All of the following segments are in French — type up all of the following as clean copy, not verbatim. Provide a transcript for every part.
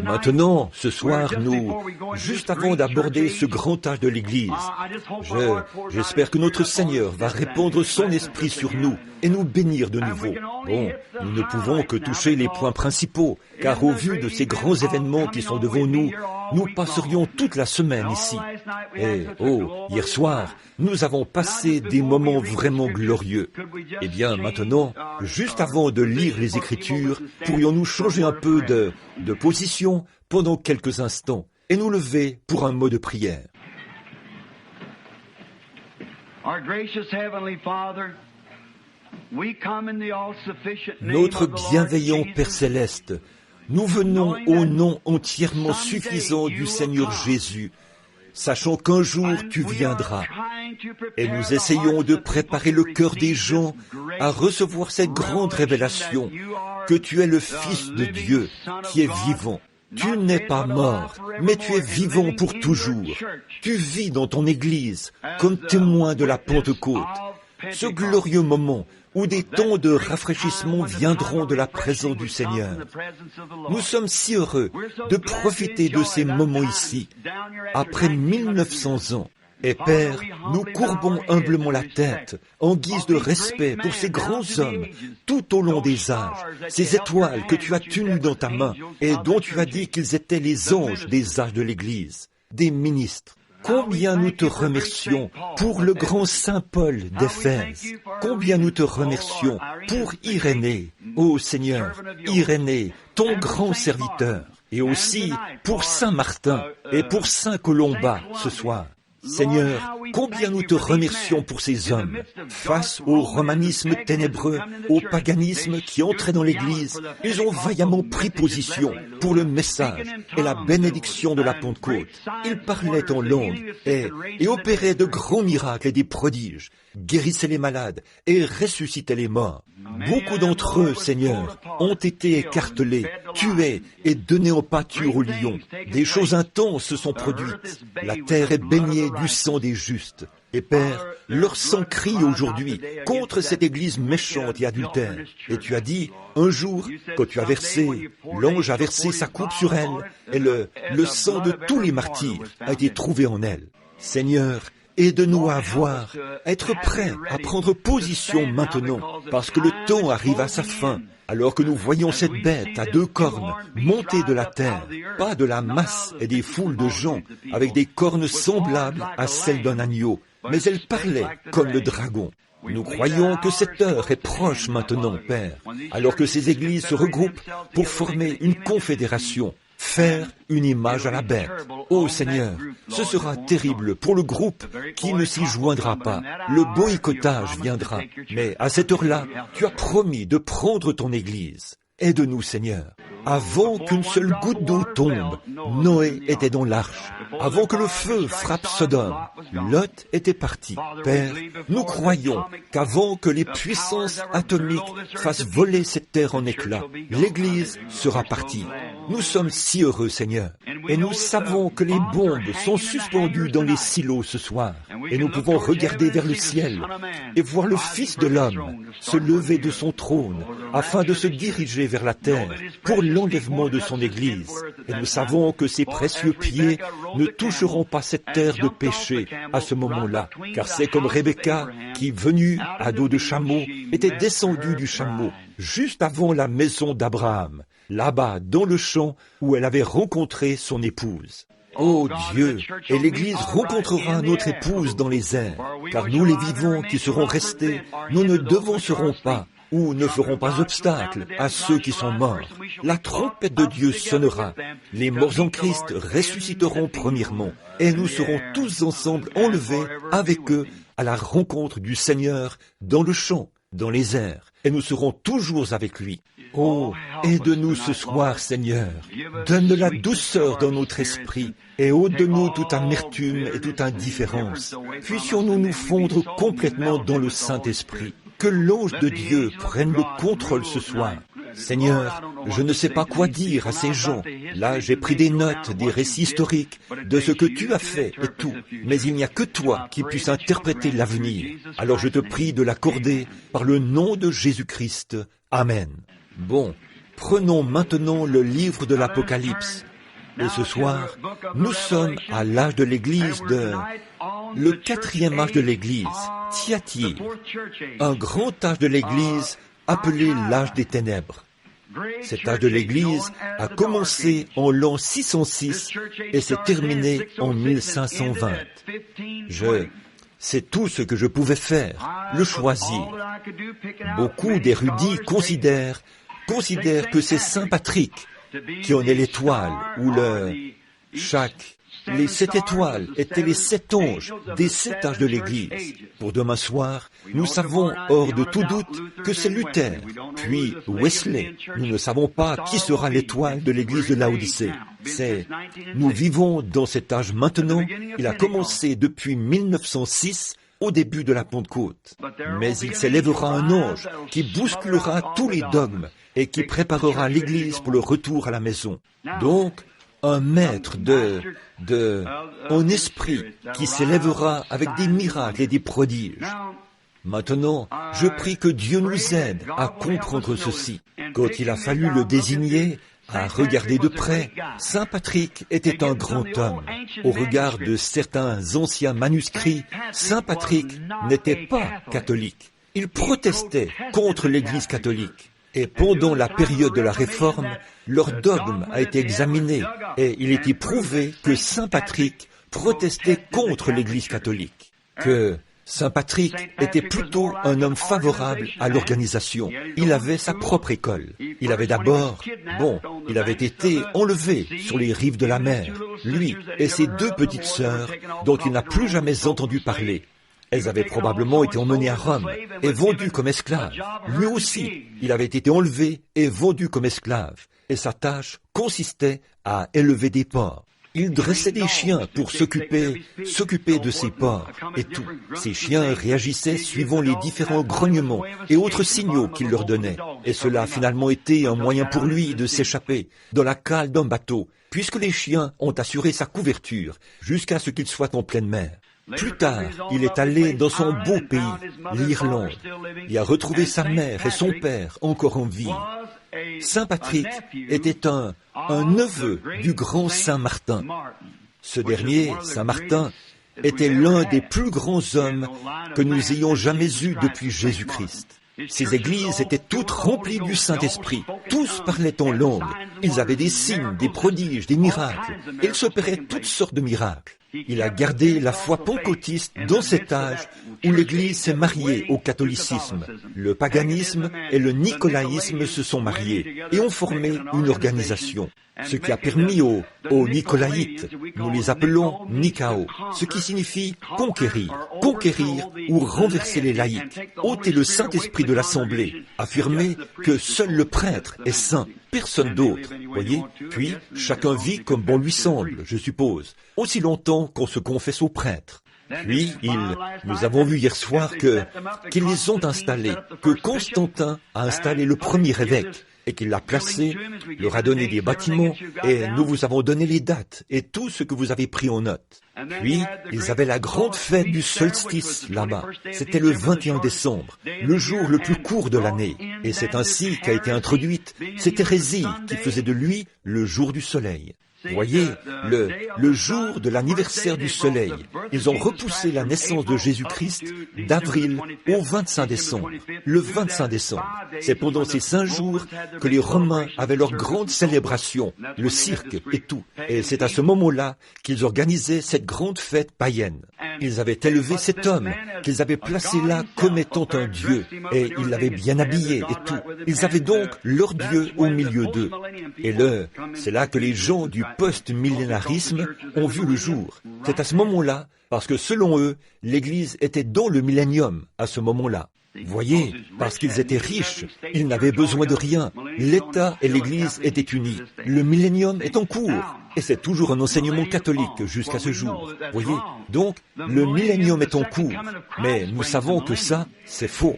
Maintenant, ce soir, juste avant d'aborder ce grand âge de l'Église, j'espère que notre Seigneur va répandre son esprit sur nous et nous bénir de nouveau. Bon, nous ne pouvons que toucher les points principaux, car au vu de ces grands événements qui sont devant nous, nous passerions toute la semaine ici. Et, hier soir, nous avons passé des moments vraiment glorieux. Eh bien, maintenant, juste avant de lire les Écritures, pourrions-nous changer un peu de position pendant quelques instants et nous lever pour un mot de prière. Notre bienveillant Père Céleste, nous venons au nom entièrement suffisant du Seigneur Jésus, sachant qu'un jour tu viendras. Et nous essayons de préparer le cœur des gens à recevoir cette grande révélation que tu es le Fils de Dieu qui est vivant. Tu n'es pas mort, mais tu es vivant pour toujours. Tu vis dans ton Église comme témoin de la Pentecôte, ce glorieux moment où des temps de rafraîchissement viendront de la présence du Seigneur. Nous sommes si heureux de profiter de ces moments ici, après 1900 ans. Et Père, nous courbons humblement la tête en guise de respect pour ces grands hommes tout au long des âges, ces étoiles que tu as tenues dans ta main et dont tu as dit qu'ils étaient les anges des âges de l'Église, des ministres. Combien nous te remercions pour le grand Saint Paul d'Éphèse. Combien nous te remercions pour Irénée, ô Seigneur, Irénée, ton grand serviteur, et aussi pour Saint Martin et pour Saint Colomba ce soir. Seigneur, combien nous te remercions pour ces hommes. Face au romanisme ténébreux, au paganisme qui entrait dans l'Église, ils ont vaillamment pris position pour le message et la bénédiction de la Pentecôte. Ils parlaient en langue et opéraient de grands miracles et des prodiges, guérissaient les malades et ressuscitaient les morts. Beaucoup d'entre eux, Seigneur, ont été écartelés, tués et donnés en pâture aux lions. Des choses intenses se sont produites. La terre est baignée du sang des justes. Et Père, leur sang crie aujourd'hui contre cette Église méchante et adultère. Et tu as dit, un jour, quand tu as versé, l'ange a versé sa coupe sur elle, et le sang de tous les martyrs a été trouvé en elle. Seigneur, aide-nous à être prêts à prendre position maintenant, parce que le temps arrive à sa fin, alors que nous voyons cette bête à 2 cornes monter de la terre, pas de la masse et des foules de gens, avec des cornes semblables à celles d'un agneau, mais elle parlait comme le dragon. Nous croyons que cette heure est proche maintenant, Père, alors que ces églises se regroupent pour former une confédération, faire une image à la bête. Ô Seigneur, ce sera terrible pour le groupe qui ne s'y joindra pas. Le boycottage viendra. Mais à cette heure-là, tu as promis de prendre ton Église. Aide-nous, Seigneur. Avant qu'une seule goutte d'eau tombe, Noé était dans l'arche. Avant que le feu frappe Sodome, Lot était parti. Père, nous croyons qu'avant que les puissances atomiques fassent voler cette terre en éclats, l'Église sera partie. Nous sommes si heureux, Seigneur. Et nous savons que les bombes sont suspendues dans les silos ce soir. Et nous pouvons regarder vers le ciel et voir le Fils de l'homme se lever de son trône afin de se diriger vers la terre pour l'enlèvement de son Église. Et nous savons que ses précieux pieds ne toucheront pas cette terre de péché à ce moment-là, car c'est comme Rebecca qui, venue à dos de chameau, était descendue du chameau juste avant la maison d'Abraham, là-bas dans le champ où elle avait rencontré son épouse. Ô Dieu, et l'Église rencontrera notre épouse dans les airs, car nous les vivants qui serons restés, nous ne devancerons pas ou ne feront pas obstacle à ceux qui sont morts. La trompette de Dieu sonnera, les morts en Christ ressusciteront premièrement, et nous serons tous ensemble enlevés avec eux à la rencontre du Seigneur dans le champ, dans les airs, et nous serons toujours avec lui. Oh, aide-nous ce soir, Seigneur. Donne de la douceur dans notre esprit et ôte de nous toute amertume et toute indifférence. Puissions-nous nous fondre complètement dans le Saint-Esprit. Que l'ange de Dieu prenne le contrôle ce soir. Seigneur, je ne sais pas quoi dire à ces gens. Là, j'ai pris des notes, des récits historiques de ce que tu as fait et tout. Mais il n'y a que toi qui puisses interpréter l'avenir. Alors je te prie de l'accorder par le nom de Jésus-Christ. Amen. Bon, Prenons maintenant le livre de l'Apocalypse. Et ce soir, nous sommes à l'âge de l'Église le 4e âge de l'Église, Thyatire, un grand âge de l'Église appelé l'âge des ténèbres. Cet âge de l'Église a commencé en l'an 606 et s'est terminé en 1520. C'est tout ce que je pouvais faire, le choisir. Beaucoup d'érudits considèrent que c'est Saint Patrick qui en est l'étoile, ou les 7 étoiles étaient les 7 anges des 7 âges de l'Église. Pour demain soir, nous savons hors de tout doute que c'est Luther, puis Wesley. Nous ne savons pas qui sera l'étoile de l'Église de Laodicée. Nous vivons dans cet âge maintenant. Il a commencé depuis 1906, au début de la Pentecôte. Mais il s'élèvera un ange qui bousculera tous les dogmes et qui préparera l'Église pour le retour à la maison. Donc, un maître en esprit qui s'élèvera avec des miracles et des prodiges. Maintenant, je prie que Dieu nous aide à comprendre ceci. Quand il a fallu le désigner, à regarder de près, Saint Patrick était un grand homme. Au regard de certains anciens manuscrits, Saint Patrick n'était pas catholique. Il protestait contre l'Église catholique. Et pendant la période de la Réforme, leur dogme a été examiné et il était prouvé que Saint Patrick protestait contre l'Église catholique, que Saint Patrick était plutôt un homme favorable à l'organisation. Il avait sa propre école. Il avait il avait été enlevé sur les rives de la mer, lui et ses 2 petites sœurs dont il n'a plus jamais entendu parler. Elles avaient probablement été emmenées à Rome et vendues comme esclaves. Lui aussi, il avait été enlevé et vendu comme esclave. Et sa tâche consistait à élever des porcs. Il dressait des chiens pour s'occuper de ces porcs et tout. Ces chiens réagissaient suivant les différents grognements et autres signaux qu'il leur donnait. Et cela a finalement été un moyen pour lui de s'échapper dans la cale d'un bateau, puisque les chiens ont assuré sa couverture jusqu'à ce qu'il soit en pleine mer. Plus tard, il est allé dans son beau pays, l'Irlande. Il a retrouvé sa mère et son père encore en vie. Saint Patrick était un neveu du grand Saint Martin. Ce dernier, Saint Martin, était l'un des plus grands hommes que nous ayons jamais eus depuis Jésus-Christ. Ces églises étaient toutes remplies du Saint-Esprit. Tous parlaient en langue. Ils avaient des signes, des prodiges, des miracles. Et il s'opérait toutes sortes de miracles. Il a gardé la foi pentecôtiste dans cet âge où l'Église s'est mariée au catholicisme. Le paganisme et le nicolaïsme se sont mariés et ont formé une organisation. Ce qui a permis aux Nicolaïtes, nous les appelons Nikao, ce qui signifie conquérir ou renverser les laïcs, ôter le Saint-Esprit de l'Assemblée, affirmer que seul le prêtre est saint, personne d'autre, voyez. Puis, chacun vit comme bon lui semble, je suppose, aussi longtemps qu'on se confesse au prêtre. Puis, nous avons vu hier soir qu'ils les ont installés, que Constantin a installé le premier évêque, et qu'il l'a placé, leur a donné des bâtiments, et nous vous avons donné les dates et tout ce que vous avez pris en note. Puis, ils avaient la grande fête du solstice là-bas. C'était le 21 décembre, le jour le plus court de l'année. Et c'est ainsi qu'a été introduite cette hérésie qui faisait de lui le jour du soleil. Voyez, le jour de l'anniversaire du soleil, ils ont repoussé la naissance de Jésus-Christ d'avril au 25 décembre. Le 25 décembre, c'est pendant ces 5 jours que les Romains avaient leur grande célébration, le cirque et tout. Et c'est à ce moment-là qu'ils organisaient cette grande fête païenne. Ils avaient élevé cet homme, qu'ils avaient placé là comme étant un dieu, et ils l'avaient bien habillé et tout. Ils avaient donc leur Dieu au milieu d'eux. Et c'est là que les gens du post-millénarisme ont vu le jour. C'est à ce moment-là, parce que selon eux, l'Église était dans le millénium à ce moment-là. Voyez, parce qu'ils étaient riches, ils n'avaient besoin de rien. L'État et l'Église étaient unis. Le millénium est en cours, et c'est toujours un enseignement catholique jusqu'à ce jour. Voyez, donc, le millénium est en cours, mais nous savons que ça, c'est faux.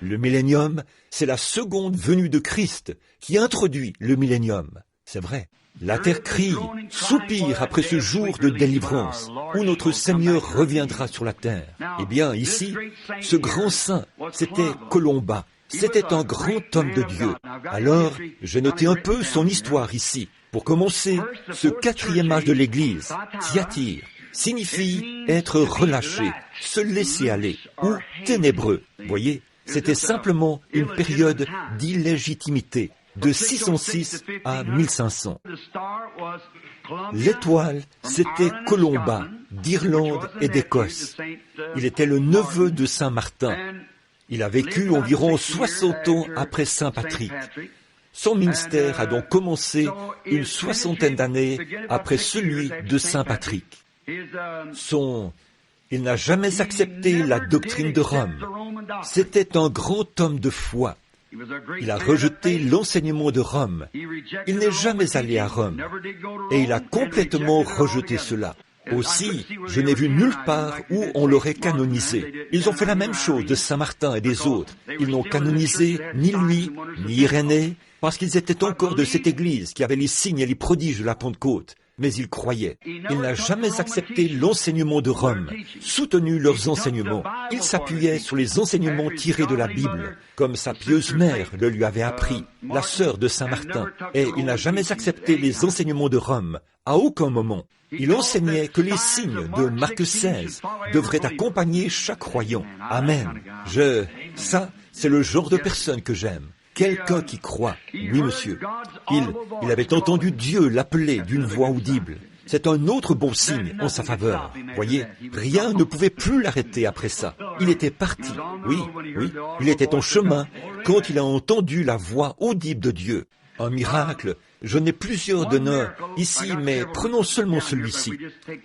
Le millénium, c'est la seconde venue de Christ qui introduit le millénium. C'est vrai. La terre crie, soupire après ce jour de délivrance, où notre Seigneur reviendra sur la terre. Eh bien, ici, ce grand saint, c'était Colomba. C'était un grand homme de Dieu. Alors, j'ai noté un peu son histoire ici. Pour commencer, ce quatrième âge de l'Église, Thyatire, signifie être relâché, se laisser aller, ou ténébreux. Voyez, c'était simplement une période d'illégitimité, de 606 à 1500. L'étoile, c'était Colomba, d'Irlande et d'Écosse. Il était le neveu de Saint Martin. Il a vécu environ 60 ans après Saint Patrick. Son ministère a donc commencé une soixantaine d'années après celui de Saint Patrick. Il n'a jamais accepté la doctrine de Rome. C'était un grand homme de foi. Il a rejeté l'enseignement de Rome. Il n'est jamais allé à Rome. Et il a complètement rejeté cela. Aussi, je n'ai vu nulle part où on l'aurait canonisé. Ils ont fait la même chose de Saint Martin et des autres. Ils n'ont canonisé ni lui, ni Irénée, parce qu'ils étaient encore de cette église qui avait les signes et les prodiges de la Pentecôte. Mais il croyait. Il n'a jamais accepté l'enseignement de Rome, soutenu leurs enseignements. Il s'appuyait sur les enseignements tirés de la Bible, comme sa pieuse mère le lui avait appris, la sœur de Saint Martin. Et il n'a jamais accepté les enseignements de Rome, à aucun moment. Il enseignait que les signes de Marc 16 devraient accompagner chaque croyant. Amen. Ça, c'est le genre de personne que j'aime. Quelqu'un qui croit. Oui, monsieur. Il avait entendu Dieu l'appeler d'une voix audible. C'est un autre bon signe en sa faveur. Voyez, rien ne pouvait plus l'arrêter après ça. Il était parti. Oui, il était en chemin quand il a entendu la voix audible de Dieu. Un miracle. Je n'ai plusieurs donneurs ici, mais prenons seulement celui-ci.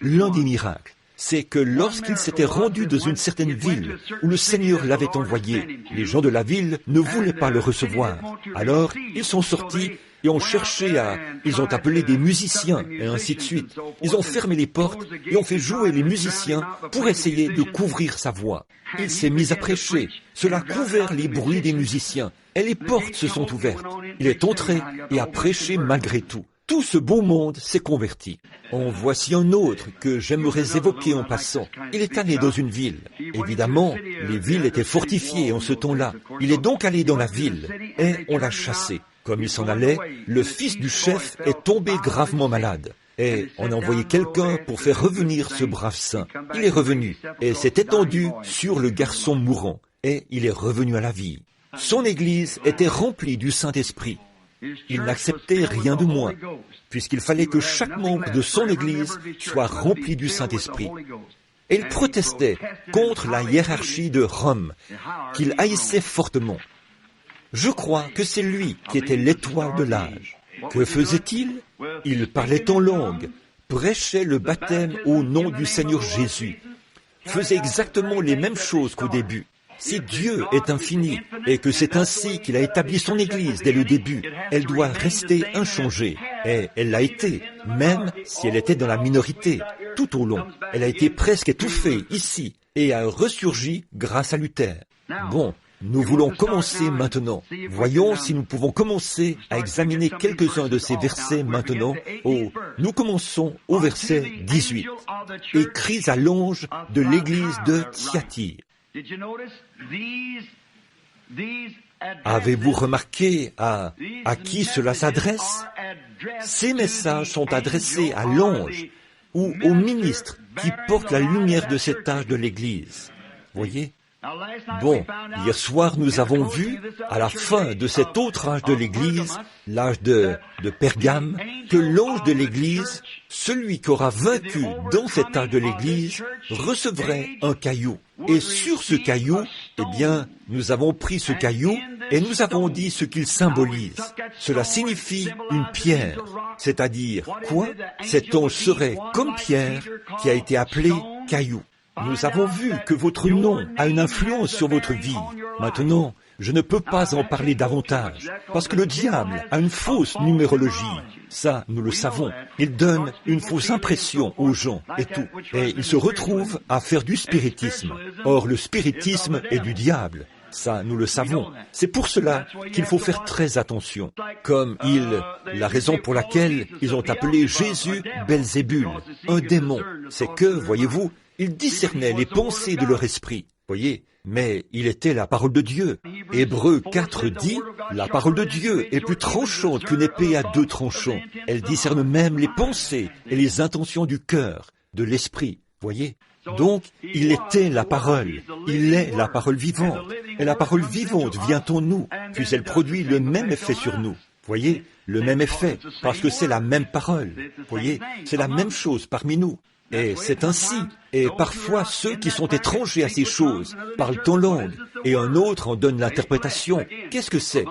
L'un des miracles, c'est que lorsqu'il s'était rendu dans une certaine ville où le Seigneur l'avait envoyé, les gens de la ville ne voulaient pas le recevoir. Alors, ils sont sortis et ont cherché ils ont appelé des musiciens et ainsi de suite. Ils ont fermé les portes et ont fait jouer les musiciens pour essayer de couvrir sa voix. Il s'est mis à prêcher. Cela a couvert les bruits des musiciens et les portes se sont ouvertes. Il est entré et a prêché malgré tout. Tout ce beau monde s'est converti. En voici un autre que j'aimerais évoquer en passant. Il est allé dans une ville. Évidemment, les villes étaient fortifiées en ce temps-là. Il est donc allé dans la ville et on l'a chassé. Comme il s'en allait, le fils du chef est tombé gravement malade. Et on a envoyé quelqu'un pour faire revenir ce brave saint. Il est revenu et s'est étendu sur le garçon mourant. Et il est revenu à la vie. Son église était remplie du Saint-Esprit. Il n'acceptait rien de moins, puisqu'il fallait que chaque membre de son Église soit rempli du Saint-Esprit. Et il protestait contre la hiérarchie de Rome, qu'il haïssait fortement. Je crois que c'est lui qui était l'étoile de l'âge. Que faisait-il? Il parlait en langue, prêchait le baptême au nom du Seigneur Jésus, faisait exactement les mêmes choses qu'au début. Si Dieu est infini et que c'est ainsi qu'il a établi son Église dès le début, elle doit rester inchangée. Et elle l'a été, même si elle était dans la minorité, tout au long. Elle a été presque étouffée ici et a ressurgi grâce à Luther. Bon, nous voulons commencer maintenant. Voyons si nous pouvons commencer à examiner quelques-uns de ces versets maintenant. Nous commençons au verset 18. Écrits à l'ange de l'Église de Thyatire. Avez-vous remarqué à qui cela s'adresse? Ces messages sont adressés à l'ange ou au ministre qui porte la lumière de cet âge de l'Église. Voyez? Bon, hier soir nous avons vu, à la fin de cet autre âge de l'Église, l'âge de Pergame, que l'ange de l'Église, celui qui aura vaincu dans cet âge de l'Église, recevrait un caillou. Et sur ce caillou, nous avons pris ce caillou et nous avons dit ce qu'il symbolise. Cela signifie une pierre, c'est-à-dire quoi? Cet ange serait comme Pierre qui a été appelé caillou. Nous avons vu que votre nom a une influence sur votre vie. Maintenant, je ne peux pas en parler davantage, parce que le diable a une fausse numérologie. Ça, nous le savons. Il donne une fausse impression aux gens et tout. Et il se retrouve à faire du spiritisme. Or, le spiritisme est du diable. Ça, nous le savons. C'est pour cela qu'il faut faire très attention. Comme la raison pour laquelle ils ont appelé Jésus Belzébul, un démon, c'est que, voyez-vous, il discernait les pensées de leur esprit. Voyez, mais il était la parole de Dieu. Hébreux 4 dit, la parole de Dieu est plus tranchante qu'une épée à deux tranchants. Elle discerne même les pensées et les intentions du cœur, de l'esprit. Voyez? Donc, il était la parole. Il est la parole vivante. Et la parole vivante vient en nous, puis elle produit le même effet sur nous. Voyez? Le même effet, parce que c'est la même parole. Voyez? C'est la même chose parmi nous. Et c'est ainsi. Et parfois, ceux qui sont étrangers à ces choses parlent en langue, et un autre en donne l'interprétation. Qu'est-ce que c'est?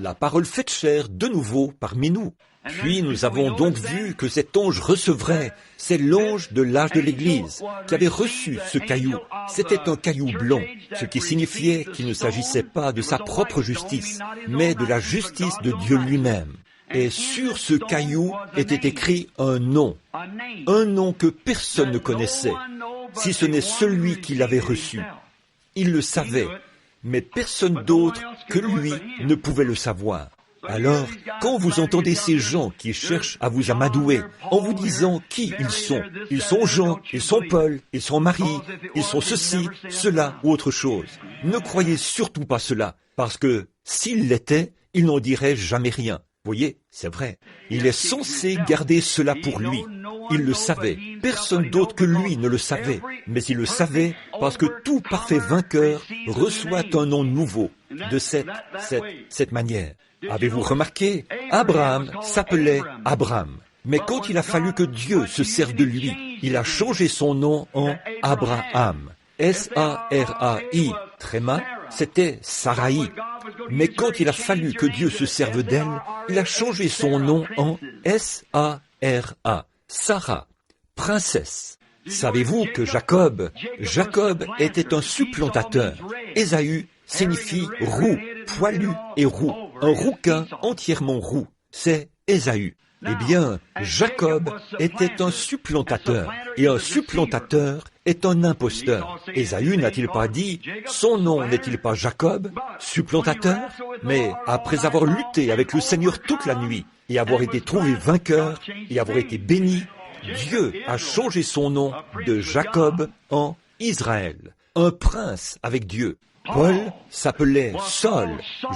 La parole faite chair de nouveau parmi nous. Puis nous avons donc vu que cet ange recevrait, c'est l'ange de l'âge de l'Église qui avait reçu ce caillou. C'était un caillou blanc, ce qui signifiait qu'il ne s'agissait pas de sa propre justice, mais de la justice de Dieu lui-même. Et sur ce caillou était écrit un nom que personne ne connaissait, si ce n'est celui qui l'avait reçu. Il le savait, mais personne d'autre que lui ne pouvait le savoir. Alors, quand vous entendez ces gens qui cherchent à vous amadouer en vous disant qui ils sont Jean, ils sont Paul, ils sont Marie, ils sont ceci, cela ou autre chose, ne croyez surtout pas cela, parce que s'ils l'étaient, ils n'en diraient jamais rien. Voyez, c'est vrai. Il est censé garder cela pour lui. Il le savait. Personne d'autre que lui ne le savait. Mais il le savait parce que tout parfait vainqueur reçoit un nom nouveau de cette manière. Avez-vous remarqué? Abraham s'appelait Abraham. Mais quand il a fallu que Dieu se serve de lui, il a changé son nom en Abraham. S-A-R-A-I, tréma, c'était Sarai. Mais quand il a fallu que Dieu se serve d'elle, il a changé son nom en S-A-R-A, Sarah, princesse. Savez-vous que Jacob était un supplantateur. Ésaü signifie roux, poilu et roux. Un rouquin entièrement roux, c'est Ésaü. Eh bien, Jacob était un supplantateur, et un supplantateur est un imposteur. Ésaü n'a-t-il pas dit, son nom n'est-il pas Jacob, supplantateur? Mais après avoir lutté avec le Seigneur toute la nuit, et avoir été trouvé vainqueur, et avoir été béni, Dieu a changé son nom de Jacob en Israël, un prince avec Dieu. Paul s'appelait Saul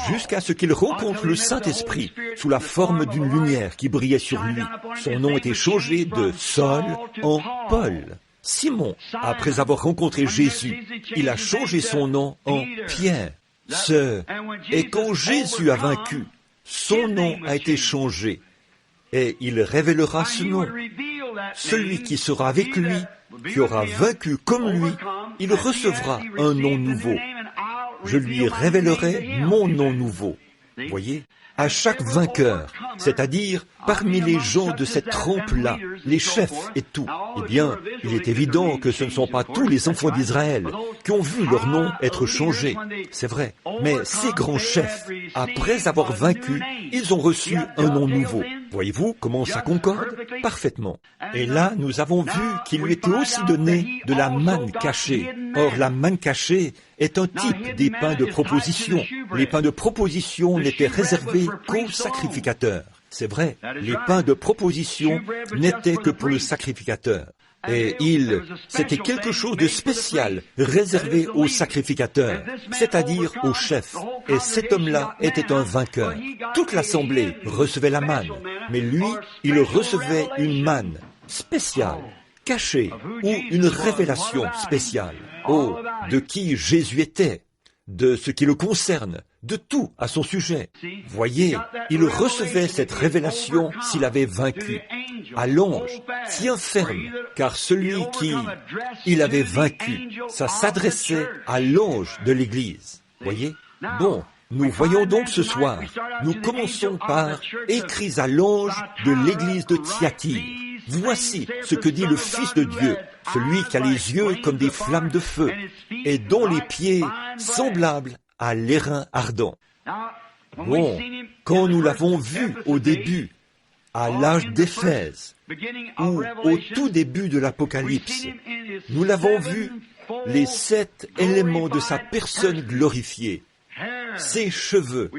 jusqu'à ce qu'il rencontre le Saint-Esprit sous la forme d'une lumière qui brillait sur lui. Son nom était changé de Saul en Paul. Simon, après avoir rencontré Jésus, il a changé son nom en Pierre. Et quand Jésus a vaincu, son nom a été changé. Et il révélera ce nom. Celui qui sera avec lui, qui aura vaincu comme lui, il recevra un nom nouveau. Je lui révélerai mon nom nouveau. Voyez, à chaque vainqueur, c'est-à-dire parmi les gens de cette trempe-là, les chefs et tout, eh bien, il est évident que ce ne sont pas tous les enfants d'Israël qui ont vu leur nom être changé. C'est vrai. Mais ces grands chefs, après avoir vaincu, ils ont reçu un nom nouveau. Voyez-vous comment ça concorde? Parfaitement. Et là, nous avons vu qu'il lui était aussi donné de la manne cachée. Or, la manne cachée est un type des pains de proposition. Les pains de proposition n'étaient réservés qu'aux sacrificateurs. C'est vrai, les pains de proposition n'étaient que pour le sacrificateur. Et c'était quelque chose de spécial, réservé aux sacrificateurs, c'est-à-dire aux chefs. Et cet homme-là était un vainqueur. Toute l'assemblée recevait la manne, mais lui, il recevait une manne spéciale, cachée, ou une révélation spéciale. Oh, de qui Jésus était, de ce qui le concerne, de tout à son sujet. Voyez, il recevait cette révélation s'il avait vaincu. À l'ange, tiens ferme, car celui qui il avait vaincu, ça s'adressait à l'ange de l'Église. Voyez? Bon, nous voyons donc ce soir, nous commençons par « Écrits à l'ange de l'Église de Thyatire ». Voici ce que dit le Fils de Dieu, celui qui a les yeux comme des flammes de feu, et dont les pieds semblables à l'airain ardent. Bon, quand nous l'avons vu au début, à l'âge d'Éphèse, ou au tout début de l'Apocalypse, nous l'avons vu, les 7 éléments de sa personne glorifiée, ses cheveux.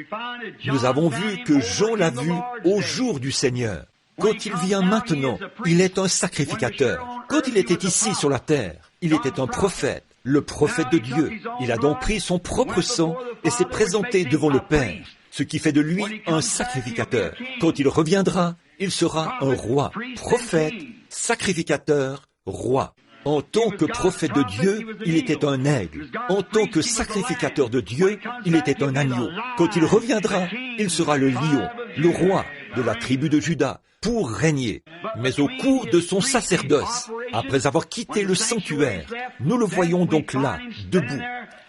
Nous avons vu que Jean l'a vu au jour du Seigneur. Quand il vient maintenant, il est un sacrificateur. Quand il était ici sur la terre, il était un prophète. le prophète de Dieu. Il a donc pris son propre sang et s'est présenté devant le Père, ce qui fait de lui un sacrificateur. Quand il reviendra, il sera un roi, prophète, sacrificateur, roi. En tant que prophète de Dieu, il était un aigle. En tant que sacrificateur de Dieu, il était un agneau. Quand il reviendra, il sera le lion, le roi de la tribu de Juda, pour régner. Mais au cours de son sacerdoce, après avoir quitté le sanctuaire, nous le voyons donc là, debout.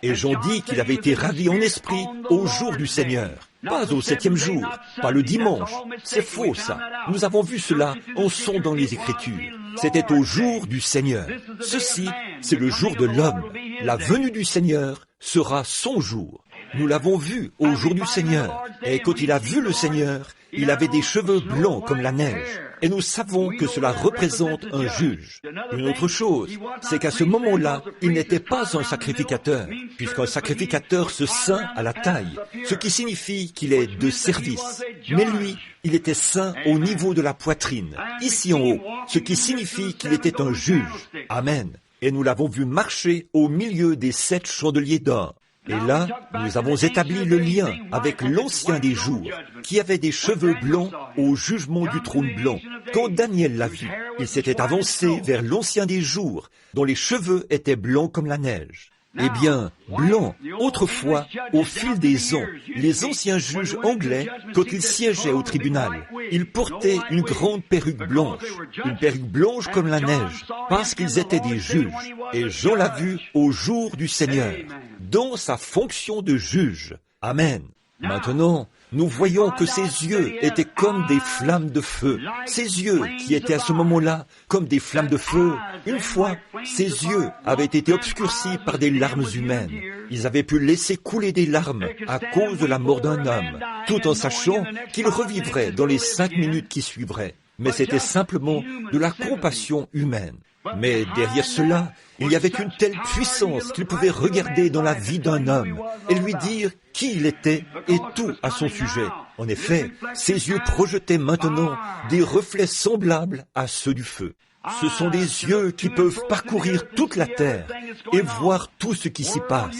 Et Jean dit qu'il avait été ravi en esprit au jour du Seigneur. Pas au 7e jour, pas le dimanche. C'est faux, ça. Nous avons vu cela en sondant les Écritures. C'était au jour du Seigneur. Ceci, c'est le jour de l'homme. La venue du Seigneur sera son jour. Nous l'avons vu au jour du Seigneur. Et quand il a vu le Seigneur, il avait des cheveux blancs comme la neige. Et nous savons que cela représente un juge. Une autre chose, c'est qu'à ce moment-là, il n'était pas un sacrificateur, puisqu'un sacrificateur se ceint à la taille, ce qui signifie qu'il est de service. Mais lui, il était ceint au niveau de la poitrine, ici en haut, ce qui signifie qu'il était un juge. Amen. Et nous l'avons vu marcher au milieu des 7 chandeliers d'or. Et là, nous avons établi le lien avec l'Ancien des jours, qui avait des cheveux blancs au jugement du trône blanc. Quand Daniel l'a vu, il s'était avancé vers l'Ancien des jours, dont les cheveux étaient blancs comme la neige. Eh bien, blanc, autrefois, au fil des ans, les anciens juges anglais, quand ils siégeaient au tribunal, ils portaient une grande perruque blanche comme la neige, parce qu'ils étaient des juges. Et Jean l'a vu au jour du Seigneur, dans sa fonction de juge. Amen. Maintenant, nous voyons que ses yeux étaient comme des flammes de feu. Ses yeux, qui étaient à ce moment-là comme des flammes de feu, une fois, ses yeux avaient été obscurcis par des larmes humaines. Ils avaient pu laisser couler des larmes à cause de la mort d'un homme, tout en sachant qu'il revivrait dans les 5 minutes qui suivraient. Mais c'était simplement de la compassion humaine. Mais derrière cela, il y avait une telle puissance qu'il pouvait regarder dans la vie d'un homme et lui dire qui il était et tout à son sujet. En effet, ses yeux projetaient maintenant des reflets semblables à ceux du feu. Ce sont des yeux qui peuvent parcourir toute la terre et voir tout ce qui s'y passe.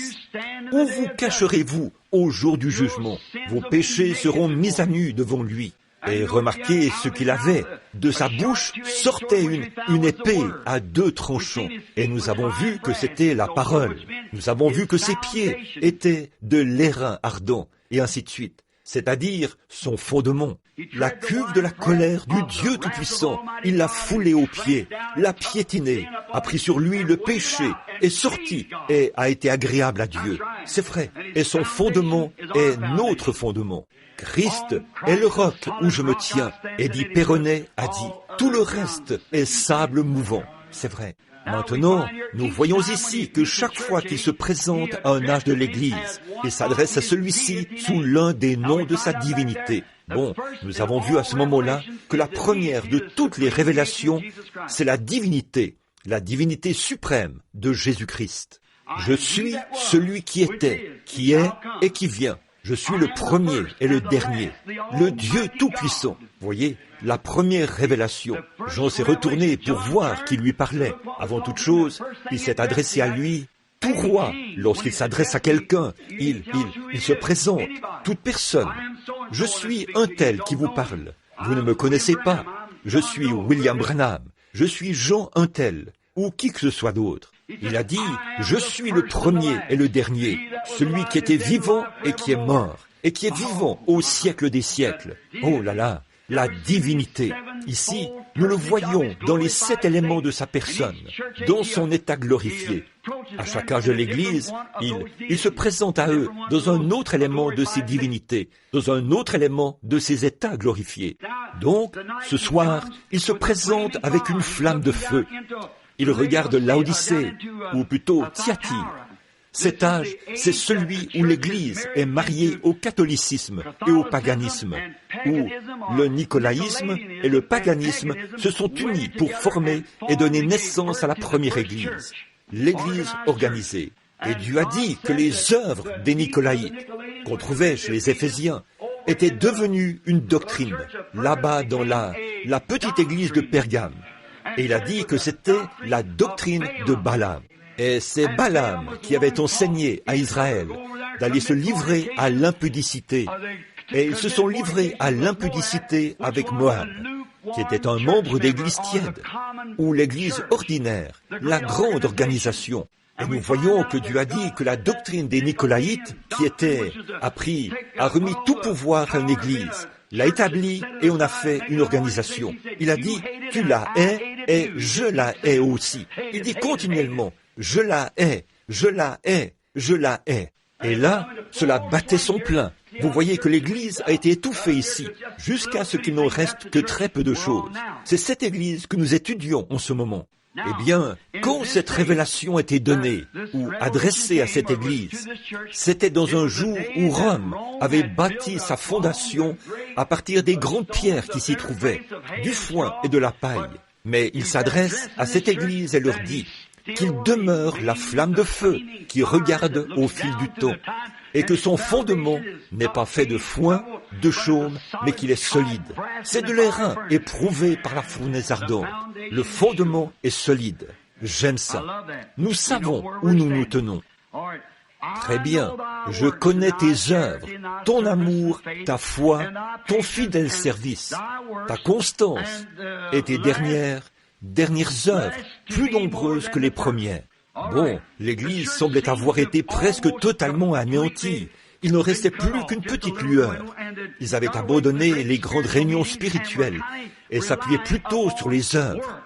Où vous cacherez-vous au jour du jugement? Vos péchés seront mis à nu devant lui. Et remarquez ce qu'il avait. De sa bouche sortait une épée à 2 tranchants. Et nous avons vu que c'était la parole. Nous avons vu que ses pieds étaient de l'airain ardent, et ainsi de suite. C'est-à-dire son fondement. La cuve de la colère du Dieu Tout-Puissant, il l'a foulée aux pieds, l'a piétiné, a pris sur lui le péché, est sorti et a été agréable à Dieu. C'est vrai. Et son fondement est notre fondement. Christ est le roc où je me tiens. Eddie Perronnet a dit, tout le reste est sable mouvant. C'est vrai. Maintenant, nous voyons ici que chaque fois qu'il se présente à un âge de l'Église, il s'adresse à celui-ci sous l'un des noms de sa divinité. Bon, nous avons vu à ce moment-là que la première de toutes les révélations, c'est la divinité suprême de Jésus-Christ. Je suis celui qui était, qui est et qui vient. Je suis le premier et le dernier, le Dieu Tout-Puissant. Voyez, la première révélation. Jean s'est retourné pour voir qui lui parlait. Avant toute chose, il s'est adressé à lui. Tout roi, lorsqu'il s'adresse à quelqu'un, il se présente. Toute personne. Je suis un tel qui vous parle. Vous ne me connaissez pas. Je suis William Branham. Je suis Jean un tel, ou qui que ce soit d'autre. Il a dit, je suis le premier et le dernier, celui qui était vivant et qui est mort, et qui est vivant au siècle des siècles. Oh là là, la divinité. Ici, nous le voyons dans les 7 éléments de sa personne, dans son état glorifié. À chaque âge de l'Église, il se présente à eux dans un autre élément de ses divinités, dans un autre élément de ses états glorifiés. Donc, ce soir, il se présente avec une flamme de feu. Il regarde Laodicée, ou plutôt Thyatire. Cet âge, c'est celui où l'Église est mariée au catholicisme et au paganisme, où le nicolaïsme et le paganisme se sont unis pour former et donner naissance à la première Église, l'Église organisée. Et Dieu a dit que les œuvres des Nicolaïtes, qu'on trouvait chez les Éphésiens, étaient devenues une doctrine, là-bas dans la petite église de Pergame. Et il a dit que c'était la doctrine de Balaam. Et c'est Balaam qui avait enseigné à Israël d'aller se livrer à l'impudicité. Et ils se sont livrés à l'impudicité avec Moab, qui était un membre d'église tiède, ou l'église ordinaire, la grande organisation. Et nous voyons que Dieu a dit que la doctrine des Nicolaïtes, a remis tout pouvoir à une église, l'a établie et on a fait une organisation. Il a dit, tu la hais et je la hais aussi. Il dit continuellement, je la hais, je la hais, je la hais. Et là, cela battait son plein. Vous voyez que l'Église a été étouffée ici, jusqu'à ce qu'il n'en reste que très peu de choses. C'est cette Église que nous étudions en ce moment. Eh bien, quand cette révélation était donnée ou adressée à cette Église, c'était dans un jour où Rome avait bâti sa fondation à partir des grandes pierres qui s'y trouvaient, du foin et de la paille. Mais il s'adresse à cette Église et leur dit qu'il demeure la flamme de feu qui regarde au fil du temps, et que son fondement n'est pas fait de foin, de chaume, mais qu'il est solide. C'est de l'airain éprouvé par la fournaise ardente. Le fondement est solide. J'aime ça. Nous savons où nous nous tenons. Très bien, je connais tes œuvres, ton amour, ta foi, ton fidèle service, ta constance et tes dernières œuvres, plus nombreuses que les premières. Bon, l'Église semblait avoir été presque totalement anéantie. Il ne restait plus qu'une petite lueur. Ils avaient abandonné les grandes réunions spirituelles et s'appuyaient plutôt sur les œuvres.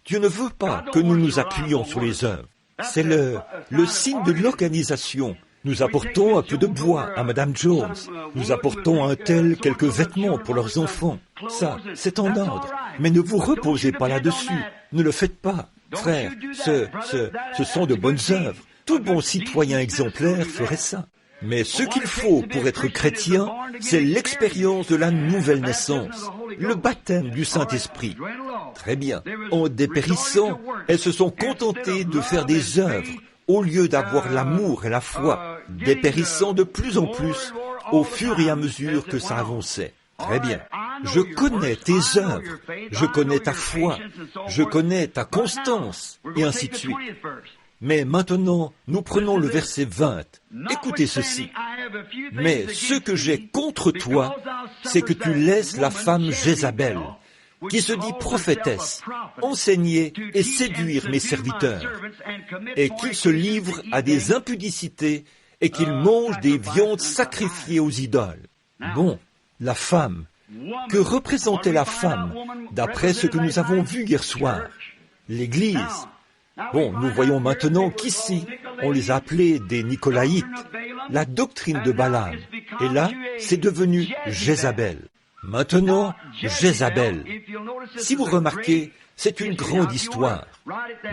Dieu ne veut pas que nous nous appuyions sur les œuvres. C'est le signe de l'organisation. Nous apportons un peu de bois à Madame Jones. Nous apportons à un tel quelques vêtements pour leurs enfants. Ça, c'est en ordre. Mais ne vous reposez pas là-dessus. Ne le faites pas. Frère, ce sont de bonnes œuvres. Tout bon citoyen exemplaire ferait ça. Mais ce qu'il faut pour être chrétien, c'est l'expérience de la nouvelle naissance, le baptême du Saint-Esprit. Très bien. En dépérissant, elles se sont contentées de faire des œuvres au lieu d'avoir l'amour et la foi, dépérissant de plus en plus au fur et à mesure que ça avançait. Très bien. Je connais tes œuvres, je connais ta foi, je connais ta constance, et ainsi de suite. Mais maintenant, nous prenons le verset 20. Écoutez ceci. Mais ce que j'ai contre toi, c'est que tu laisses la femme Jézabel, qui se dit prophétesse, enseigner et séduire mes serviteurs, et qu'il se livre à des impudicités et qu'il mange des viandes sacrifiées aux idoles. Bon, la femme. Que représentait la femme, d'après ce que nous avons vu hier soir? L'Église. Bon, nous voyons maintenant qu'ici, on les a appelés des Nicolaïtes, la doctrine de Balaam. Et là, c'est devenu Jézabel. Maintenant, Jézabel. Si vous remarquez, c'est une grande histoire.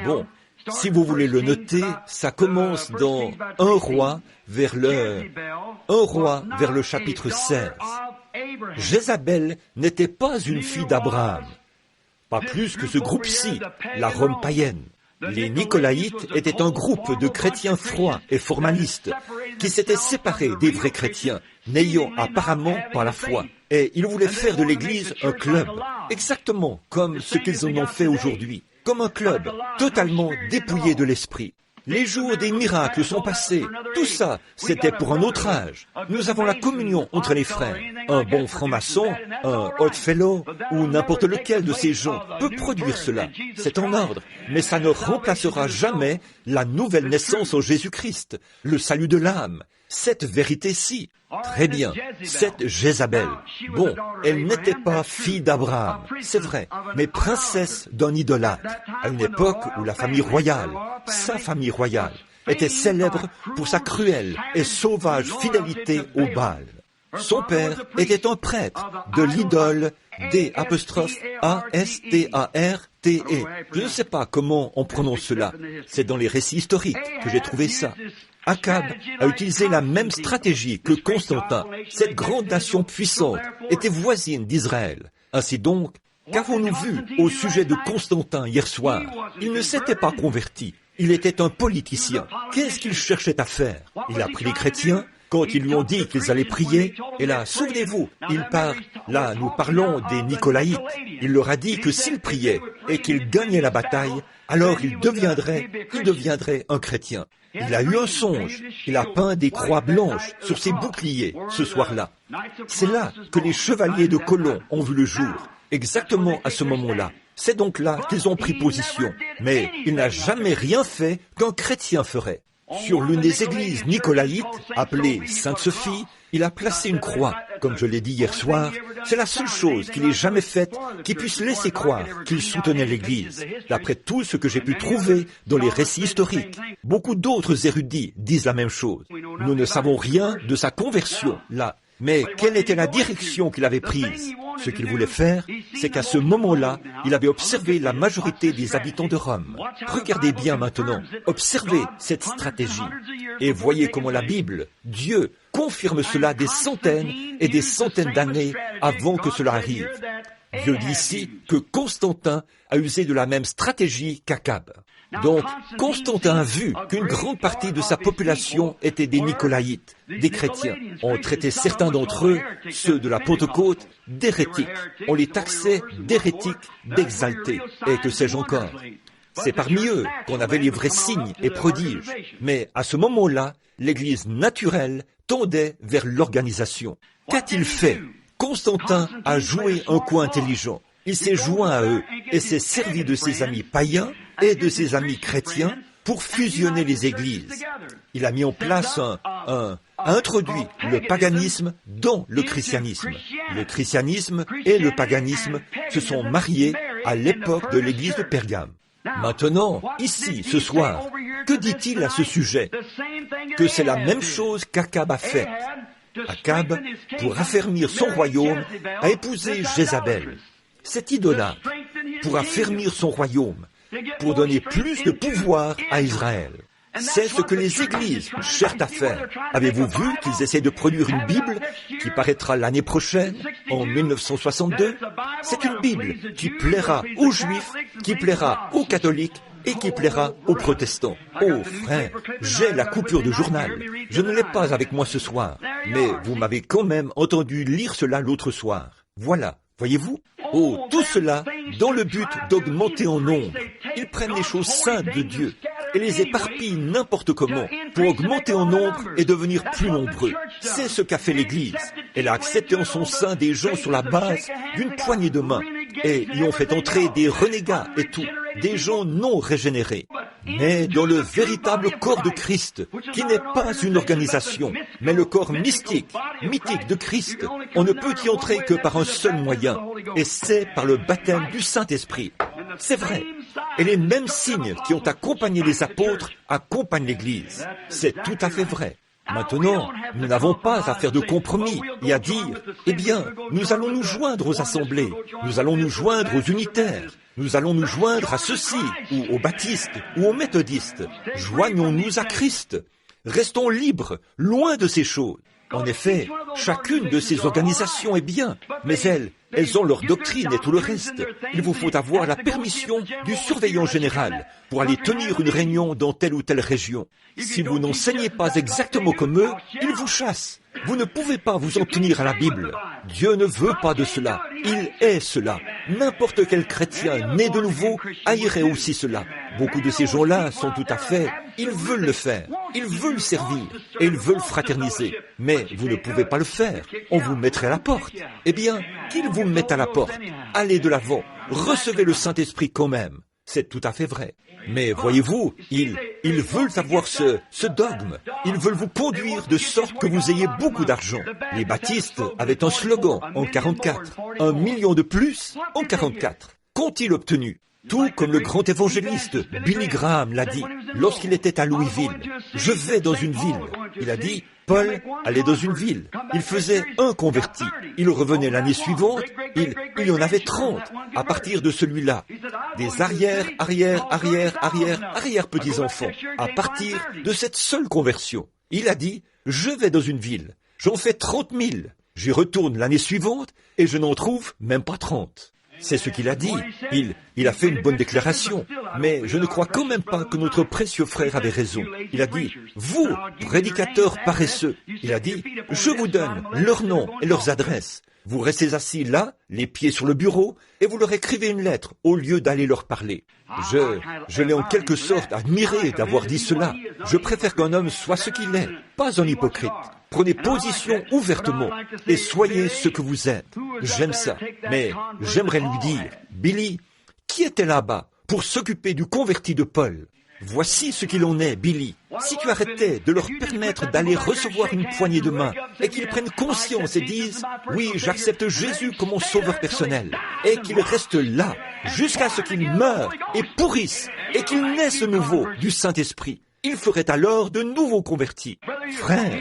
Bon, si vous voulez le noter, ça commence dans 1 roi vers le chapitre 16. Jézabel n'était pas une fille d'Abraham, pas plus que ce groupe-ci, la Rome païenne. Les Nicolaïtes étaient un groupe de chrétiens froids et formalistes qui s'étaient séparés des vrais chrétiens, n'ayant apparemment pas la foi. Et ils voulaient faire de l'Église un club, exactement comme ce qu'ils en ont fait aujourd'hui, comme un club totalement dépouillé de l'esprit. Les jours des miracles sont passés. Tout ça, c'était pour un autre âge. Nous avons la communion entre les frères. Un bon franc-maçon, un Oddfellow ou n'importe lequel de ces gens peut produire cela. C'est en ordre. Mais ça ne remplacera jamais la nouvelle naissance en Jésus-Christ, le salut de l'âme. Cette vérité-ci. Très bien, cette Jézabel. Bon, elle n'était pas fille d'Abraham, c'est vrai, mais princesse d'un idolâtre, à une époque où la famille royale, sa famille royale, était célèbre pour sa cruelle et sauvage fidélité au Baal. Son père était un prêtre de l'idole d'Astrate. Je ne sais pas comment on prononce cela. C'est dans les récits historiques que j'ai trouvé ça. Akab a utilisé la même stratégie que Constantin. Cette grande nation puissante était voisine d'Israël. Ainsi donc, qu'avons-nous vu au sujet de Constantin hier soir? Il ne s'était pas converti. Il était un politicien. Qu'est-ce qu'il cherchait à faire? Il a pris les chrétiens quand ils lui ont dit qu'ils allaient prier. Et là, souvenez-vous, là, nous parlons des Nicolaïtes. Il leur a dit que s'ils priaient et qu'ils gagnaient la bataille, alors il deviendrait un chrétien. Il a eu un songe. Il a peint des croix blanches sur ses boucliers ce soir-là. C'est là que les chevaliers de Colomb ont vu le jour, exactement à ce moment-là. C'est donc là qu'ils ont pris position. Mais il n'a jamais rien fait qu'un chrétien ferait. Sur l'une des églises nicolaïtes, appelée Sainte-Sophie, il a placé une croix. Comme je l'ai dit hier soir, c'est la seule chose qu'il ait jamais faite qui puisse laisser croire qu'il soutenait l'Église. D'après tout ce que j'ai pu trouver dans les récits historiques, beaucoup d'autres érudits disent la même chose. Nous ne savons rien de sa conversion, là. Mais quelle était la direction qu'il avait prise? Ce qu'il voulait faire, c'est qu'à ce moment-là, il avait observé la majorité des habitants de Rome. Regardez bien maintenant, observez cette stratégie. Et voyez comment la Bible, Dieu, confirme cela des centaines et des centaines d'années avant que cela arrive. Dieu dit ici que Constantin a usé de la même stratégie qu'Akab. Donc, Constantin a vu qu'une grande partie de sa population était des Nicolaïtes, des chrétiens. On traitait certains d'entre eux, ceux de la Pentecôte, d'hérétiques. On les taxait d'hérétiques, d'exaltés. Et que sais-je encore? C'est parmi eux qu'on avait les vrais signes et prodiges. Mais à ce moment-là, l'Église naturelle tendait vers l'organisation. Qu'a-t-il fait? Constantin a joué un coup intelligent. Il s'est joint à eux et s'est servi de ses amis païens et de ses amis chrétiens pour fusionner les églises. Il a mis en place a introduit le paganisme dans le christianisme. Le christianisme et le paganisme se sont mariés à l'époque de l'église de Pergame. Maintenant, ici, ce soir, que dit-il à ce sujet? Que c'est la même chose qu'Akab a fait. Akab, pour affermir son royaume, a épousé Jézabel. Cet idolâtre, pour affermir son royaume, pour donner plus de pouvoir à Israël. C'est ce que les églises cherchent à faire. Avez-vous vu qu'ils essaient de produire une Bible qui paraîtra l'année prochaine, en 1962? C'est une Bible qui plaira aux Juifs, qui plaira aux catholiques et qui plaira aux protestants. Oh frère, j'ai la coupure de journal. Je ne l'ai pas avec moi ce soir, mais vous m'avez quand même entendu lire cela l'autre soir. Voilà, voyez-vous? Oh, tout cela dans le but d'augmenter en nombre. Ils prennent les choses saintes de Dieu et les éparpillent n'importe comment pour augmenter en nombre et devenir plus nombreux. C'est ce qu'a fait l'Église. Elle a accepté en son sein des gens sur la base d'une poignée de main et y ont fait entrer des renégats et tout, des gens non régénérés. Mais dans le véritable corps de Christ, qui n'est pas une organisation, mais le corps mythique de Christ, on ne peut y entrer que par un seul moyen, et c'est par le baptême du Saint-Esprit. C'est vrai. Et les mêmes signes qui ont accompagné les apôtres accompagnent l'Église. C'est tout à fait vrai. Maintenant, nous n'avons pas à faire de compromis et à dire, eh bien, nous allons nous joindre aux assemblées, nous allons nous joindre aux unitaires, nous allons nous joindre à ceux-ci, ou aux baptistes, ou aux méthodistes. Joignons-nous à Christ. Restons libres, loin de ces choses. En effet, chacune de ces organisations est bien, mais elles ont leur doctrine et tout le reste. Il vous faut avoir la permission du surveillant général pour aller tenir une réunion dans telle ou telle région. Si vous n'enseignez pas exactement comme eux, ils vous chassent. Vous ne pouvez pas vous en tenir à la Bible. Dieu ne veut pas de cela. Il est cela. N'importe quel chrétien né de nouveau haïrait aussi cela. Beaucoup de ces gens-là sont tout à fait... Ils veulent le faire. Ils veulent servir. Et ils veulent fraterniser. Mais vous ne pouvez pas le faire. On vous mettrait à la porte. Eh bien, qu'ils vous mettent à la porte. Allez de l'avant. Recevez le Saint-Esprit quand même. C'est tout à fait vrai. Mais voyez-vous, ils veulent avoir ce dogme. Ils veulent vous conduire de sorte que vous ayez beaucoup d'argent. Les baptistes avaient un slogan en 44. 1 million de plus en 44. Qu'ont-ils obtenu? Tout comme le grand évangéliste Billy Graham l'a dit lorsqu'il était à Louisville. Je vais dans une ville. Il a dit, Paul allait dans une ville. Il faisait un converti. Il revenait l'année suivante. Il y en avait 30 à partir de celui-là. Des arrière petits-enfants à partir de cette seule conversion. Il a dit, je vais dans une ville. J'en fais 30 000. J'y retourne l'année suivante et je n'en trouve même pas 30. C'est ce qu'il a dit. Il a fait une bonne déclaration. Mais je ne crois quand même pas que notre précieux frère avait raison. Il a dit, vous, prédicateurs paresseux, il a dit, je vous donne leurs noms et leurs adresses. Vous restez assis là, les pieds sur le bureau, et vous leur écrivez une lettre au lieu d'aller leur parler. Je l'ai en quelque sorte admiré d'avoir dit cela. Je préfère qu'un homme soit ce qu'il est, pas un hypocrite. Prenez position ouvertement et soyez ce que vous êtes. J'aime ça, mais j'aimerais lui dire, Billy, qui était là-bas pour s'occuper du converti de Paul? Voici ce qu'il en est, Billy. Si tu arrêtais de leur permettre d'aller recevoir une poignée de main et qu'ils prennent conscience et disent « Oui, j'accepte Jésus comme mon sauveur personnel » et qu'ils restent là jusqu'à ce qu'ils meurent et pourrissent et qu'ils naissent de nouveau du Saint-Esprit, il ferait alors de nouveaux convertis. Frère,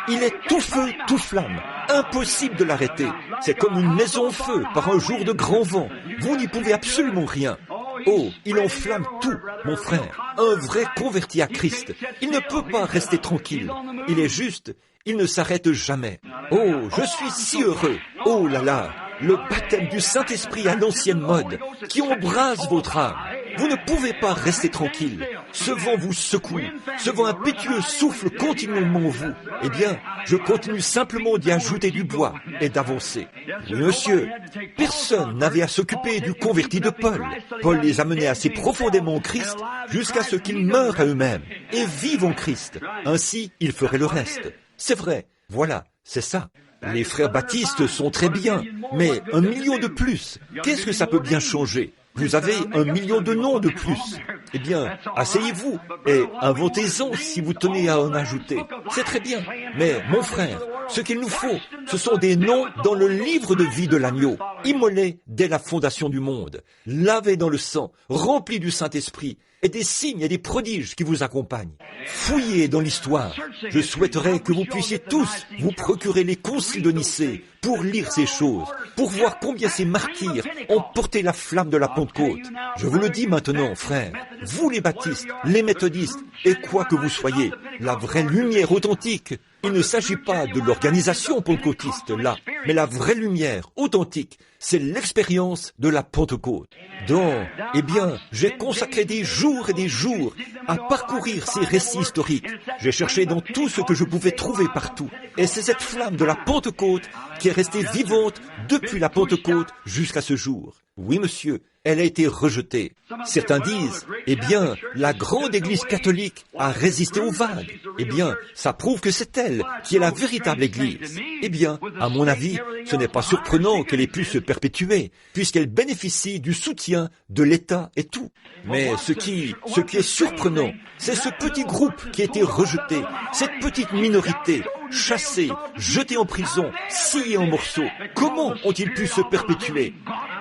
il est tout feu, tout flamme. Impossible de l'arrêter. C'est comme une maison au feu par un jour de grand vent. Vous n'y pouvez absolument rien. Oh, il enflamme tout, mon frère. Un vrai converti à Christ. Il ne peut pas rester tranquille. Il est juste, il ne s'arrête jamais. Oh, je suis si heureux. Oh là là, le baptême du Saint-Esprit à l'ancienne mode, qui embrase votre âme. Vous ne pouvez pas rester tranquille. Ce vent vous secoue. Ce vent impétueux souffle continuellement en vous. Eh bien, je continue simplement d'y ajouter du bois et d'avancer. Oui, monsieur, personne n'avait à s'occuper du converti de Paul. Paul les amenait assez profondément en Christ jusqu'à ce qu'ils meurent à eux-mêmes et vivent en Christ. Ainsi, ils feraient le reste. C'est vrai. Voilà, c'est ça. Les frères baptistes sont très bien, mais 1 million de plus, qu'est-ce que ça peut bien changer? Vous avez 1 million de noms de plus. Eh bien, asseyez-vous et inventez-en si vous tenez à en ajouter. C'est très bien. Mais, mon frère, ce qu'il nous faut, ce sont des noms dans le livre de vie de l'agneau, immolés dès la fondation du monde, lavés dans le sang, remplis du Saint-Esprit, et des signes et des prodiges qui vous accompagnent. Fouillez dans l'histoire. Je souhaiterais que vous puissiez tous vous procurer les conciles de Nicée pour lire ces choses, pour voir combien ces martyrs ont porté la flamme de la Pentecôte. Je vous le dis maintenant, frères, vous les baptistes, les méthodistes, et quoi que vous soyez, la vraie lumière authentique, il ne s'agit pas de l'organisation pentecôtiste là, mais la vraie lumière authentique, c'est l'expérience de la Pentecôte. Donc, eh bien, j'ai consacré des jours et des jours à parcourir ces récits historiques. J'ai cherché dans tout ce que je pouvais trouver partout. Et c'est cette flamme de la Pentecôte qui est restée vivante depuis la Pentecôte jusqu'à ce jour. Oui, monsieur, elle a été rejetée. Certains disent, eh bien, la grande Église catholique a résisté aux vagues. Eh bien, ça prouve que c'est elle qui est la véritable Église. Eh bien, à mon avis, ce n'est pas surprenant qu'elle ait pu se perpétuer, puisqu'elle bénéficie du soutien de l'État et tout. Mais ce qui est surprenant, c'est ce petit groupe qui a été rejeté, cette petite minorité, chassée, jetée en prison, sciée en morceaux. Comment ont-ils pu se perpétuer?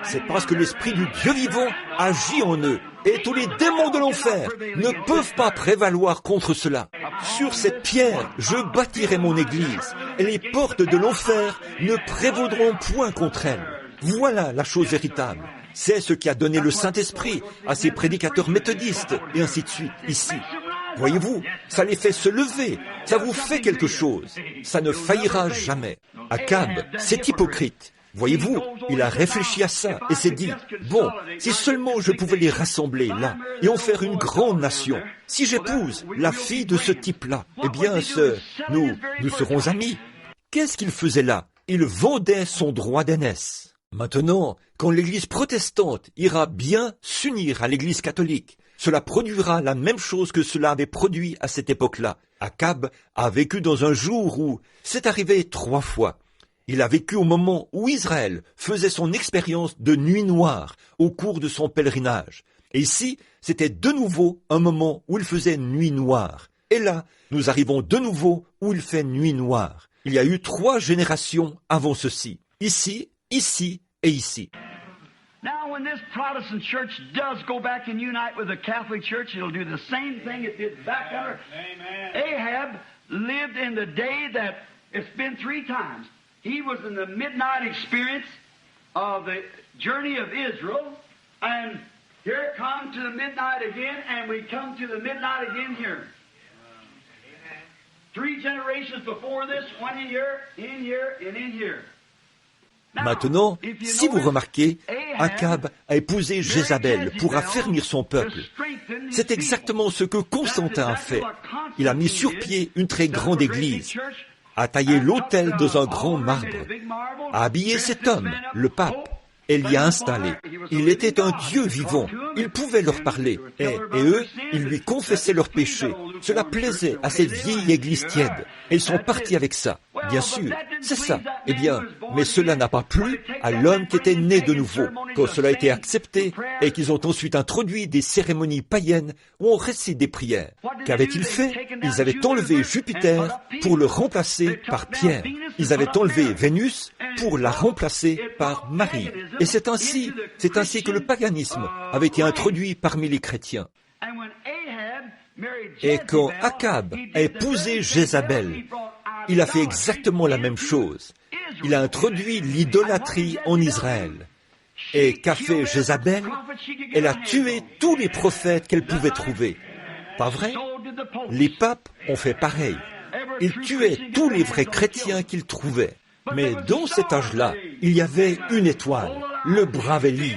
C'est parce que l'Esprit du Dieu vivant agit en eux. Et tous les démons de l'enfer ne peuvent pas prévaloir contre cela. Sur cette pierre, je bâtirai mon église, et les portes de l'enfer ne prévaudront point contre elle. Voilà la chose véritable. C'est ce qui a donné le Saint-Esprit à ces prédicateurs méthodistes, et ainsi de suite, ici. Voyez-vous, ça les fait se lever, ça vous fait quelque chose. Ça ne faillira jamais. Akab, c'est hypocrite. Voyez-vous, il a réfléchi à ça et s'est dit, bon, si seulement je pouvais les rassembler là et en faire une grande nation, si j'épouse la fille de ce type-là, eh bien, nous serons amis. Qu'est-ce qu'il faisait là? Il vendait son droit d'aînesse. Maintenant, quand l'Église protestante ira bien s'unir à l'Église catholique, cela produira la même chose que cela avait produit à cette époque-là. Akab a vécu dans un jour où c'est arrivé 3 fois. Il a vécu au moment où Israël faisait son expérience de nuit noire au cours de son pèlerinage. Et ici, c'était de nouveau un moment où il faisait nuit noire. Et là, nous arrivons de nouveau où il fait nuit noire. Il y a eu 3 générations avant ceci. Ici, ici et ici. Now, when this Protestant church does go back and unite with the Catholic Church, it'll do the same thing it did back under. Ahab lived in the day that it's been 3 times. He was in the midnight experience of the journey of Israel, and here it comes to the midnight again, and we come to the midnight again here. 3 generations before this, 1 in here, and in here. Maintenant, si vous remarquez, Akab a épousé Jézabel pour affermir son peuple. C'est exactement ce que Constantin a fait. Il a mis sur pied une très grande église, a taillé l'autel dans un grand marbre, a habillé cet homme, le pape, et l'y a installé. Il était un Dieu vivant. Il pouvait leur parler. Et eux, ils lui confessaient leurs péchés. Cela plaisait à cette vieille église tiède. Et ils sont partis avec ça. Bien sûr, c'est ça. Eh bien, mais cela n'a pas plu à l'homme qui était né de nouveau. Quand cela a été accepté et qu'ils ont ensuite introduit des cérémonies païennes où on récite des prières. Qu'avaient-ils fait? Ils avaient enlevé Jupiter pour le remplacer par Pierre. Ils avaient enlevé Vénus pour la remplacer par Marie. Et c'est ainsi que le paganisme avait été introduit parmi les chrétiens. Et quand Akab a épousé Jézabel, il a fait exactement la même chose. Il a introduit l'idolâtrie en Israël. Et qu'a fait Jézabel? Elle a tué tous les prophètes qu'elle pouvait trouver. Pas vrai? Les papes ont fait pareil. Ils tuaient tous les vrais chrétiens qu'ils trouvaient. Mais dans cet âge-là, il y avait une étoile, le brave Élie.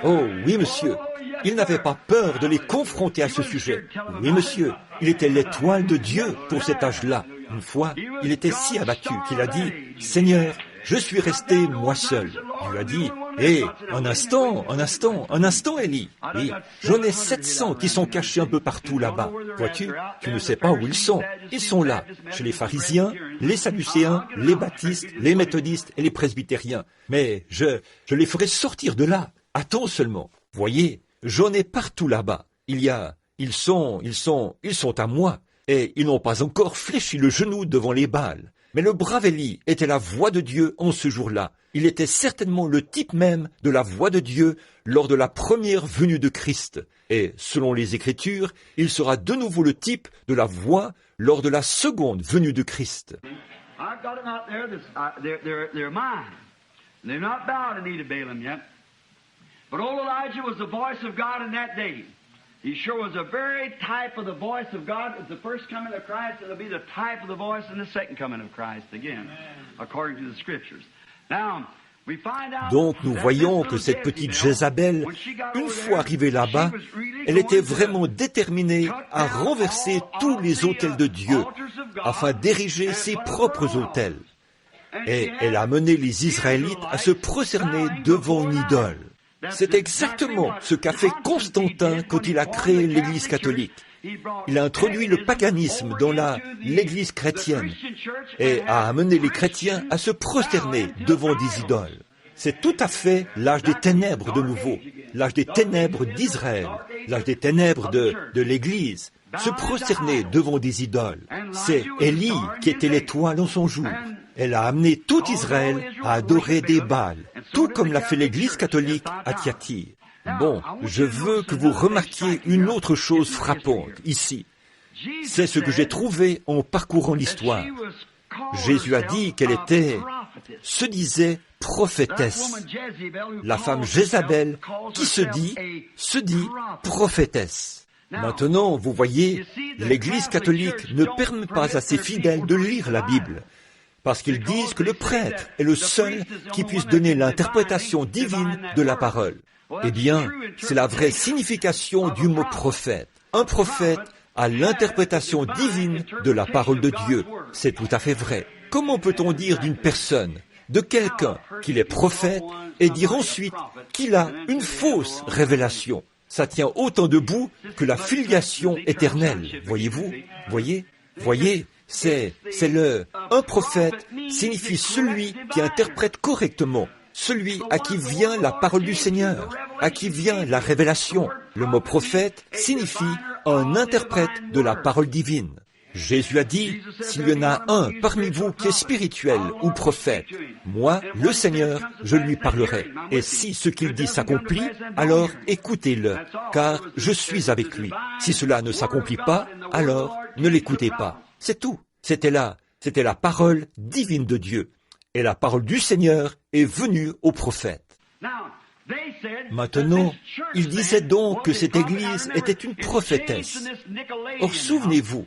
Oh oui, monsieur. Il n'avait pas peur de les confronter à ce sujet. Oui, monsieur. Il était l'étoile de Dieu pour cet âge-là. Une fois, il était si abattu qu'il a dit, « Seigneur, je suis resté moi seul. » Dieu a dit, « Hé, un instant, Élie. Oui, j'en ai 700 qui sont cachés un peu partout là-bas. Vois-tu, tu ne sais pas où ils sont. Ils sont là, chez les pharisiens, les sadducéens, les baptistes, les méthodistes et les presbytériens. Mais je les ferai sortir de là. Attends seulement. Voyez, j'en ai partout là-bas. Ils sont à moi. Et ils n'ont pas encore fléchi le genou devant les Baals. Mais le brave Élie était la voix de Dieu en ce jour-là. Il était certainement le type même de la voix de Dieu lors de la première venue de Christ. Et selon les Écritures, il sera de nouveau le type de la voix lors de la seconde venue de Christ. He sure was a very type of the voice of God. It was the first coming of Christ, and it'll be the type of the voice in the second coming of Christ again, according to the Scriptures. Now, we find out donc nous voyons que cette petite Jézabel, une fois arrivée là-bas, elle était vraiment déterminée à renverser tous les autels de Dieu, afin d'ériger ses propres autels. Et elle a amené les Israélites à se prosterner devant une idole. C'est exactement ce qu'a fait Constantin quand il a créé l'Église catholique. Il a introduit le paganisme dans l'Église chrétienne et a amené les chrétiens à se prosterner devant des idoles. C'est tout à fait l'âge des ténèbres de nouveau, l'âge des ténèbres d'Israël, l'âge des ténèbres de l'Église, se prosterner devant des idoles. C'est Élie qui était l'étoile en son jour. Elle a amené tout Israël à adorer des Baals, tout comme l'a fait l'Église catholique à Thyatire. Bon, je veux que vous remarquiez une autre chose frappante ici. C'est ce que j'ai trouvé en parcourant l'histoire. Jésus a dit qu'elle se disait prophétesse. La femme Jézabel qui se dit prophétesse. Maintenant, vous voyez, l'Église catholique ne permet pas à ses fidèles de lire la Bible, parce qu'ils disent que le prêtre est le seul qui puisse donner l'interprétation divine de la parole. Eh bien, c'est la vraie signification du mot prophète. Un prophète a l'interprétation divine de la parole de Dieu. C'est tout à fait vrai. Comment peut-on dire d'une personne, de quelqu'un, qu'il est prophète, et dire ensuite qu'il a une fausse révélation? Ça tient autant debout que la filiation éternelle, voyez-vous? Voyez, un prophète signifie celui qui interprète correctement, celui à qui vient la parole du Seigneur, à qui vient la révélation. Le mot prophète signifie un interprète de la parole divine. Jésus a dit, s'il y en a un parmi vous qui est spirituel ou prophète, moi, le Seigneur, je lui parlerai. Et si ce qu'il dit s'accomplit, alors écoutez-le, car je suis avec lui. Si cela ne s'accomplit pas, alors ne l'écoutez pas. C'est tout. C'était la parole divine de Dieu. Et la parole du Seigneur est venue au prophète. Maintenant, ils disaient donc que cette Église était une prophétesse. Or, souvenez-vous,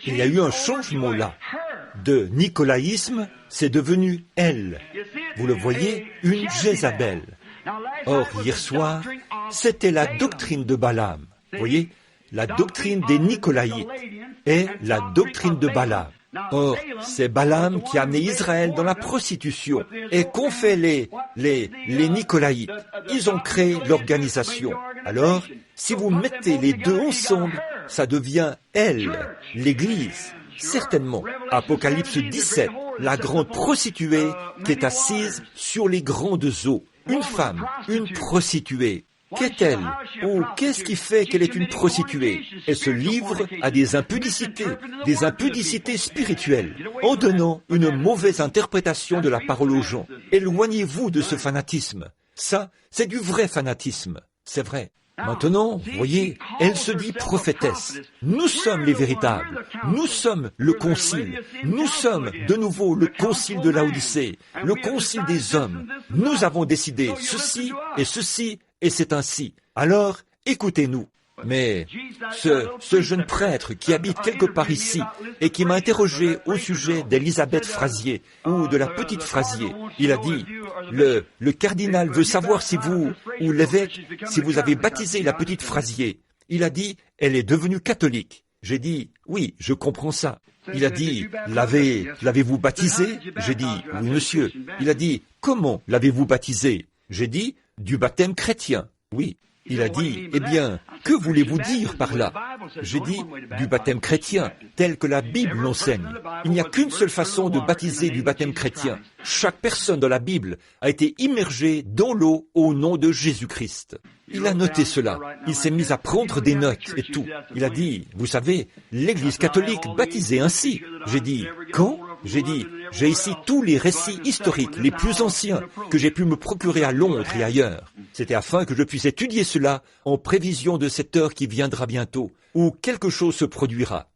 il y a eu un changement là. De nicolaïsme, c'est devenu elle. vous le voyez, une Jézabel. Or, hier soir, c'était la doctrine de Balaam. Vous voyez, la doctrine des Nicolaïtes est la doctrine de Balaam. Or, c'est Balaam qui a amené Israël dans la prostitution. Et qu'ont fait les Nicolaïtes? Ils ont créé l'organisation. Alors, si vous mettez les deux ensemble, ça devient elle, l'Église. Certainement. Apocalypse 17, la grande prostituée qui est assise sur les grandes eaux. Une femme, une prostituée. Qu'est-elle? Ou qu'est-ce qui fait qu'elle est une prostituée? Elle se livre à des impudicités spirituelles, en donnant une mauvaise interprétation de la parole aux gens. Éloignez-vous de ce fanatisme. Ça, c'est du vrai fanatisme. C'est vrai. Maintenant, vous voyez, elle se dit prophétesse. Nous sommes les véritables. Nous sommes le concile. Nous sommes de nouveau le concile de Laodicée, le concile des hommes. Nous avons décidé ceci, et c'est ainsi. Alors, écoutez-nous. Mais ce jeune prêtre qui habite quelque part ici et qui m'a interrogé au sujet d'Élisabeth Frazier ou de la petite Frazier, il a dit, le cardinal veut savoir si vous, ou l'évêque, si vous avez baptisé la petite Frazier. Il a dit, elle est devenue catholique. J'ai dit, oui, je comprends ça. Il a dit, l'avez-vous baptisée? J'ai dit, oui, monsieur. Il a dit, comment l'avez-vous baptisée? J'ai dit, du baptême chrétien. Oui. Il a dit, eh bien, que voulez-vous dire par là? J'ai dit, du baptême chrétien, tel que la Bible l'enseigne. Il n'y a qu'une seule façon de baptiser du baptême chrétien. Chaque personne dans la Bible a été immergée dans l'eau au nom de Jésus-Christ. Il a noté cela. Il s'est mis à prendre des notes et tout. Il a dit, vous savez, l'Église catholique baptisait ainsi. J'ai dit, quand? J'ai dit, j'ai ici tous les récits historiques les plus anciens que j'ai pu me procurer à Londres et ailleurs. C'était afin que je puisse étudier cela en prévision de cette heure qui viendra bientôt, où quelque chose se produira.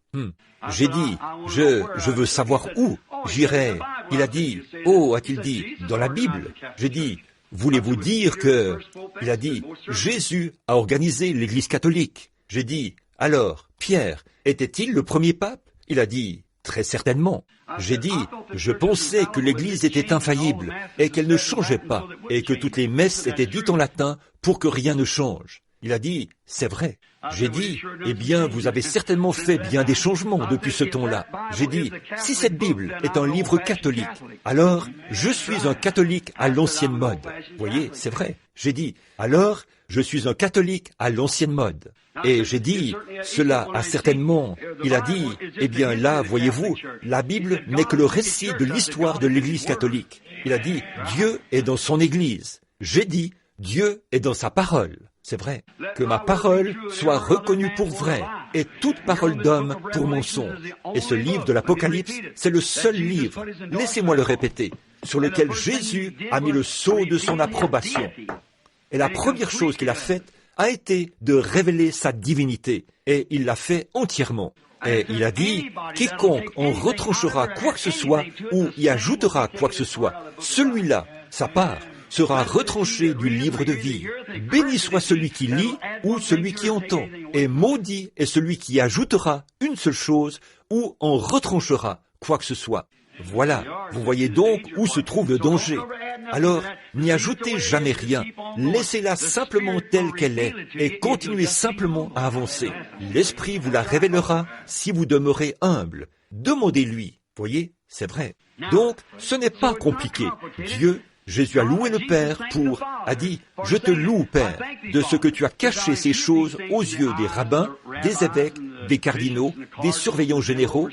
J'ai dit, je veux savoir où j'irai. Il a dit, oh, a-t-il dit, dans la Bible. J'ai dit, voulez-vous dire que... Il a dit, Jésus a organisé l'Église catholique. J'ai dit, alors, Pierre, était-il le premier pape? Il a dit, très certainement. J'ai dit, je pensais que l'Église était infaillible et qu'elle ne changeait pas et que toutes les messes étaient dites en latin pour que rien ne change. Il a dit, c'est vrai. J'ai dit, eh bien, vous avez certainement fait bien des changements depuis ce temps-là. J'ai dit, si cette Bible est un livre catholique, alors je suis un catholique à l'ancienne mode. Vous voyez, c'est vrai. J'ai dit, alors je suis un catholique à l'ancienne mode. Et j'ai dit, cela a certainement, il a dit, eh bien là, voyez-vous, la Bible n'est que le récit de l'histoire de l'Église catholique. Il a dit, Dieu est dans son Église. J'ai dit, Dieu est dans sa parole. C'est vrai. Que ma parole soit reconnue pour vraie et toute parole d'homme pour mensonge. Et ce livre de l'Apocalypse, c'est le seul livre, laissez-moi le répéter, sur lequel Jésus a mis le sceau de son approbation. Et la première chose qu'il a faite a été de révéler sa divinité. Et il l'a fait entièrement. Et il a dit, quiconque en retranchera quoi que ce soit ou y ajoutera quoi que ce soit, celui-là, sa part, sera retranché du livre de vie. Béni soit celui qui lit ou celui qui entend, et maudit est celui qui ajoutera une seule chose ou en retranchera quoi que ce soit. Voilà, vous voyez donc où se trouve le danger. Alors, n'y ajoutez jamais rien, laissez-la simplement telle qu'elle est, et continuez simplement à avancer. L'Esprit vous la révélera si vous demeurez humble. Demandez-lui, voyez, c'est vrai. Donc, ce n'est pas compliqué. Jésus a loué le Père a dit, je te loue, Père, de ce que tu as caché ces choses aux yeux des rabbins, des évêques, des cardinaux, des surveillants généraux,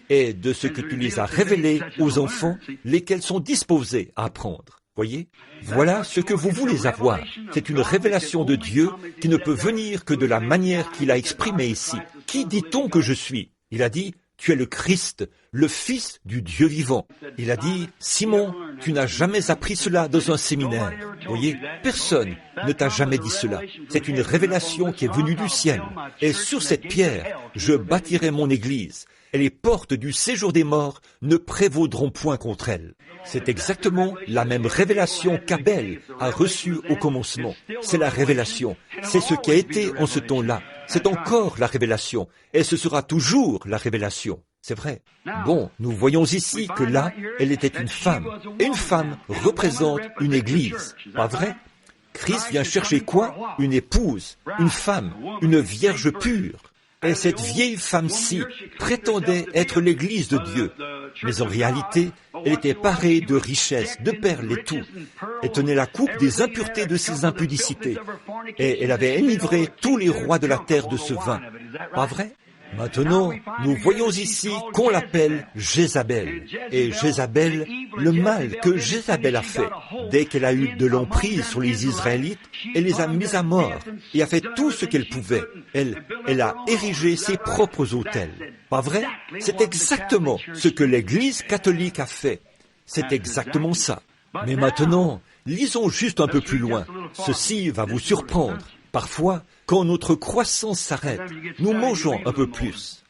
et de ce que tu les as révélés aux enfants, lesquels sont disposés à apprendre. Voyez? Voilà ce que vous voulez avoir. C'est une révélation de Dieu qui ne peut venir que de la manière qu'il a exprimée ici. Qui dit-on que je suis? Il a dit, tu es le Christ, le Fils du Dieu vivant. Il a dit, Simon, tu n'as jamais appris cela dans un séminaire. Vous voyez, personne ne t'a jamais dit cela. C'est une révélation qui est venue du ciel. Et sur cette pierre, je bâtirai mon église. Et les portes du séjour des morts ne prévaudront point contre elle. C'est exactement la même révélation qu'Abel a reçue au commencement. C'est la révélation. C'est ce qui a été en ce temps-là. C'est encore la révélation. Et ce sera toujours la révélation. C'est vrai. Bon, nous voyons ici que là, elle était une femme. Et une femme représente une église. Pas vrai? Christ vient chercher quoi? Une épouse, une femme, une vierge pure. Et cette vieille femme-ci prétendait être l'église de Dieu. Mais en réalité, elle était parée de richesses, de perles et tout. Elle tenait la coupe des impuretés de ses impudicités. Et elle avait enivré tous les rois de la terre de ce vin. Pas vrai? Maintenant, nous voyons ici qu'on l'appelle Jézabel. Et Jézabel, le mal que Jézabel a fait, dès qu'elle a eu de l'emprise sur les Israélites, elle les a mis à mort et a fait tout ce qu'elle pouvait. Elle a érigé ses propres autels. Pas vrai? C'est exactement ce que l'Église catholique a fait. C'est exactement ça. Mais maintenant, lisons juste un peu plus loin. Ceci va vous surprendre. Parfois, quand notre croissance s'arrête, nous mangeons un peu plus.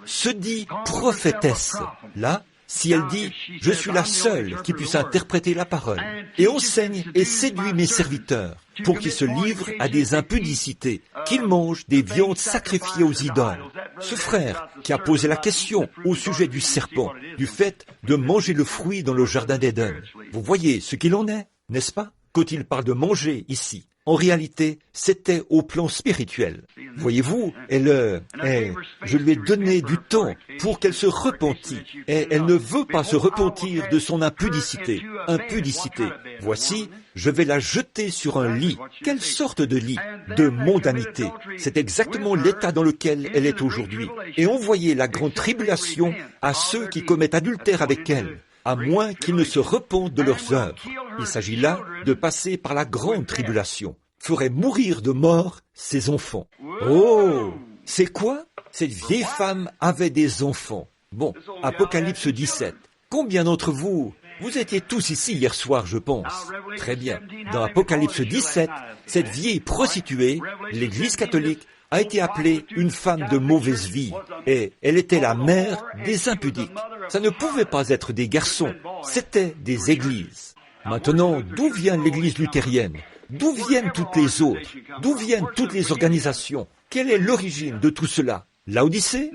Se dit prophétesse. Là, si elle dit « Je suis la seule qui puisse interpréter la parole et enseigne et séduit mes serviteurs pour qu'ils se livrent à des impudicités, qu'ils mangent des viandes sacrifiées aux idoles. » Ce frère qui a posé la question au sujet du serpent, du fait de manger le fruit dans le jardin d'Éden. Vous voyez ce qu'il en est, n'est-ce pas, quand il parle de manger ici? En réalité, c'était au plan spirituel. Voyez-vous, je lui ai donné du temps pour qu'elle se repentît. Et elle ne veut pas se repentir de son impudicité. Impudicité. Voici, je vais la jeter sur un lit. Quelle sorte de lit? De mondanité. C'est exactement l'état dans lequel elle est aujourd'hui. Et envoyer la grande tribulation à ceux qui commettent adultère avec elle, à moins qu'ils ne se repentent de leurs œuvres. Il s'agit là de passer par la grande tribulation. Ferait mourir de mort ses enfants. Oh! C'est quoi? Cette vieille femme avait des enfants. Bon, Apocalypse 17. Combien d'entre vous étiez tous ici hier soir, je pense. Très bien. Dans Apocalypse 17, cette vieille prostituée, l'Église catholique, a été appelée une femme de mauvaise vie. Et elle était la mère des impudiques. Ça ne pouvait pas être des garçons, c'était des églises. Maintenant, d'où vient l'église luthérienne? D'où viennent toutes les autres? D'où viennent toutes les organisations? Quelle est l'origine de tout cela? Laodicée?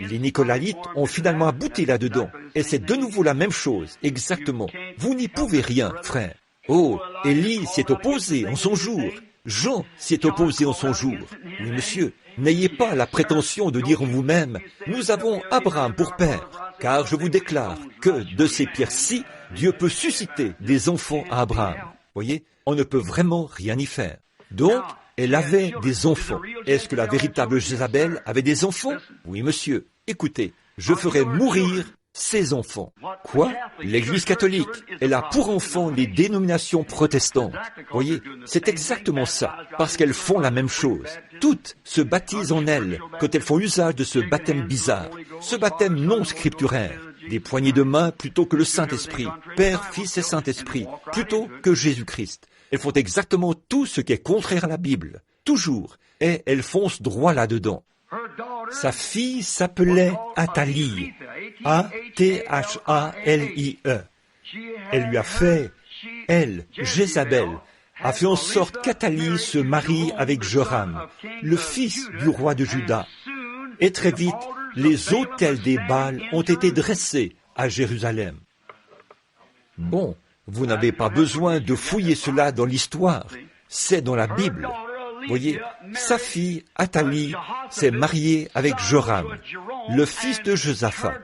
Les Nicolaites ont finalement abouti là-dedans. Et c'est de nouveau la même chose, exactement. Vous n'y pouvez rien, frère. Oh, Élie s'y est opposé en son jour. Jean s'y est opposé en son jour. Oui, monsieur, n'ayez pas la prétention de dire en vous-même, nous avons Abraham pour père, car je vous déclare que de ces pierres-ci, Dieu peut susciter des enfants à Abraham. Voyez, on ne peut vraiment rien y faire. Donc, elle avait des enfants. Est-ce que la véritable Jézabel avait des enfants? Oui, monsieur. Écoutez, je ferai mourir ses enfants. Quoi? L'Église catholique, elle a pour enfants les dénominations protestantes. Voyez, c'est exactement ça, parce qu'elles font la même chose. Toutes se baptisent en elles quand elles font usage de ce baptême bizarre, ce baptême non scripturaire. Des poignées de main plutôt que le Saint-Esprit, Père, Fils et Saint-Esprit, plutôt que Jésus-Christ. Elles font exactement tout ce qui est contraire à la Bible, toujours, et elles foncent droit là-dedans. Sa fille s'appelait Athalie, A-T-H-A-L-I-E. Elle lui a fait, Jézabel, a fait en sorte qu'Athalie se marie avec Joram, le fils du roi de Juda. Et très vite, les autels des Baals ont été dressés à Jérusalem. Bon, vous n'avez pas besoin de fouiller cela dans l'histoire, c'est dans la Bible. Voyez, sa fille, Athalie, s'est mariée avec Joram, le fils de Josaphat.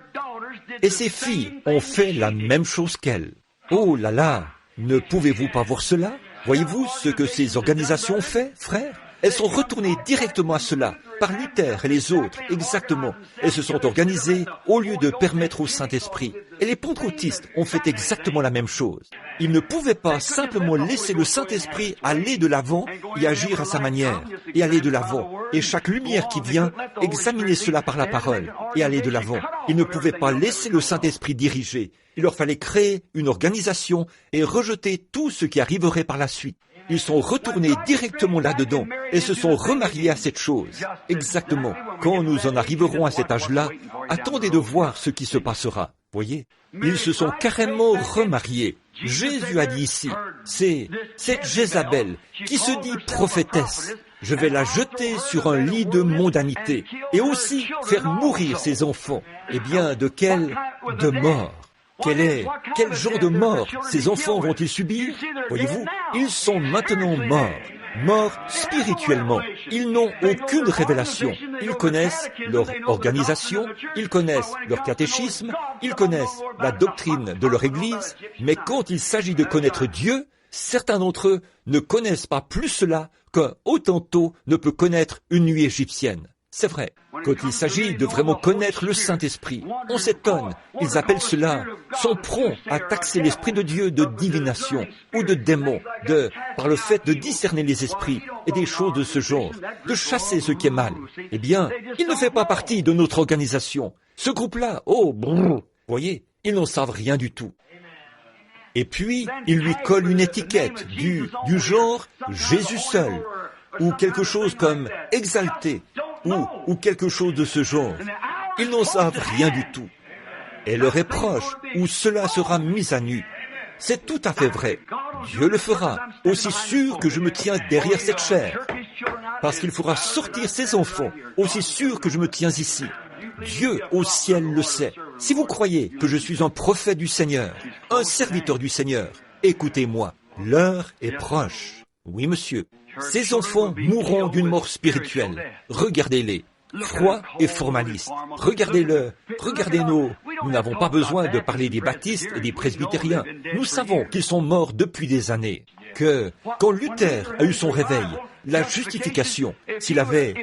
Et ses filles ont fait la même chose qu'elle. Oh là là, ne pouvez-vous pas voir cela? Voyez-vous ce que ces organisations ont fait, frères? Elles sont retournées directement à cela, par Luther et les autres, exactement. Elles se sont organisées au lieu de permettre au Saint-Esprit. Et les pentecôtistes ont fait exactement la même chose. Ils ne pouvaient pas simplement laisser le Saint-Esprit aller de l'avant et agir à sa manière, et aller de l'avant. Et chaque lumière qui vient, examiner cela par la parole, et aller de l'avant. Ils ne pouvaient pas laisser le Saint-Esprit diriger. Il leur fallait créer une organisation et rejeter tout ce qui arriverait par la suite. Ils sont retournés directement là-dedans et se sont remariés à cette chose. Exactement. Quand nous en arriverons à cet âge-là, attendez de voir ce qui se passera. Voyez, ils se sont carrément remariés. Jésus a dit ici, c'est cette Jézabel qui se dit prophétesse. Je vais la jeter sur un lit de mondanité et aussi faire mourir ses enfants. Eh bien, de quelle? De mort. Quel genre de mort ces enfants vont-ils subir? Voyez-vous, ils sont maintenant morts spirituellement. Ils n'ont aucune révélation. Ils connaissent leur organisation, ils connaissent leur catéchisme, ils connaissent la doctrine de leur Église, mais quand il s'agit de connaître Dieu, certains d'entre eux ne connaissent pas plus cela qu'un Hottentot ne peut connaître une nuit égyptienne. C'est vrai. Quand il s'agit de vraiment connaître le Saint-Esprit, on s'étonne. Ils appellent cela, sont prompts à taxer l'Esprit de Dieu de divination ou de démon, par le fait de discerner les esprits et des choses de ce genre, de chasser ce qui est mal. Eh bien, il ne fait pas partie de notre organisation. Ce groupe-là, voyez, ils n'en savent rien du tout. Et puis, il lui colle une étiquette du genre Jésus seul, ou quelque chose comme exalté, ou quelque chose de ce genre. Ils n'en savent rien du tout. Et le reproche où cela sera mis à nu. C'est tout à fait vrai. Dieu le fera, aussi sûr que je me tiens derrière cette chair. Parce qu'il fera sortir ses enfants, aussi sûr que je me tiens ici. Dieu au ciel le sait. Si vous croyez que je suis un prophète du Seigneur, un serviteur du Seigneur, écoutez-moi, l'heure est proche. Oui, monsieur. Ces enfants mourront d'une mort spirituelle. Regardez-les, froids et formalistes. Regardez-nous. Nous n'avons pas besoin de parler des baptistes et des presbytériens. Nous savons qu'ils sont morts depuis des années. Que, quand Luther a eu son réveil, la justification, s'il avait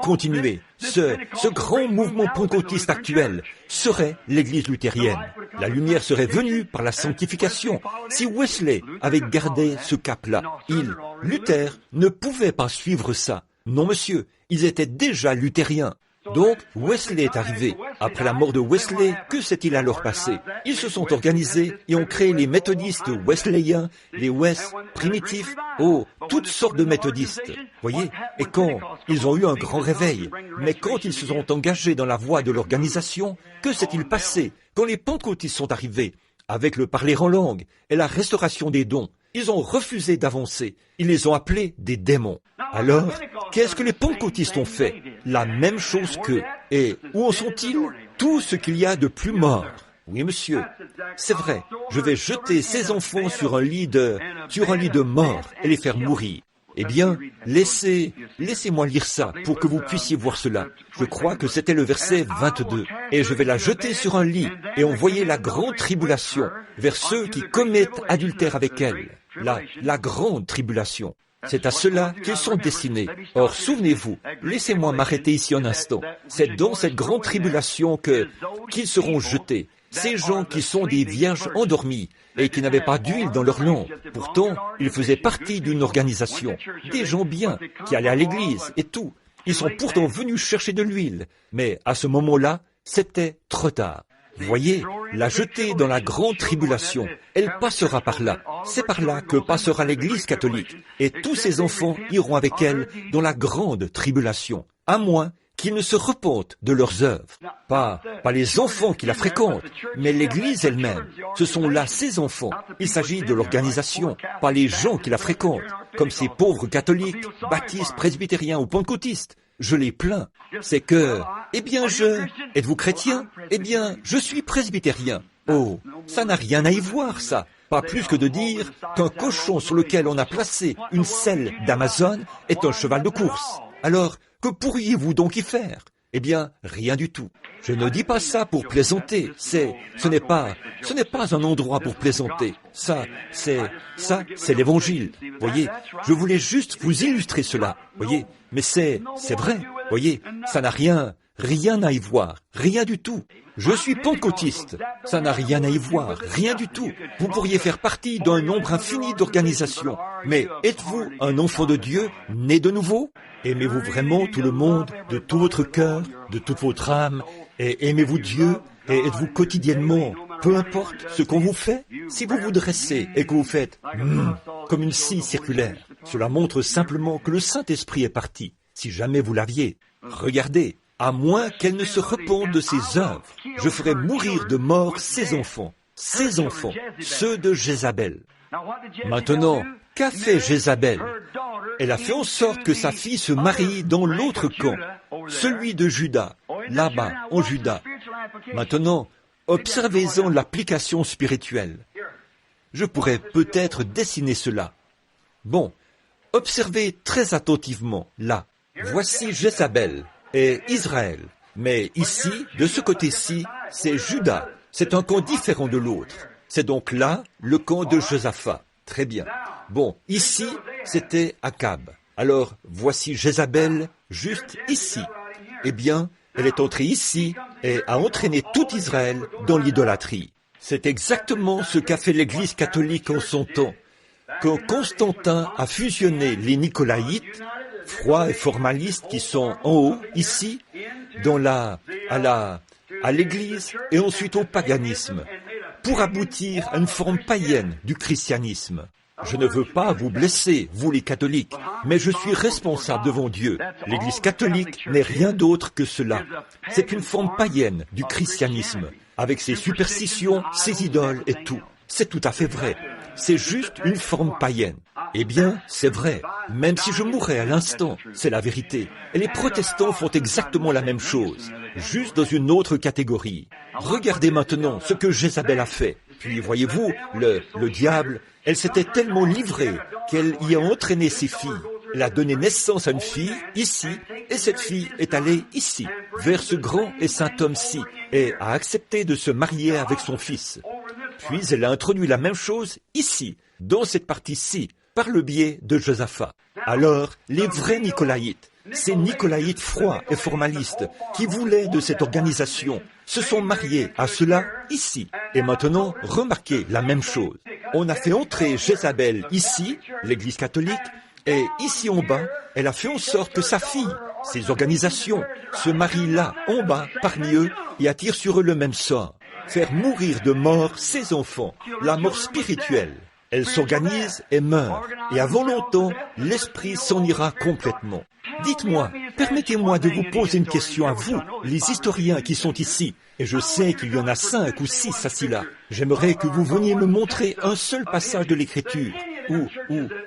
continué, ce grand mouvement pentecôtiste actuel serait l'Église luthérienne. La lumière serait venue par la sanctification. Si Wesley avait gardé ce cap-là, Luther ne pouvait pas suivre ça. Non, monsieur, ils étaient déjà luthériens. Donc, Wesley est arrivé. Après la mort de Wesley, que s'est-il alors passé? Ils se sont organisés et ont créé les méthodistes wesleyens, les Wes primitifs, toutes sortes de méthodistes. Voyez? Et quand ils ont eu un grand réveil, mais quand ils se sont engagés dans la voie de l'organisation, que s'est-il passé? Quand les pentecôtistes sont arrivés, avec le parler en langue et la restauration des dons, ils ont refusé d'avancer. Ils les ont appelés des démons. Alors, qu'est-ce que les pentecôtistes ont fait? La même chose qu'eux. Et où en sont-ils? Tout ce qu'il y a de plus mort. Oui, monsieur. C'est vrai. Je vais jeter ces enfants sur un lit de mort et les faire mourir. Eh bien, laissez-moi lire ça pour que vous puissiez voir cela. Je crois que c'était le verset 22. Et je vais la jeter sur un lit et envoyer la grande tribulation vers ceux qui commettent adultère avec elle. La grande tribulation. C'est à cela qu'ils sont destinés. Or, souvenez-vous, laissez-moi m'arrêter ici un instant. C'est dans cette grande tribulation qu'ils seront jetés. Ces gens qui sont des vierges endormies et qui n'avaient pas d'huile dans leur lampe. Pourtant, ils faisaient partie d'une organisation. Des gens bien, qui allaient à l'église et tout. Ils sont pourtant venus chercher de l'huile. Mais à ce moment-là, c'était trop tard. Voyez, la jeter dans la grande tribulation, elle passera par là. C'est par là que passera l'Église catholique. Et tous ses enfants iront avec elle dans la grande tribulation. À moins qu'ils ne se repentent de leurs œuvres. Pas les enfants qui la fréquentent, mais l'Église elle-même. Ce sont là ses enfants. Il s'agit de l'organisation, pas les gens qui la fréquentent, comme ces pauvres catholiques, baptistes, presbytériens ou pentecôtistes. Je les plains. C'est que, êtes-vous chrétien? Je suis presbytérien. Oh, ça n'a rien à y voir, ça. Pas plus que de dire qu'un cochon sur lequel on a placé une selle d'Amazon est un cheval de course. Alors, que pourriez-vous donc y faire? Rien du tout. Je ne dis pas ça pour plaisanter. Ce n'est pas un endroit pour plaisanter. Ça, c'est l'évangile. Voyez, je voulais juste vous illustrer cela. Voyez, mais c'est vrai. Voyez, ça n'a rien à y voir. Rien du tout. Je suis pentecôtiste. Ça n'a rien à y voir. Rien du tout. Vous pourriez faire partie d'un nombre infini d'organisations. Mais êtes-vous un enfant de Dieu, né de nouveau? Aimez-vous vraiment tout le monde, de tout votre cœur, de toute votre âme? Et aimez-vous Dieu? Et êtes-vous quotidiennement, peu importe ce qu'on vous fait? Si vous vous dressez et que vous faites comme une scie circulaire, cela montre simplement que le Saint-Esprit est parti. Si jamais vous l'aviez, regardez, à moins qu'elle ne se repente de ses œuvres, je ferai mourir de mort ses enfants. ses enfants, ceux de Jézabel. Maintenant, qu'a fait Jézabel? Elle a fait en sorte que sa fille se marie dans l'autre camp, celui de Juda, là-bas, en Juda. Maintenant, observez-en l'application spirituelle. Je pourrais peut-être dessiner cela. Bon, observez très attentivement, là. Voici Jézabel et Israël. Mais ici, de ce côté-ci, c'est Juda. C'est un camp différent de l'autre. C'est donc là le camp de Josaphat. Très bien. Bon, ici, c'était Akab. Alors, voici Jézabel, juste ici. Eh bien, elle est entrée ici et a entraîné tout Israël dans l'idolâtrie. C'est exactement ce qu'a fait l'Église catholique en son temps. Quand Constantin a fusionné les Nicolaïtes, froids et formalistes qui sont en haut, ici, à l'Église et ensuite au paganisme, pour aboutir à une forme païenne du christianisme. Je ne veux pas vous blesser, vous les catholiques, mais je suis responsable devant Dieu. L'Église catholique n'est rien d'autre que cela. C'est une forme païenne du christianisme, avec ses superstitions, ses idoles et tout. C'est tout à fait vrai. C'est juste une forme païenne. Eh bien, c'est vrai. Même si je mourrais à l'instant, c'est la vérité. Et les protestants font exactement la même chose, juste dans une autre catégorie. Regardez maintenant ce que Jézabel a fait. Puis, voyez-vous, le diable, elle s'était tellement livrée qu'elle y a entraîné ses filles. Elle a donné naissance à une fille, ici, et cette fille est allée ici, vers ce grand et saint homme-ci, et a accepté de se marier avec son fils. Puis elle a introduit la même chose ici, dans cette partie-ci, par le biais de Josaphat. Alors, les vrais Nicolaïtes, ces Nicolaïtes froids et formalistes qui voulaient de cette organisation, se sont mariés à cela ici. Et maintenant, remarquez la même chose. On a fait entrer Jézabel ici, l'Église catholique, et ici en bas, elle a fait en sorte que sa fille, ces organisations, se marient là, en bas, parmi eux, et attirent sur eux le même sort. Faire mourir de mort ses enfants, la mort spirituelle. Elle s'organise et meurt, et avant longtemps, l'esprit s'en ira complètement. Dites-moi, permettez-moi de vous poser une question à vous, les historiens qui sont ici, et je sais qu'il y en a 5 ou 6 assis-là. J'aimerais que vous veniez me montrer un seul passage de l'Écriture, ou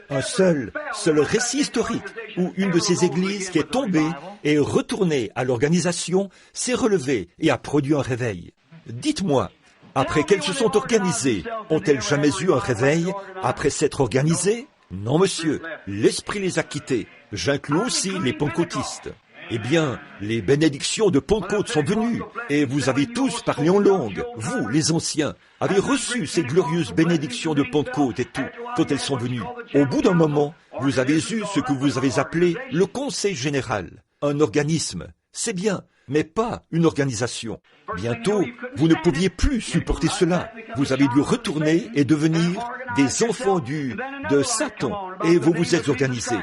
un seul récit historique, où une de ces églises qui est tombée et retournée à l'organisation s'est relevée et a produit un réveil. Dites-moi, après qu'elles se sont organisées, ont-elles jamais eu un réveil après s'être organisées? Non, monsieur, l'Esprit les a quittées. J'inclus aussi les pentecôtistes. Eh bien, les bénédictions de Pentecôte sont venues, et vous avez tous parlé en langue. Vous, les anciens, avez reçu ces glorieuses bénédictions de Pentecôte et tout, quand elles sont venues. Au bout d'un moment, vous avez eu ce que vous avez appelé le Conseil général, un organisme. C'est bien, mais pas une organisation. Bientôt, vous ne pouviez plus supporter cela. Vous avez dû retourner et devenir des enfants de Satan, et vous vous êtes organisés.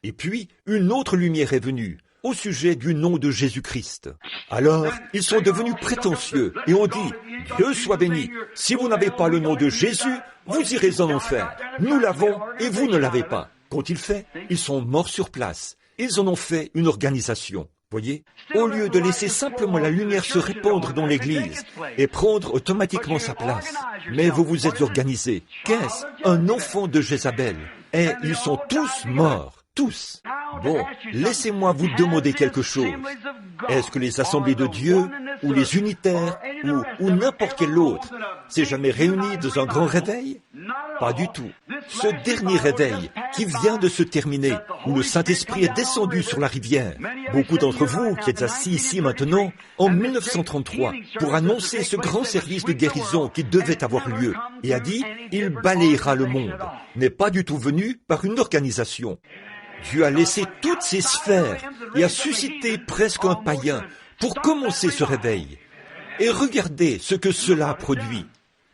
Et puis, une autre lumière est venue, au sujet du nom de Jésus-Christ. Alors, ils sont devenus prétentieux, et ont dit, « Dieu soit béni, si vous n'avez pas le nom de Jésus, vous irez en enfer. Nous l'avons, et vous ne l'avez pas. » Qu'ont-ils fait? Ils sont morts sur place. Ils en ont fait une organisation. Voyez, au lieu de laisser simplement la lumière se répandre dans l'Église et prendre automatiquement sa place, mais vous vous êtes organisés. Qu'est-ce? Un enfant de Jézabel. Et ils sont tous morts. Tous. Bon, laissez-moi vous demander quelque chose. Est-ce que les assemblées de Dieu, ou les unitaires, ou n'importe quel autre, s'est jamais réuni dans un grand réveil? Pas du tout. Ce dernier réveil, qui vient de se terminer, où le Saint-Esprit est descendu sur la rivière, beaucoup d'entre vous qui êtes assis ici maintenant, en 1933, pour annoncer ce grand service de guérison qui devait avoir lieu, et a dit, il balayera le monde, n'est pas du tout venu par une organisation. Dieu a laissé toutes ces sphères et a suscité presque un païen pour commencer ce réveil. Et regardez ce que cela a produit.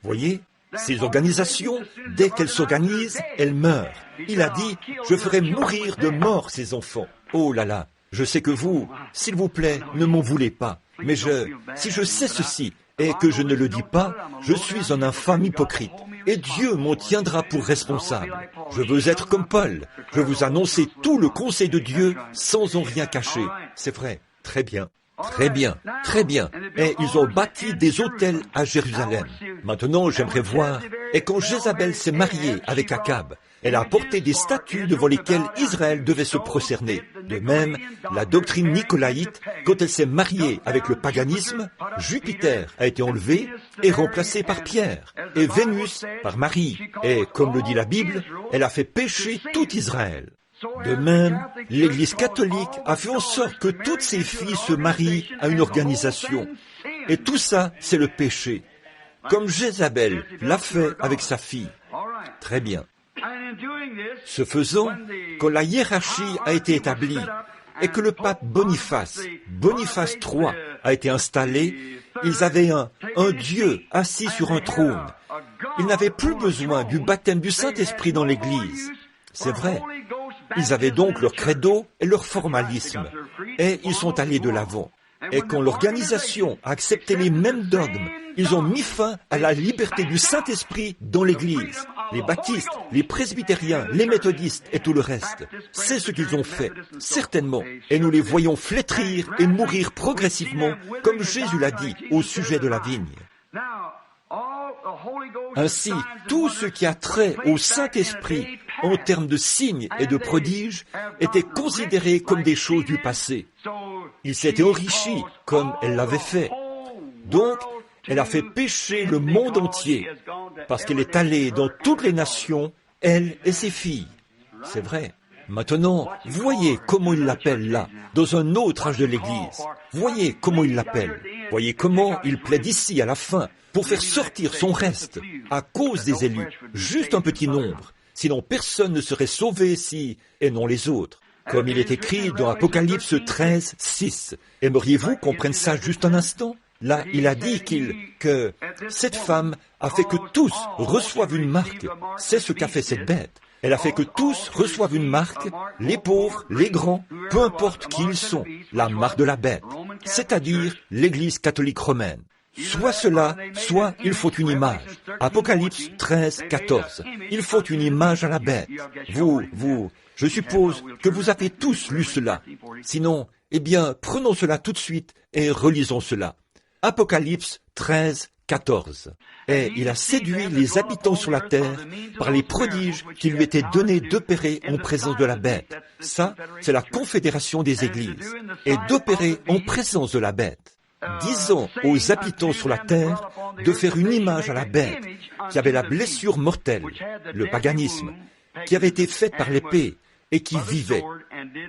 Voyez, ces organisations, dès qu'elles s'organisent, elles meurent. Il a dit, je ferai mourir de mort ces enfants. Oh là là, je sais que vous, s'il vous plaît, ne m'en voulez pas. Mais si je sais ceci et que je ne le dis pas, je suis un infâme hypocrite. Et Dieu m'en tiendra pour responsable. Je veux être comme Paul. Je veux annoncer tout le conseil de Dieu sans en rien cacher. C'est vrai, très bien. Très bien, très bien. Et ils ont bâti des autels à Jérusalem. Maintenant, j'aimerais voir. Et quand Jézabel s'est mariée avec Akab, elle a apporté des statues devant lesquelles Israël devait se prosterner. De même, la doctrine nicolaïte, quand elle s'est mariée avec le paganisme, Jupiter a été enlevé et remplacé par Pierre, et Vénus par Marie. Et comme le dit la Bible, elle a fait pécher tout Israël. De même, l'Église catholique a fait en sorte que toutes ses filles se marient à une organisation. Et tout ça, c'est le péché. Comme Jézabel l'a fait avec sa fille. Très bien. Ce faisant, quand la hiérarchie a été établie et que le pape Boniface III a été installé, ils avaient un Dieu assis sur un trône. Ils n'avaient plus besoin du baptême du Saint-Esprit dans l'Église. C'est vrai. Ils avaient donc leur credo et leur formalisme, et ils sont allés de l'avant. Et quand l'organisation a accepté les mêmes dogmes, ils ont mis fin à la liberté du Saint-Esprit dans l'Église. Les baptistes, les presbytériens, les méthodistes et tout le reste. C'est ce qu'ils ont fait, certainement. Et nous les voyons flétrir et mourir progressivement, comme Jésus l'a dit au sujet de la vigne. Ainsi, tout ce qui a trait au Saint-Esprit, en termes de signes et de prodiges, était considéré comme des choses du passé. Il s'était enrichi comme elle l'avait fait. Donc, elle a fait pécher le monde entier, parce qu'elle est allée dans toutes les nations, elle et ses filles. C'est vrai. Maintenant, voyez comment il l'appelle là, dans un autre âge de l'Église. Voyez comment il l'appelle. Voyez comment il plaide ici à la fin, pour faire sortir son reste, à cause des élus, juste un petit nombre. Sinon personne ne serait sauvé si, et non les autres. Comme il est écrit dans Apocalypse 13, 6. Aimeriez-vous qu'on prenne ça juste un instant? Là, il a dit que cette femme a fait que tous reçoivent une marque. C'est ce qu'a fait cette bête. Elle a fait que tous reçoivent une marque, les pauvres, les grands, peu importe qui ils sont, la marque de la bête, c'est-à-dire l'Église catholique romaine. Soit cela, soit il faut une image. Apocalypse 13, 14. Il faut une image à la bête. Je suppose que vous avez tous lu cela. Sinon, eh bien, prenons cela tout de suite et relisons cela. Apocalypse 13, 14. Et il a séduit les habitants sur la terre par les prodiges qui lui étaient donnés d'opérer en présence de la bête. Ça, c'est la confédération des églises. Et d'opérer en présence de la bête. Disant aux habitants sur la terre de faire une image à la bête qui avait la blessure mortelle, le paganisme, qui avait été faite par l'épée et qui vivait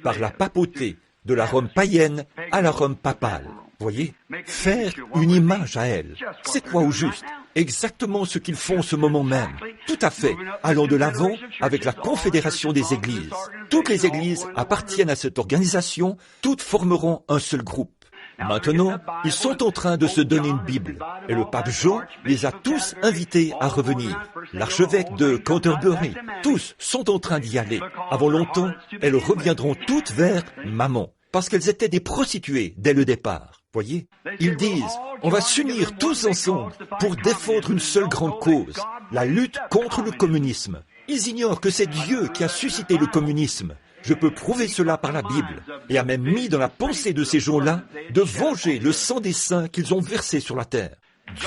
par la papauté de la Rome païenne à la Rome papale. Voyez, faire une image à elle, c'est quoi au juste? Exactement ce qu'ils font en ce moment même. Tout à fait, allant de l'avant avec la confédération des églises. Toutes les églises appartiennent à cette organisation, toutes formeront un seul groupe. Maintenant, ils sont en train de se donner une Bible, et le pape Jean les a tous invités à revenir. L'archevêque de Canterbury, tous sont en train d'y aller. Avant longtemps, elles reviendront toutes vers maman, parce qu'elles étaient des prostituées dès le départ. Voyez, ils disent, on va s'unir tous ensemble pour défendre une seule grande cause, la lutte contre le communisme. Ils ignorent que c'est Dieu qui a suscité le communisme. Je peux prouver cela par la Bible, et a même mis dans la pensée de ces gens-là de venger le sang des saints qu'ils ont versé sur la terre.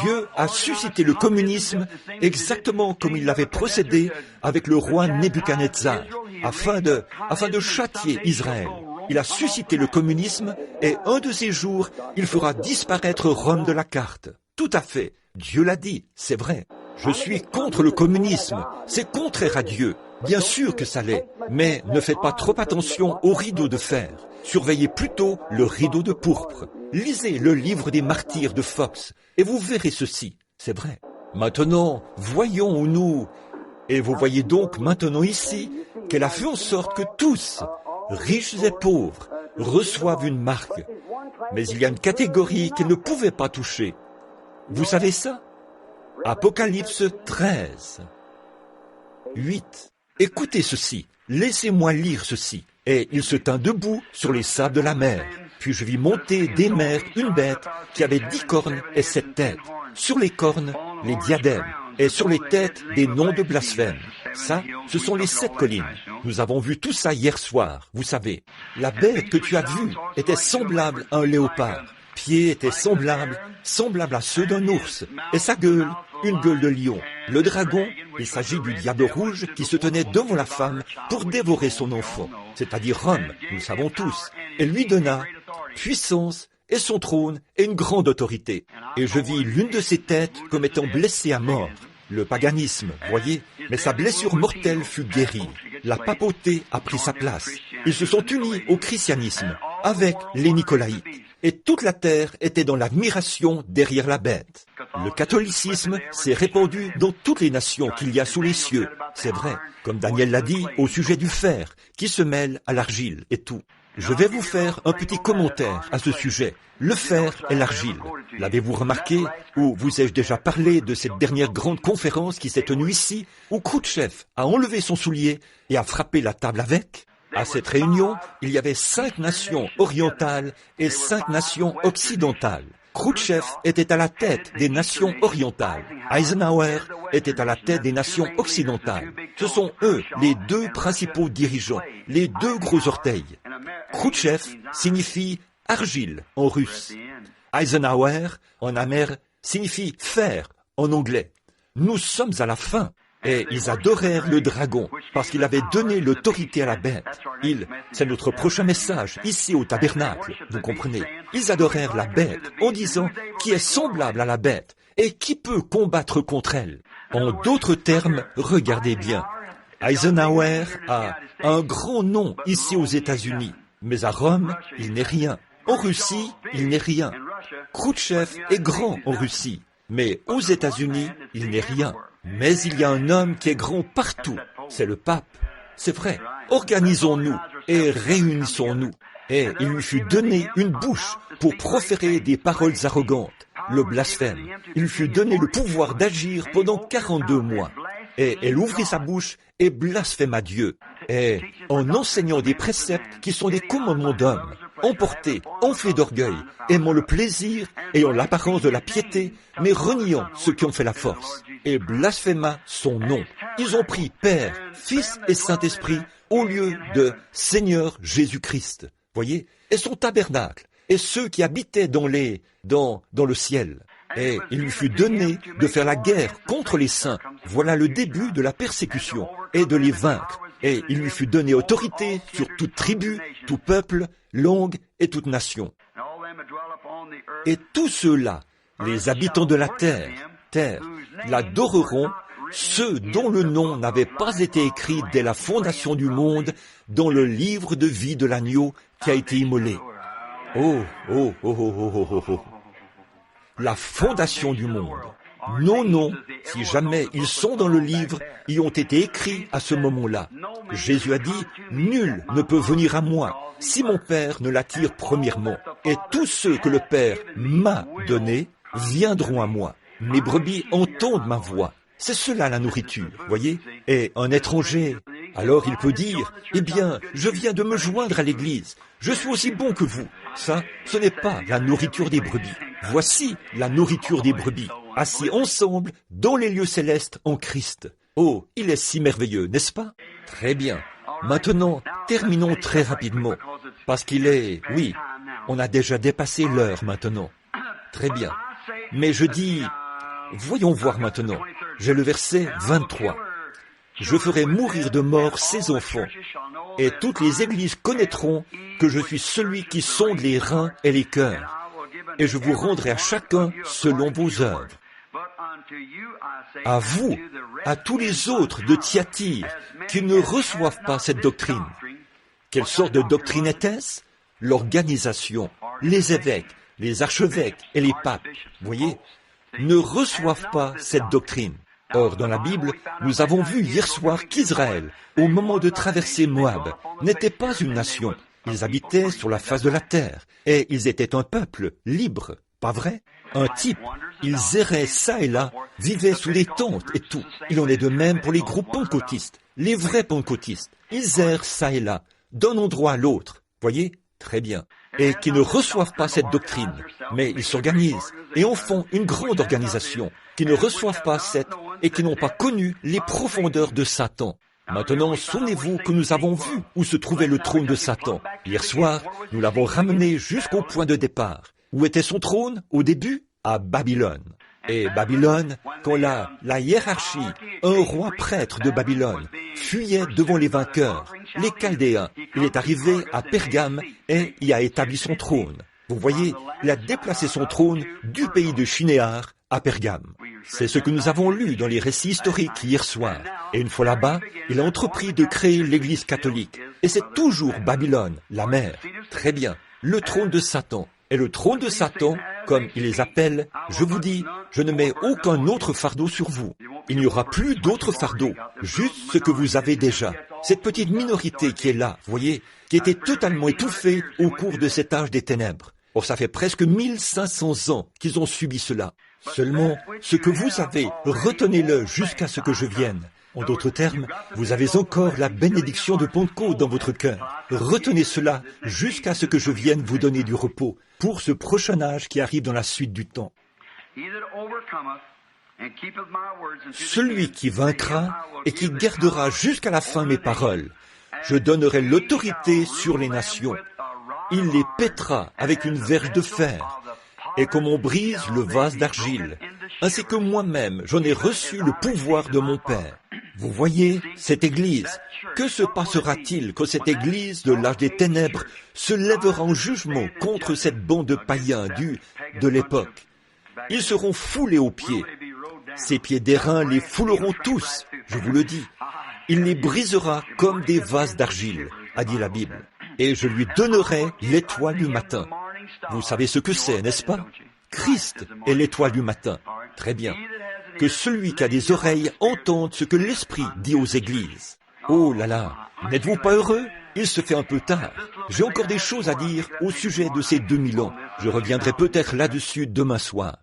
Dieu a suscité le communisme exactement comme il l'avait procédé avec le roi Nebuchadnezzar, afin de châtier Israël. Il a suscité le communisme, et un de ces jours, il fera disparaître Rome de la carte. Tout à fait. Dieu l'a dit, c'est vrai. Je suis contre le communisme, c'est contraire à Dieu. Bien sûr que ça l'est, mais ne faites pas trop attention au rideau de fer. Surveillez plutôt le rideau de pourpre. Lisez le livre des martyrs de Fox, et vous verrez ceci. C'est vrai. Maintenant, voyons où nous... Et vous voyez donc maintenant ici qu'elle a fait en sorte que tous, riches et pauvres, reçoivent une marque. Mais il y a une catégorie qu'elle ne pouvait pas toucher. Vous savez ça? Apocalypse 13, 8. Écoutez ceci, laissez-moi lire ceci. Et il se tint debout sur les sables de la mer. Puis je vis monter des mers une bête qui avait 10 cornes et 7 têtes. Sur les cornes, les diadèmes. est sur les têtes des noms de blasphème. Ça, ce sont les 7 collines. Nous avons vu tout ça hier soir, vous savez. La bête que tu as vue était semblable à un léopard. Pieds étaient semblables à ceux d'un ours. Et sa gueule, une gueule de lion. Le dragon, il s'agit du diable rouge qui se tenait devant la femme pour dévorer son enfant, c'est-à-dire Rome, nous le savons tous, et lui donna puissance et son trône et une grande autorité. Et je vis l'une de ses têtes comme étant blessée à mort. Le paganisme, voyez, mais sa blessure mortelle fut guérie. La papauté a pris sa place. Ils se sont unis au christianisme avec les Nicolaïtes. Et toute la terre était dans l'admiration derrière la bête. Le catholicisme s'est répandu dans toutes les nations qu'il y a sous les cieux. C'est vrai, comme Daniel l'a dit au sujet du fer, qui se mêle à l'argile et tout. Je vais vous faire un petit commentaire à ce sujet. Le fer et l'argile. L'avez-vous remarqué, ou vous ai-je déjà parlé de cette dernière grande conférence qui s'est tenue ici, où Khrouchtchev a enlevé son soulier et a frappé la table avec? À cette réunion, il y avait 5 nations orientales et 5 nations occidentales. Khrouchtchev était à la tête des nations orientales. Eisenhower était à la tête des nations occidentales. Ce sont eux les 2 principaux dirigeants, les 2 gros orteils. Khrouchtchev signifie argile en russe. Eisenhower en amer signifie fer en anglais. Nous sommes à la fin. Et ils adorèrent le dragon, parce qu'il avait donné l'autorité à la bête. C'est notre prochain message, ici au tabernacle, vous comprenez. Ils adorèrent la bête, en disant, qui est semblable à la bête, et qui peut combattre contre elle. En d'autres termes, regardez bien. Eisenhower a un grand nom ici aux États-Unis, mais à Rome, il n'est rien. En Russie, il n'est rien. Khrouchtchev est grand en Russie, mais aux États-Unis, il n'est rien. Mais il y a un homme qui est grand partout, c'est le pape. C'est vrai, organisons-nous et réunissons-nous. Et il lui fut donné une bouche pour proférer des paroles arrogantes, le blasphème. Il lui fut donné le pouvoir d'agir pendant 42 mois. Et elle ouvrit sa bouche et blasphéma Dieu. Et en enseignant des préceptes qui sont des commandements d'hommes, emportés, enflés d'orgueil, aimant le plaisir, ayant l'apparence de la piété, mais reniant ceux qui ont fait la force, et blasphéma son nom. Ils ont pris Père, Fils et Saint-Esprit au lieu de Seigneur Jésus-Christ. Voyez, et son tabernacle, et ceux qui habitaient dans le ciel. Et il lui fut donné de faire la guerre contre les saints. Voilà le début de la persécution, et de les vaincre. Et il lui fut donné autorité sur toute tribu, tout peuple, langue et toute nation. Et tous ceux-là, les habitants de la terre, l'adoreront, ceux dont le nom n'avait pas été écrit dès la fondation du monde dans le livre de vie de l'agneau qui a été immolé. Oh, oh, oh, oh, oh, oh, oh. La fondation du monde. Nos noms, si jamais ils sont dans le livre, y ont été écrits à ce moment-là. Jésus a dit, « Nul ne peut venir à moi si mon Père ne l'attire premièrement. Et tous ceux que le Père m'a donnés viendront à moi. Mes brebis entendent ma voix. » C'est cela la nourriture, voyez. Et un étranger, alors il peut dire, « Eh bien, je viens de me joindre à l'Église. Je suis aussi bon que vous. » Ça, ce n'est pas la nourriture des brebis. Voici la nourriture des brebis, assis ensemble dans les lieux célestes en Christ. Oh, il est si merveilleux, n'est-ce pas? Très bien. Maintenant, terminons très rapidement, parce qu'il est, oui, on a déjà dépassé l'heure maintenant. Très bien. Mais je dis, voyons voir maintenant. J'ai le verset 23. Je ferai mourir de mort ces enfants, et toutes les églises connaîtront que je suis celui qui sonde les reins et les cœurs, et je vous rendrai à chacun selon vos œuvres. À vous, à tous les autres de Thyatire qui ne reçoivent pas cette doctrine. Quelle sorte de doctrine était-ce? L'organisation, les évêques, les archevêques et les papes, voyez, ne reçoivent pas cette doctrine. Or, dans la Bible, nous avons vu hier soir qu'Israël, au moment de traverser Moab, n'était pas une nation. Ils habitaient sur la face de la terre, et ils étaient un peuple libre, pas vrai? Un type. Ils erraient ça et là, vivaient sous des tentes et tout. Il en est de même pour les groupes pentecôtistes, les vrais pentecôtistes. Ils errent ça et là, d'un endroit à l'autre. Voyez? Très bien. et qui ne reçoivent pas cette doctrine, mais ils s'organisent et en font une grande organisation, qui ne reçoivent pas cette et qui n'ont pas connu les profondeurs de Satan. Maintenant, souvenez-vous que nous avons vu où se trouvait le trône de Satan. Hier soir, nous l'avons ramené jusqu'au point de départ. Où était son trône au début? À Babylone. Et Babylone, quand la hiérarchie, un roi prêtre de Babylone, fuyait devant les vainqueurs, les Chaldéens, il est arrivé à Pergame et y a établi son trône. Vous voyez, il a déplacé son trône du pays de Shinéar à Pergame. C'est ce que nous avons lu dans les récits historiques hier soir. Et une fois là-bas, il a entrepris de créer l'Église catholique. Et c'est toujours Babylone, la mère. Très bien, le trône de Satan. Et le trône de Satan, comme il les appelle, je vous dis, je ne mets aucun autre fardeau sur vous. Il n'y aura plus d'autres fardeaux, juste ce que vous avez déjà. Cette petite minorité qui est là, voyez, qui était totalement étouffée au cours de cet âge des ténèbres. Or, ça fait presque 1500 ans qu'ils ont subi cela. Seulement, ce que vous avez, retenez-le jusqu'à ce que je vienne. En d'autres termes, vous avez encore la bénédiction de Pentecôte dans votre cœur. Retenez cela jusqu'à ce que je vienne vous donner du repos pour ce prochain âge qui arrive dans la suite du temps. Celui qui vaincra et qui gardera jusqu'à la fin mes paroles, je donnerai l'autorité sur les nations. Il les pètera avec une verge de fer, et comme on brise le vase d'argile, ainsi que moi-même j'en ai reçu le pouvoir de mon Père. Vous voyez, cette Église, que se passera-t-il quand cette Église de l'âge des ténèbres se lèvera en jugement contre cette bande de païens de l'époque? Ils seront foulés aux pieds. Ces pieds d'airain les fouleront tous, je vous le dis. Il les brisera comme des vases d'argile, a dit la Bible. Et je lui donnerai l'étoile du matin. Vous savez ce que c'est, n'est-ce pas? Christ est l'étoile du matin. Très bien. Que celui qui a des oreilles entende ce que l'Esprit dit aux églises. Oh là là, n'êtes-vous pas heureux? Il se fait un peu tard. J'ai encore des choses à dire au sujet de ces 2000 ans. Je reviendrai peut-être là-dessus demain soir.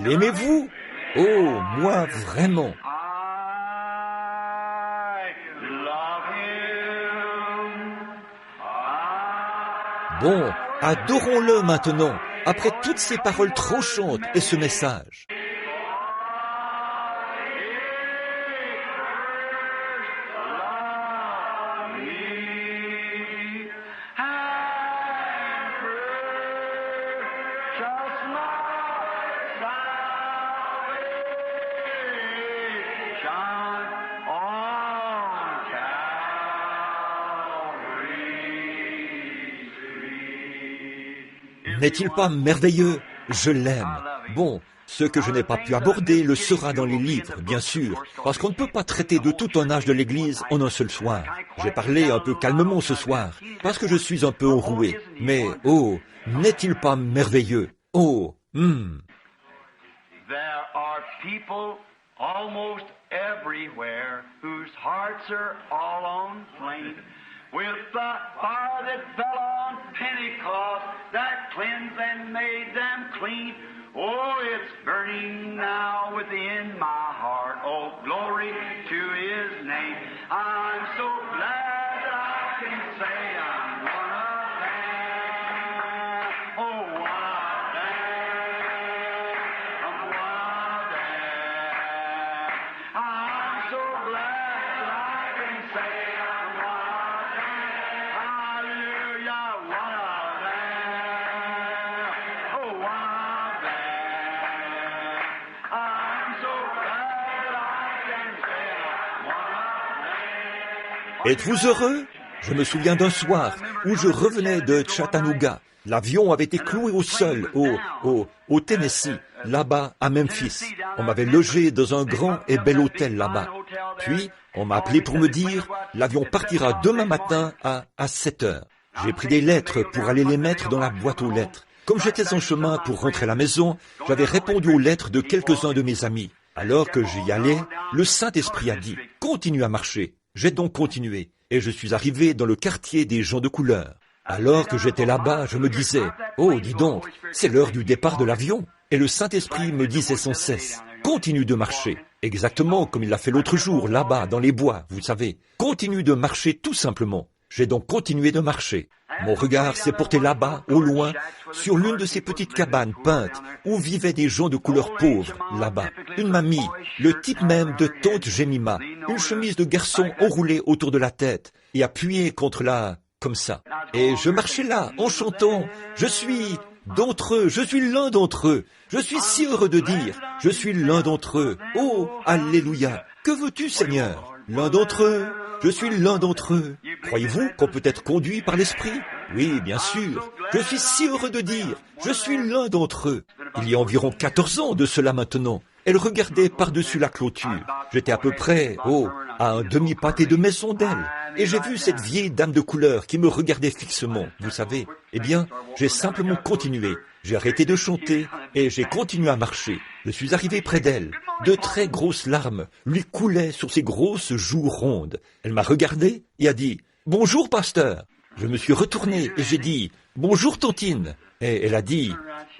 L'aimez-vous? Oh, moi vraiment. Bon, adorons-le maintenant, après toutes ces paroles tranchantes et ce message. N'est-il pas merveilleux? Je l'aime. Bon, ce que je n'ai pas pu aborder le sera dans les livres, bien sûr, parce qu'on ne peut pas traiter de tout un âge de l'Église en un seul soir. J'ai parlé un peu calmement ce soir, parce que je suis un peu enroué. Mais, oh, n'est-il pas merveilleux? Oh, There are people almost everywhere whose hearts are all on flame. With the fire that fell on Pentecost, that cleansed and made them clean. Oh, it's burning now within my heart. Oh, glory to His name. I'm so glad that I can say I'm one of them. Oh, one of them. I'm one of them. I'm so glad that I can say I'm one of them. Hallelujah. Êtes-vous heureux? Je me souviens d'un soir où je revenais de Chattanooga. L'avion avait été cloué au sol, au Tennessee, là-bas à Memphis. On m'avait logé dans un grand et bel hôtel là-bas. Puis, on m'a appelé pour me dire, l'avion partira demain matin à 7 heures. J'ai pris des lettres pour aller les mettre dans la boîte aux lettres. Comme j'étais en chemin pour rentrer à la maison, j'avais répondu aux lettres de quelques-uns de mes amis. Alors que j'y allais, le Saint-Esprit a dit, « Continue à marcher ». J'ai donc continué, et je suis arrivé dans le quartier des gens de couleur. Alors que j'étais là-bas, je me disais, « Oh, dis donc, c'est l'heure du départ de l'avion ». Et le Saint-Esprit me disait sans cesse, « Continue de marcher ». Exactement comme il l'a fait l'autre jour, là-bas, dans les bois, vous savez. Continue de marcher tout simplement. J'ai donc continué de marcher. Mon regard s'est porté là-bas, au loin, sur l'une de ces petites cabanes peintes où vivaient des gens de couleur pauvre, là-bas. Une mamie, le type même de tante Jemima, une chemise de garçon enroulée autour de la tête et appuyée contre comme ça. Et je marchais là, en chantant, je suis d'entre eux, je suis l'un d'entre eux. Je suis si heureux de dire, je suis l'un d'entre eux. Oh, alléluia. Que veux-tu, Seigneur? L'un d'entre eux. Je suis l'un d'entre eux. Croyez-vous qu'on peut être conduit par l'Esprit? Oui, bien sûr. Je suis si heureux de dire, je suis l'un d'entre eux. Il y a environ 14 ans de cela maintenant. Elle regardait par-dessus la clôture. J'étais à peu près, à un demi-pâté de maison d'elle. Et j'ai vu cette vieille dame de couleur qui me regardait fixement, vous savez. Eh bien, j'ai simplement continué. J'ai arrêté de chanter et j'ai continué à marcher. Je suis arrivé près d'elle. De très grosses larmes lui coulaient sur ses grosses joues rondes. Elle m'a regardé et a dit « Bonjour, pasteur ». Je me suis retourné et j'ai dit « Bonjour, tontine ». Et elle a dit,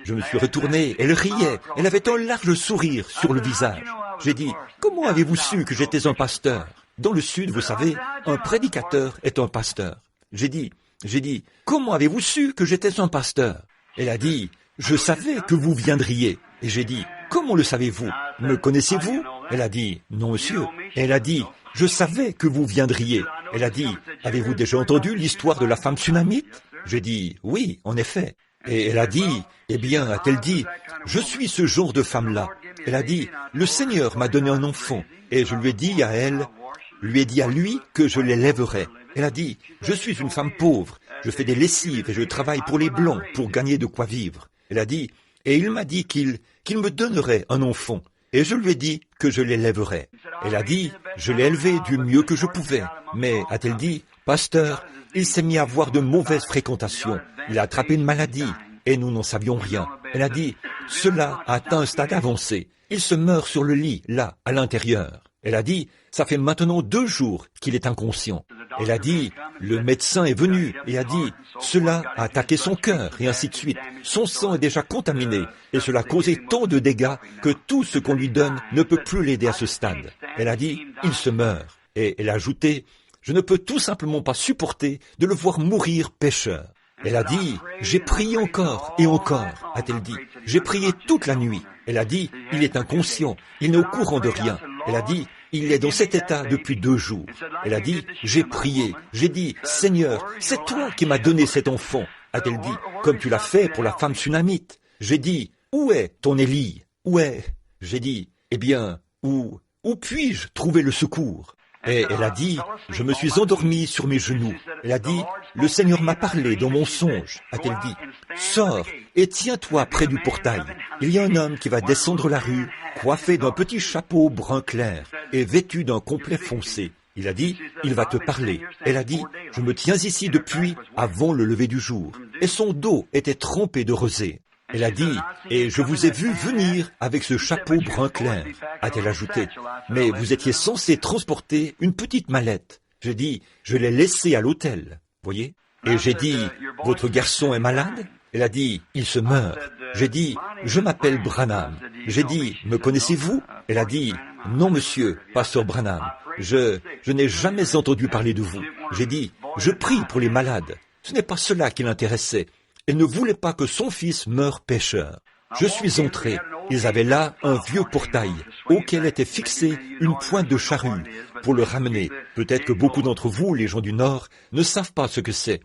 je me suis retourné, elle riait, elle avait un large sourire sur le visage. J'ai dit, comment avez-vous su que j'étais un pasteur? Dans le Sud, vous savez, un prédicateur est un pasteur. J'ai dit, comment avez-vous su que j'étais un pasteur? Elle a dit, je savais que vous viendriez. Et j'ai dit, comment le savez-vous? Me connaissez-vous? Elle a dit, non monsieur. Et elle a dit, je savais que vous viendriez. Elle a dit, avez-vous déjà entendu l'histoire de la femme sunamite? J'ai dit, oui, en effet. Et elle a dit, eh bien, a-t-elle dit, je suis ce genre de femme-là. Elle a dit, le Seigneur m'a donné un enfant, et je lui ai dit à lui que je l'élèverais. Elle a dit, je suis une femme pauvre, je fais des lessives et je travaille pour les Blancs pour gagner de quoi vivre. Elle a dit, et il m'a dit qu'il me donnerait un enfant, et je lui ai dit que je l'élèverais. Elle a dit, je l'ai élevé du mieux que je pouvais, mais, a-t-elle dit, pasteur, il s'est mis à avoir de mauvaises fréquentations. Il a attrapé une maladie et nous n'en savions rien. Elle a dit, cela a atteint un stade avancé. Il se meurt sur le lit, là, à l'intérieur. Elle a dit, ça fait maintenant 2 jours qu'il est inconscient. Elle a dit, le médecin est venu et a dit, cela a attaqué son cœur et ainsi de suite. Son sang est déjà contaminé et cela a causé tant de dégâts que tout ce qu'on lui donne ne peut plus l'aider à ce stade. Elle a dit, il se meurt. Et elle a ajouté, je ne peux tout simplement pas supporter de le voir mourir pécheur. Elle a dit, j'ai prié encore et encore, a-t-elle dit. J'ai prié toute la nuit. Elle a dit, il est inconscient, il n'est au courant de rien. Elle a dit, il est dans cet état depuis 2 jours. Elle a dit, j'ai prié, j'ai dit, Seigneur, c'est toi qui m'as donné cet enfant, a-t-elle dit, comme tu l'as fait pour la femme sunamite. J'ai dit, où est ton Élie? Où est? J'ai dit, eh bien, où puis-je trouver le secours? Et elle a dit, je me suis endormi sur mes genoux. Elle a dit, le Seigneur m'a parlé dans mon songe, a-t-elle dit. Sors et tiens-toi près du portail. Il y a un homme qui va descendre la rue, coiffé d'un petit chapeau brun clair et vêtu d'un complet foncé. Il a dit, il va te parler. Elle a dit, je me tiens ici depuis avant le lever du jour. Et son dos était trempé de rosée. Elle a dit, et je vous ai vu venir avec ce chapeau brun clair, a-t-elle ajouté. Mais vous étiez censé transporter une petite mallette. J'ai dit, je l'ai laissée à l'hôtel, voyez. Et j'ai dit, votre garçon est malade? Elle a dit, il se meurt. J'ai dit, je m'appelle Branham. J'ai dit, me connaissez-vous? Elle a dit, non monsieur, pasteur Branham. Je n'ai jamais entendu parler de vous. J'ai dit, je prie pour les malades. Ce n'est pas cela qui l'intéressait. Elle ne voulait pas que son fils meure pécheur. Je suis entré. Ils avaient là un vieux portail auquel était fixée une pointe de charrue pour le ramener. Peut-être que beaucoup d'entre vous, les gens du Nord, ne savent pas ce que c'est.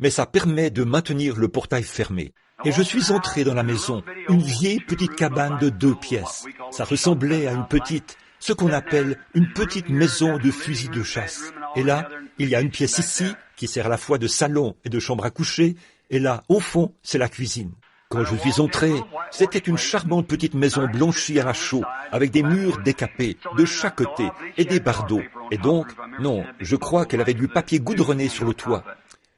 Mais ça permet de maintenir le portail fermé. Et je suis entré dans la maison, une vieille petite cabane de 2 pièces. Ça ressemblait à ce qu'on appelle une petite maison de fusil de chasse. Et là, il y a une pièce ici qui sert à la fois de salon et de chambre à coucher, et là, au fond, c'est la cuisine. Quand je suis entré, c'était une charmante petite maison blanchie à la chaux, avec des murs décapés de chaque côté et des bardeaux. Et donc, non, je crois qu'elle avait du papier goudronné sur le toit.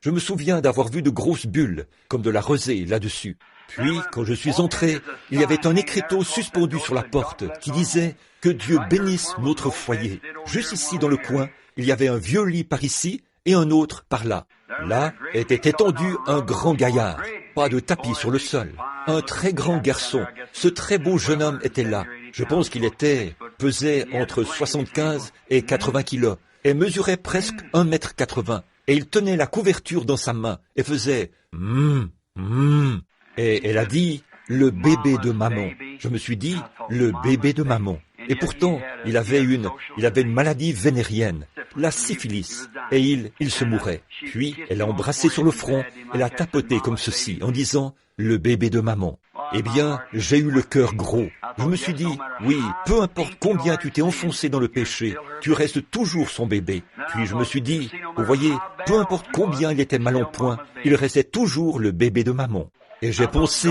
Je me souviens d'avoir vu de grosses bulles, comme de la rosée là-dessus. Puis, quand je suis entré, il y avait un écriteau suspendu sur la porte qui disait « Que Dieu bénisse notre foyer ». Juste ici dans le coin, il y avait un vieux lit par ici et un autre par là. Là était étendu un grand gaillard, pas de tapis sur le sol, un très grand garçon. Ce très beau jeune homme était là. Je pense qu'il pesait entre 75 et 80 kilos et mesurait presque 1,80 m. Et il tenait la couverture dans sa main et faisait Et elle a dit « le bébé de maman ». Je me suis dit « le bébé de maman ». Et pourtant, il avait une maladie vénérienne, la syphilis, et il se mourait. Puis, elle l'a embrassé sur le front et l'a tapoté comme ceci, en disant « le bébé de maman ». Eh bien, j'ai eu le cœur gros. Je me suis dit « oui, peu importe combien tu t'es enfoncé dans le péché, tu restes toujours son bébé ». Puis je me suis dit « vous voyez, peu importe combien il était mal en point, il restait toujours le bébé de maman ». Et j'ai pensé,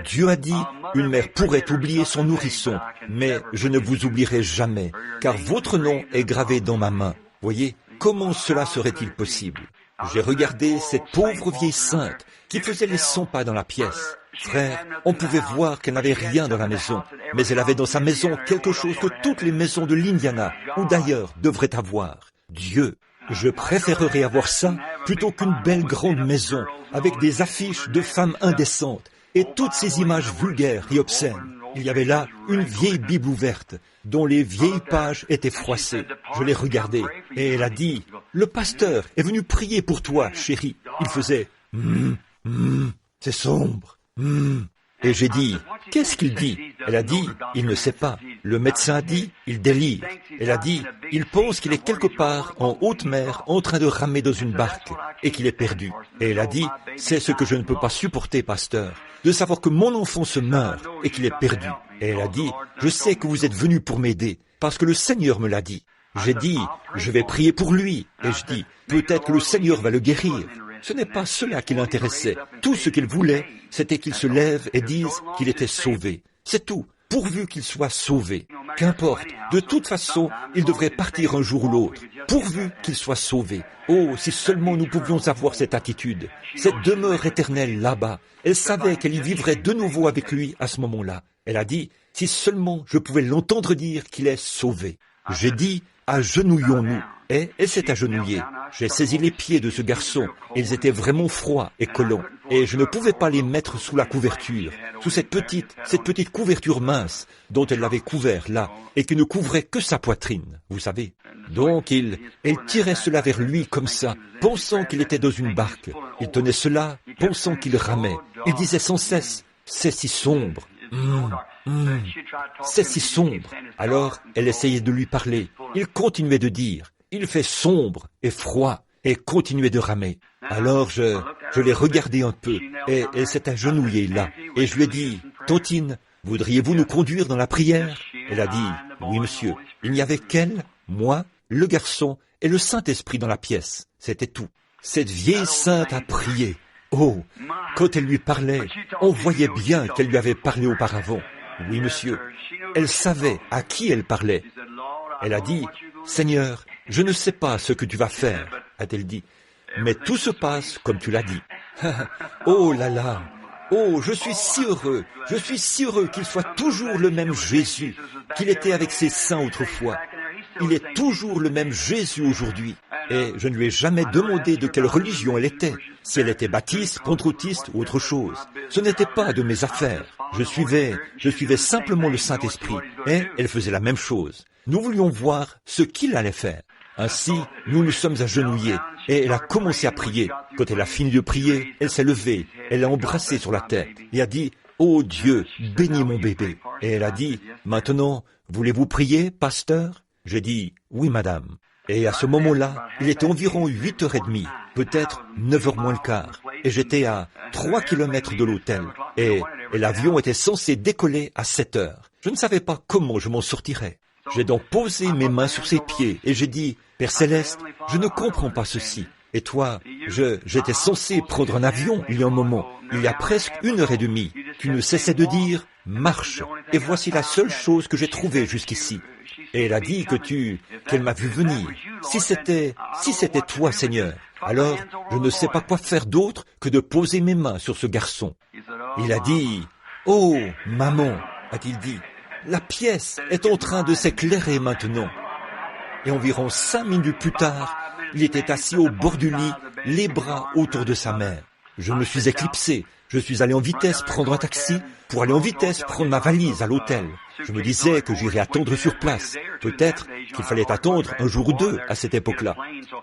Dieu a dit, une mère pourrait oublier son nourrisson, mais je ne vous oublierai jamais, car votre nom est gravé dans ma main. Voyez, comment cela serait-il possible? J'ai regardé cette pauvre vieille sainte qui faisait les 100 pas dans la pièce. Frère, on pouvait voir qu'elle n'avait rien dans la maison, mais elle avait dans sa maison quelque chose que toutes les maisons de l'Indiana, ou d'ailleurs, devraient avoir. Dieu. Je préférerais avoir ça plutôt qu'une belle grande maison avec des affiches de femmes indécentes et toutes ces images vulgaires et obscènes. Il y avait là une vieille Bible ouverte dont les vieilles pages étaient froissées. Je l'ai regardée et elle a dit « Le pasteur est venu prier pour toi, chérie. » Il faisait « c'est sombre. Et j'ai dit, qu'est-ce qu'il dit? Elle a dit, il ne sait pas. Le médecin a dit, il délire. Elle a dit, il pense qu'il est quelque part en haute mer en train de ramer dans une barque et qu'il est perdu. Et elle a dit, c'est ce que je ne peux pas supporter, pasteur, de savoir que mon enfant se meurt et qu'il est perdu. Et elle a dit, je sais que vous êtes venu pour m'aider parce que le Seigneur me l'a dit. J'ai dit, je vais prier pour lui. Et je dis, peut-être que le Seigneur va le guérir. Ce n'est pas cela qui l'intéressait. Tout ce qu'il voulait, c'était qu'il se lève et dise qu'il était sauvé. C'est tout, pourvu qu'il soit sauvé. Qu'importe, de toute façon, il devrait partir un jour ou l'autre, pourvu qu'il soit sauvé. Oh, si seulement nous pouvions avoir cette attitude, cette demeure éternelle là-bas. Elle savait qu'elle y vivrait de nouveau avec lui à ce moment-là. Elle a dit, si seulement je pouvais l'entendre dire qu'il est sauvé. J'ai dit, agenouillons-nous. Et elle s'est agenouillée. J'ai saisi les pieds de ce garçon. Ils étaient vraiment froids et collants. Et je ne pouvais pas les mettre sous la couverture, sous cette petite couverture mince dont elle l'avait couvert là, et qui ne couvrait que sa poitrine, vous savez. Donc elle tirait cela vers lui comme ça, pensant qu'il était dans une barque. Il tenait cela, pensant qu'il ramait. Il disait sans cesse, c'est si sombre. C'est si sombre. Alors elle essayait de lui parler. Il continuait de dire, il fait sombre et froid, et continuait de ramer. Alors je l'ai regardé un peu, et elle s'est agenouillée là, et je lui ai dit, Tantine, voudriez-vous nous conduire dans la prière? Elle a dit, oui monsieur. Il n'y avait qu'elle, moi, le garçon et le Saint-Esprit dans la pièce. C'était tout. Cette vieille sainte a prié. Oh, quand elle lui parlait, on voyait bien qu'elle lui avait parlé auparavant. Oui monsieur. Elle savait à qui elle parlait. Elle a dit, Seigneur, je ne sais pas ce que tu vas faire, a-t-elle dit, mais tout se passe comme tu l'as dit. Oh là là, oh, je suis si heureux qu'il soit toujours le même Jésus qu'il était avec ses saints autrefois. Il est toujours le même Jésus aujourd'hui. Et je ne lui ai jamais demandé de quelle religion elle était, si elle était baptiste, pentecôtiste ou autre chose. Ce n'était pas de mes affaires. Je suivais simplement le Saint-Esprit, et elle faisait la même chose. Nous voulions voir ce qu'il allait faire. Ainsi, nous nous sommes agenouillés, et elle a commencé à prier. Quand elle a fini de prier, elle s'est levée, elle l'a embrassé sur la tête, et a dit, « Oh Dieu, bénis mon bébé !» Et elle a dit, « Maintenant, voulez-vous prier, pasteur ?» J'ai dit, « Oui, madame. » Et à ce moment-là, il était environ 8h30, peut-être 9h moins le quart, et j'étais à 3 kilomètres de l'hôtel, et l'avion était censé décoller à 7h. Je ne savais pas comment je m'en sortirais. J'ai donc posé mes mains sur ses pieds et j'ai dit, Père Céleste, je ne comprends pas ceci. Et toi, j'étais censé prendre un avion il y a un moment, il y a presque 1h30. Tu ne cessais de dire, marche. Et voici la seule chose que j'ai trouvée jusqu'ici. Et elle a dit qu'elle m'a vu venir. Si c'était toi, Seigneur, alors je ne sais pas quoi faire d'autre que de poser mes mains sur ce garçon. Il a dit, oh, maman, a-t-il dit, la pièce est en train de s'éclairer maintenant. Et environ 5 minutes plus tard, il était assis au bord du lit, les bras autour de sa mère. Je me suis éclipsé. Je suis allé en vitesse prendre un taxi pour aller en vitesse prendre ma valise à l'hôtel. Je me disais que j'irais attendre sur place. Peut-être qu'il fallait attendre un jour ou deux à cette époque-là.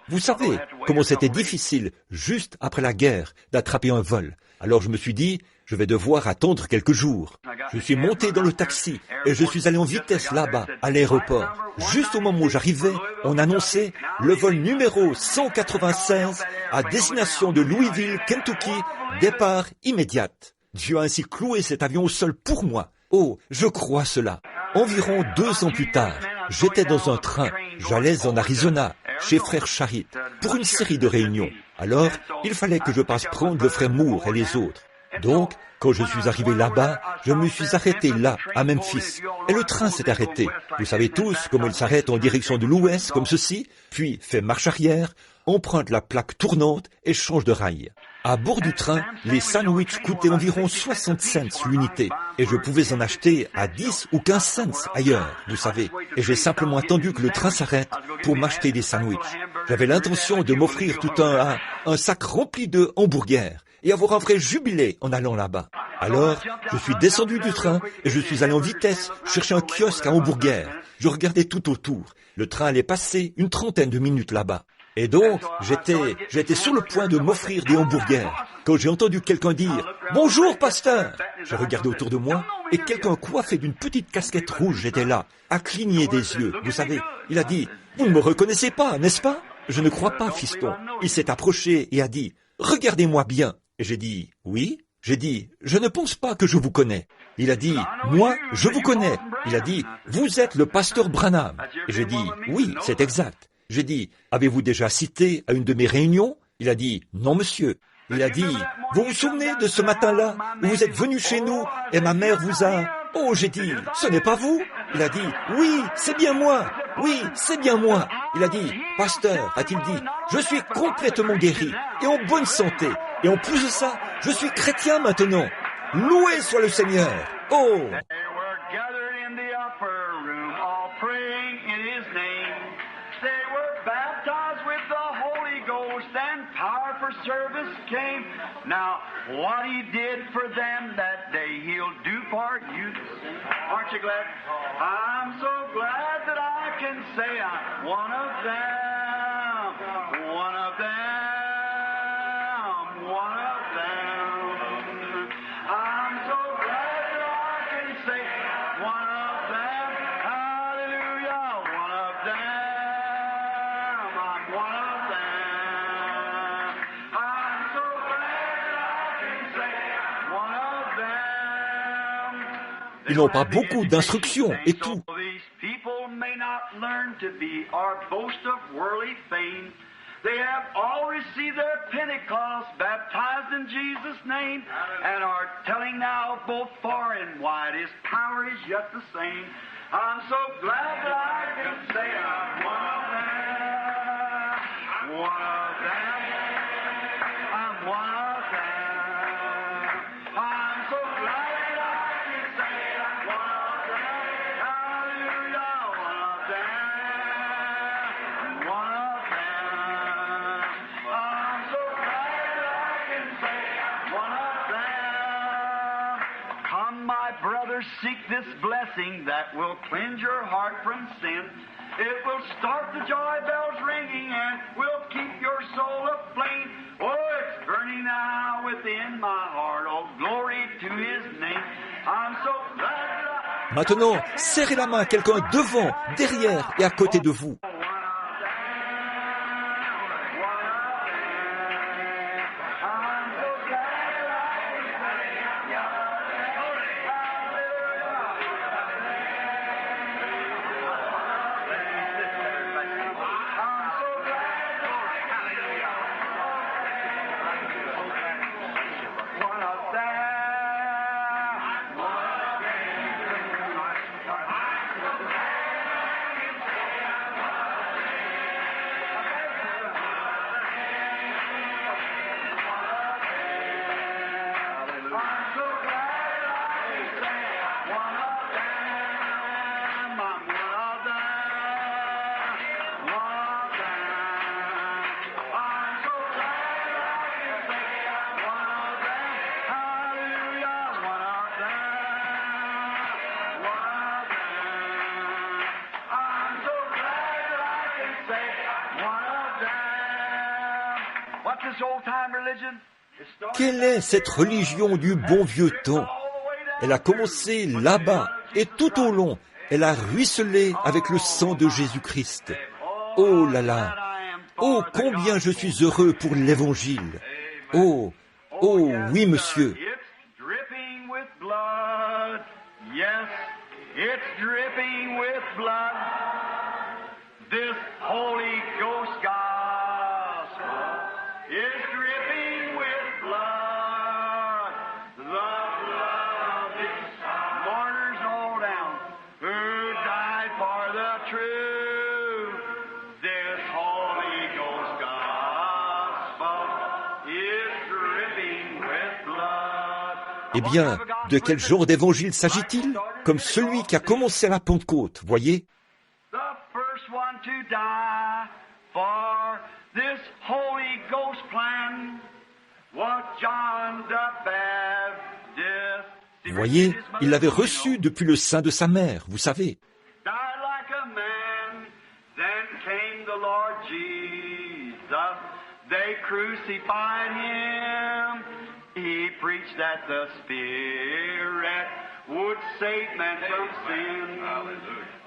Vous savez comment c'était difficile, juste après la guerre, d'attraper un vol. Alors je me suis dit, je vais devoir attendre quelques jours. Je suis monté dans le taxi et je suis allé en vitesse là-bas, à l'aéroport. Juste au moment où j'arrivais, on annonçait le vol numéro 196 à destination de Louisville, Kentucky, départ immédiat. Dieu a ainsi cloué cet avion au sol pour moi. Oh, je crois cela. Environ 2 ans plus tard, j'étais dans un train. J'allais en Arizona, chez Frère Charit, pour une série de réunions. Alors, il fallait que je passe prendre le frère Moore et les autres. Donc, quand je suis arrivé là-bas, je me suis arrêté là, à Memphis. Et le train s'est arrêté. Vous savez tous comment il s'arrête en direction de l'ouest, comme ceci, puis fait marche arrière, emprunte la plaque tournante et change de rail. À bord du train, les sandwichs coûtaient environ 60 cents l'unité, et je pouvais en acheter à 10 ou 15 cents ailleurs, vous savez. Et j'ai simplement attendu que le train s'arrête pour m'acheter des sandwichs. J'avais l'intention de m'offrir tout un sac rempli de hamburgers, et avoir un vrai jubilé en allant là-bas. Alors, je suis descendu du train et je suis allé en vitesse chercher un kiosque à hamburgers. Je regardais tout autour. Le train allait passer une 30aine de minutes là-bas. Et donc, j'étais sur le point de m'offrir des hamburgers quand j'ai entendu quelqu'un dire « Bonjour, pasteur !» J'ai regardé autour de moi et quelqu'un coiffé d'une petite casquette rouge était là, à cligner des yeux. Vous savez, il a dit « Vous ne me reconnaissez pas, n'est-ce pas ?» Je ne crois pas, fiston. Il s'est approché et a dit « Regardez-moi bien !» Et j'ai dit « Oui ?» J'ai dit « Je ne pense pas que je vous connais. » Il a dit « Moi, je vous connais. » Il a dit « Vous êtes le pasteur Branham. » Et j'ai dit « Oui, c'est exact. » J'ai dit « Avez-vous déjà cité à une de mes réunions ?» Il a dit « Non, monsieur. » Il a dit « Vous vous souvenez de ce matin-là où vous êtes venu chez nous et ma mère vous a... » Oh, j'ai dit « Ce n'est pas vous ?» Il a dit « Oui, c'est bien moi. Oui, c'est bien moi. » Il a dit « Pasteur, a-t-il dit, je suis complètement guéri et en bonne santé. Et en plus de ça, je suis chrétien maintenant. Loué soit le Seigneur. Oh! They were baptized with the Holy Ghost and power for service came. Now, what He did for them that day, He'll do for you. Aren't you glad? I'm so glad that I can say I'm one of them. One of them. One of them. I'm so glad that I can say one of them. Hallelujah. One of them. Ils n'ont pas beaucoup d'instructions et tout. They have all received their Pentecost, baptized in Jesus' name, and are telling now both far and wide His power is yet the same. I'm so glad that I can say I'm one of them. One of them. I'm one of them. I'm so glad that I can say I'm one of them. Hallelujah, one of them. One of them. I'm so glad that I can say I'm one of them. Come, my brothers, seek this blessing that will cleanse your heart from sin. It will start the joy bells ringing and will keep your soul aflame. Oh, it's burning now within my heart. Oh, glory to His name. I'm so glad that Maintenant, serrez la main à quelqu'un devant, derrière et à côté de vous. Quelle est cette religion du bon vieux temps? Elle a commencé là-bas et tout au long, elle a ruisselé avec le sang de Jésus-Christ. Oh là là! Oh, combien je suis heureux pour l'Évangile! Oh, oh oui, monsieur! Yes, it's dripping with blood. This Holy Ghost gospel is dripping with blood. The blood of these martyrs all down who died for the truth. This Holy Ghost gospel is dripping with blood. Eh bien, de quel genre d'évangile s'agit-il? Comme celui qui a commencé à la Pentecôte, voyez? Voyez, il l'avait reçu depuis le sein de sa mère, vous savez. He preached that the Spirit would save man from sin.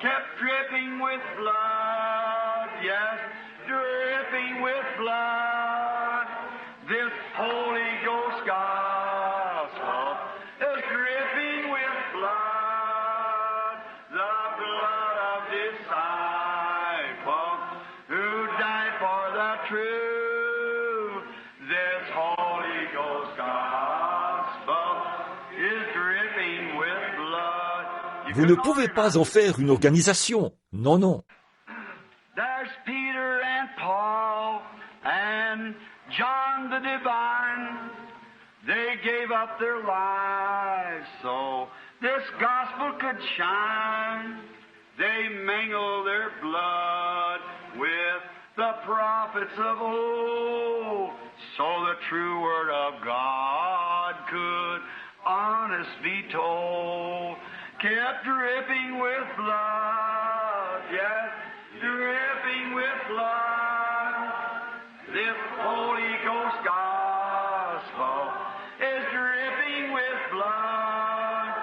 Kept dripping with blood, yes, dripping with blood. This Holy Ghost gospel is dripping with blood, the blood of disciples who died for the truth. This Holy Ghost gospel is dripping with blood. Vous ne pouvez pas en faire une organisation. Non, non. There's Peter and Paul and John the Divine. They gave up their lives so this gospel could shine. They mingled their blood with the prophets of old, so the true word of God could honest be told. Kept dripping with blood, yes, dripping with blood. This Holy Ghost gospel is dripping with blood,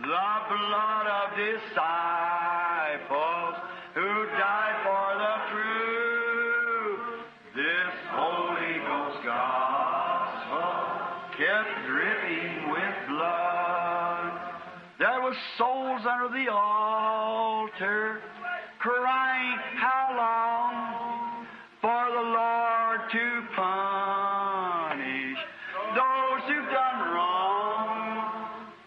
the blood of disciples who died for the truth. This Holy Ghost gospel kept dripping with blood. There was souls under the altar crying, how long for the Lord to punish those who've done wrong?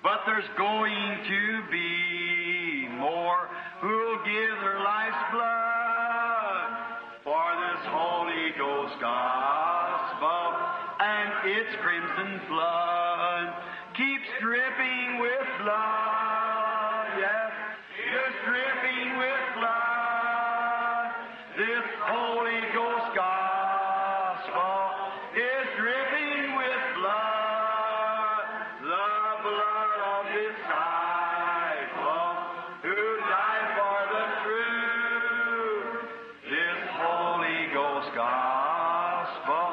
But there's going to be more who'll give their life's blood for this Holy Ghost gospel, and its crimson flood keeps dripping with blood, yes, it's dripping with blood. This Holy Ghost gospel is dripping with blood, the blood of disciples who died for the truth. This Holy Ghost gospel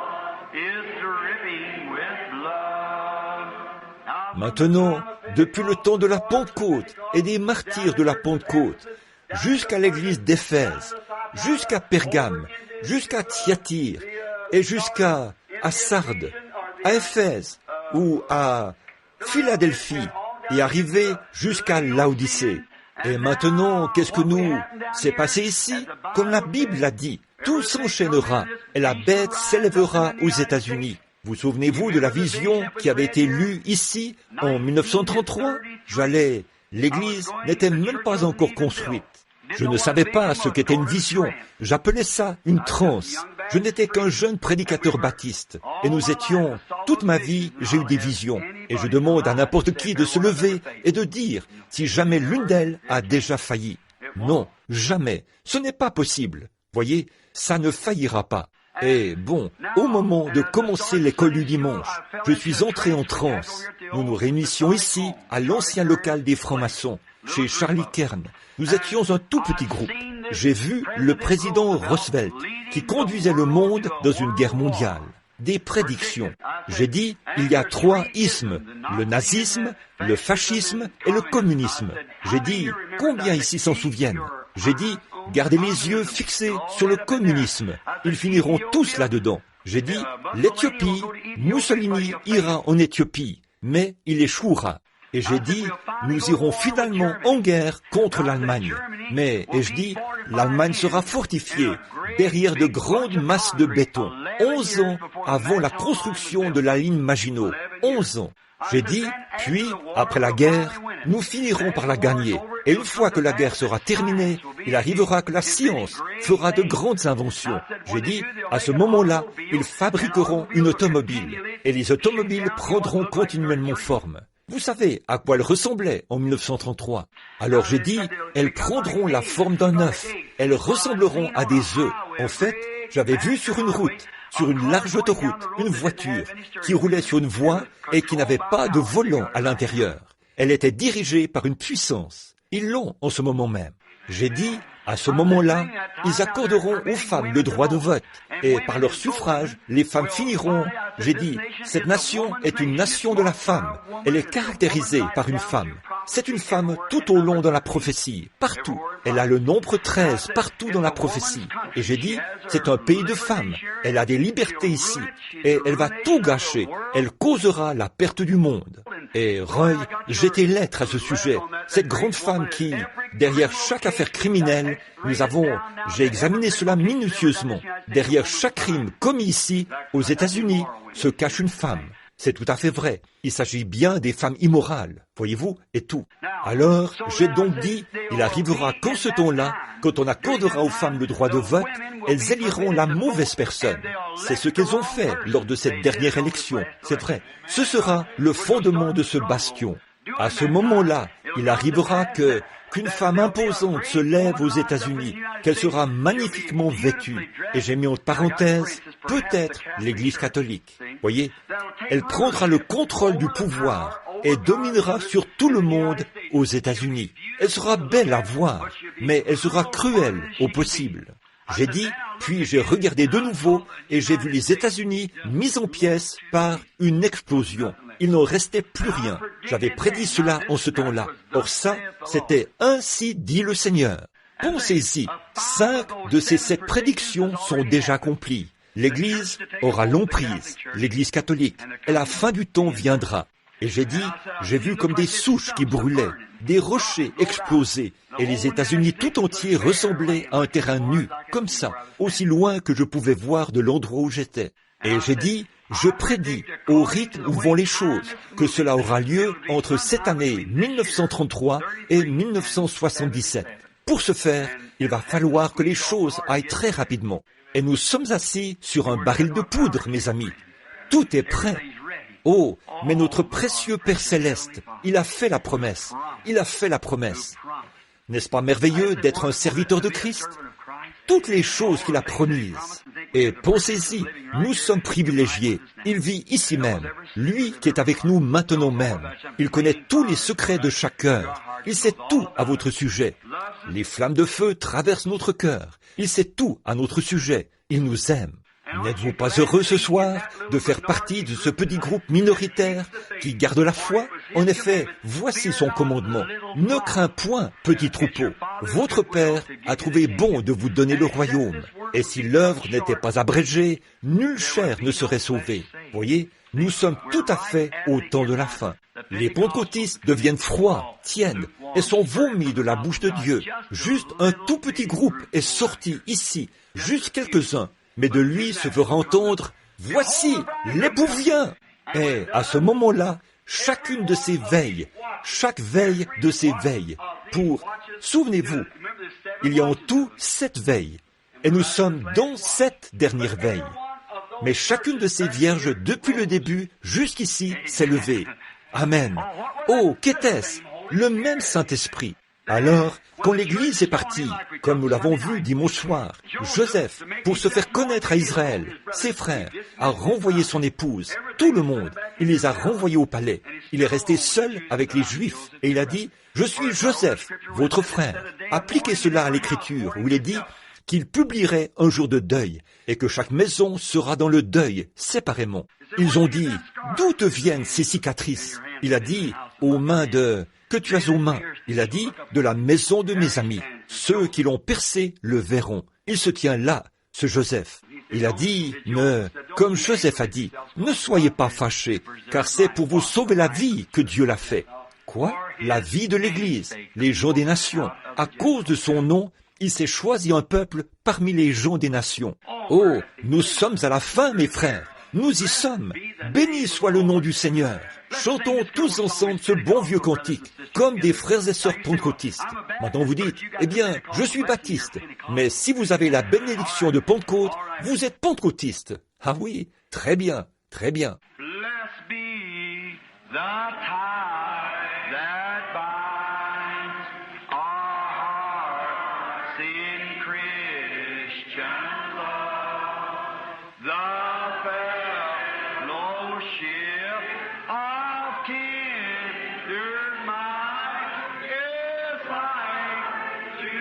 is dripping with blood. Maintenant, depuis le temps de la Pentecôte et des martyrs de la Pentecôte, jusqu'à l'église d'Éphèse, jusqu'à Pergame, jusqu'à Thyatire, et jusqu'à Sardes, à Éphèse ou à Philadelphie, et arrivé jusqu'à Laodicée. Et maintenant, qu'est-ce que s'est passé ici? Comme la Bible l'a dit, tout s'enchaînera et la bête s'élèvera aux États-Unis. Vous souvenez-vous de la vision qui avait été lue ici en 1933? L'église n'était même pas encore construite. Je ne savais pas ce qu'était une vision. J'appelais ça une transe. Je n'étais qu'un jeune prédicateur baptiste. Et nous étions, toute ma vie, j'ai eu des visions. Et je demande à n'importe qui de se lever et de dire si jamais l'une d'elles a déjà failli. Non, jamais. Ce n'est pas possible. Voyez, ça ne faillira pas. Et bon, au moment de commencer l'école du dimanche, je suis entré en transe. Nous nous réunissions ici, à l'ancien local des francs-maçons, chez Charlie Kern. Nous étions un tout petit groupe. J'ai vu le président Roosevelt, qui conduisait le monde dans une guerre mondiale. des prédictions. J'ai dit, il y a 3 ismes, le nazisme, le fascisme et le communisme. J'ai dit, combien ici s'en souviennent? J'ai dit, gardez les yeux fixés sur le communisme. Ils finiront tous là-dedans. J'ai dit, l'Éthiopie, Mussolini ira en Éthiopie, mais il échouera. Et j'ai dit, nous irons finalement en guerre contre l'Allemagne. Mais, et je dis, l'Allemagne sera fortifiée derrière de grandes masses de béton. 11 ans avant la construction de la ligne Maginot. 11 ans. J'ai dit, puis, après la guerre, nous finirons par la gagner. Et une fois que la guerre sera terminée, il arrivera que la science fera de grandes inventions. J'ai dit, à ce moment-là, ils fabriqueront une automobile. Et les automobiles prendront continuellement forme. Vous savez à quoi elles ressemblaient en 1933. Alors j'ai dit, elles prendront la forme d'un œuf. Elles ressembleront à des œufs. En fait, j'avais vu sur une route, sur une large autoroute, une voiture qui roulait sur une voie et qui n'avait pas de volant à l'intérieur. Elle était dirigée par une puissance. Ils l'ont en ce moment même. J'ai dit, à ce moment-là, ils accorderont aux femmes le droit de vote. Et par leur suffrage, les femmes finiront. J'ai dit, cette nation est une nation de la femme. Elle est caractérisée par une femme. C'est une femme tout au long dans la prophétie, partout. Elle a le nombre 13 partout dans la prophétie. Et j'ai dit, c'est un pays de femmes. Elle a des libertés ici. Et elle va tout gâcher. Elle causera la perte du monde. Et Roy, j'étais lettre à ce sujet. Cette grande femme qui, derrière chaque affaire criminelle, j'ai examiné cela minutieusement. Derrière chaque crime commis ici, aux États-Unis, se cache une femme. C'est tout à fait vrai. Il s'agit bien des femmes immorales, voyez-vous, et tout. Alors, j'ai donc dit, il arrivera qu'en ce temps-là, quand on accordera aux femmes le droit de vote, elles éliront la mauvaise personne. C'est ce qu'elles ont fait lors de cette dernière élection, c'est vrai. Ce sera le fondement de ce bastion. À ce moment-là, il arrivera qu'une femme imposante se lève aux États-Unis, qu'elle sera magnifiquement vêtue. Et j'ai mis en parenthèse, peut-être l'Église catholique. Voyez, elle prendra le contrôle du pouvoir et dominera sur tout le monde aux États-Unis. Elle sera belle à voir, mais elle sera cruelle au possible. J'ai dit, puis j'ai regardé de nouveau et j'ai vu les États-Unis mis en pièces par une explosion. Il n'en restait plus rien. J'avais prédit cela en ce temps-là. Or ça, c'était ainsi dit le Seigneur. Pensez-y, 5 de ces 7 prédictions sont déjà accomplies. L'Église aura l'emprise, l'Église catholique, et la fin du temps viendra. Et j'ai dit, j'ai vu comme des souches qui brûlaient, des rochers explosés, et les États-Unis tout entiers ressemblaient à un terrain nu, comme ça, aussi loin que je pouvais voir de l'endroit où j'étais. Et j'ai dit, je prédis, au rythme où vont les choses, que cela aura lieu entre cette année 1933 et 1977. Pour ce faire, il va falloir que les choses aillent très rapidement. Et nous sommes assis sur un baril de poudre, mes amis. Tout est prêt. Oh, mais notre précieux Père Céleste, il a fait la promesse. Il a fait la promesse. N'est-ce pas merveilleux d'être un serviteur de Christ? Toutes les choses qu'il a promises. Et pensez-y, nous sommes privilégiés. Il vit ici même. Lui qui est avec nous maintenant même. Il connaît tous les secrets de chaque cœur. Il sait tout à votre sujet. Les flammes de feu traversent notre cœur. Il sait tout à notre sujet. Il nous aime. N'êtes-vous pas heureux ce soir de faire partie de ce petit groupe minoritaire qui garde la foi? En effet, voici son commandement. Ne crains point, petit troupeau. Votre Père a trouvé bon de vous donner le royaume. Et si l'œuvre n'était pas abrégée, nulle chair ne serait sauvée. Voyez, nous sommes tout à fait au temps de la fin. Les pentecôtistes deviennent froids, tièdes, et sont vomis de la bouche de Dieu. Juste un tout petit groupe est sorti ici, juste quelques-uns. Mais de lui se fera entendre, « Voici, l'époux vient !» Et à ce moment-là, chacune de ces veilles, chaque veille de ces veilles, souvenez-vous, il y a en tout 7 veilles, et nous sommes dans 7 dernières veilles. Mais chacune de ces vierges, depuis le début jusqu'ici, s'est levée. Amen. Oh, qu'était-ce? Le même Saint-Esprit. Alors, quand l'Église est partie, comme nous l'avons vu dimanche soir, Joseph, pour se faire connaître à Israël, ses frères, a renvoyé son épouse, tout le monde, il les a renvoyés au palais. Il est resté seul avec les Juifs et il a dit, « Je suis Joseph, votre frère. » Appliquez cela à l'Écriture où il est dit, « qu'il publierait un jour de deuil et que chaque maison sera dans le deuil séparément. Ils ont dit, d'où te viennent ces cicatrices? Il a dit, aux mains de... Que tu as aux mains? Il a dit, de la maison de mes amis. Ceux qui l'ont percé le verront. Il se tient là, ce Joseph. Il a dit, comme Joseph a dit, ne soyez pas fâchés, car c'est pour vous sauver la vie que Dieu l'a fait. Quoi? La vie de l'Église, les gens des nations. À cause de son nom, il s'est choisi un peuple parmi les gens des nations. Oh, nous sommes à la fin, mes frères. Nous y sommes. Béni soit le nom du Seigneur. Chantons tous ensemble ce bon vieux cantique, comme des frères et sœurs pentecôtistes. Maintenant vous dites, eh bien, je suis baptiste. Mais si vous avez la bénédiction de Pentecôte, vous êtes pentecôtiste. Ah oui, très bien, très bien. Blessed be the tie that binds our hearts in Christian love. The fellowship of kindred mind is like to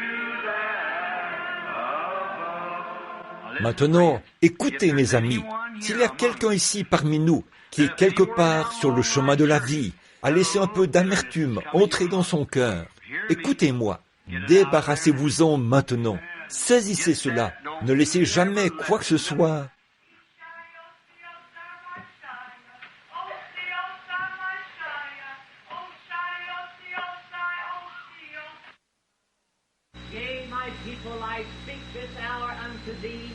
that above. Maintenant, écoutez mes amis, s'il y a quelqu'un ici parmi nous qui est quelque part sur le chemin de la vie, a laissé un peu d'amertume entrer dans son cœur, écoutez-moi, débarrassez-vous-en maintenant, saisissez cela, ne laissez jamais quoi que ce soit. Yea, my people, I speak this hour unto thee,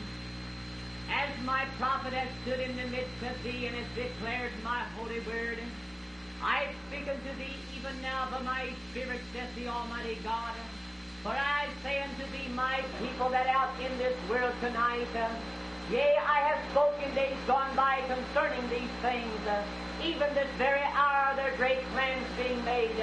as my prophet has stood in the midst of thee and has declared my holy word. I speak unto thee even now by my spirit, saith the Almighty God. For I say unto thee, my people that out in this world tonight, yea, I have spoken days gone by concerning these things, even this very hour their great plans being made,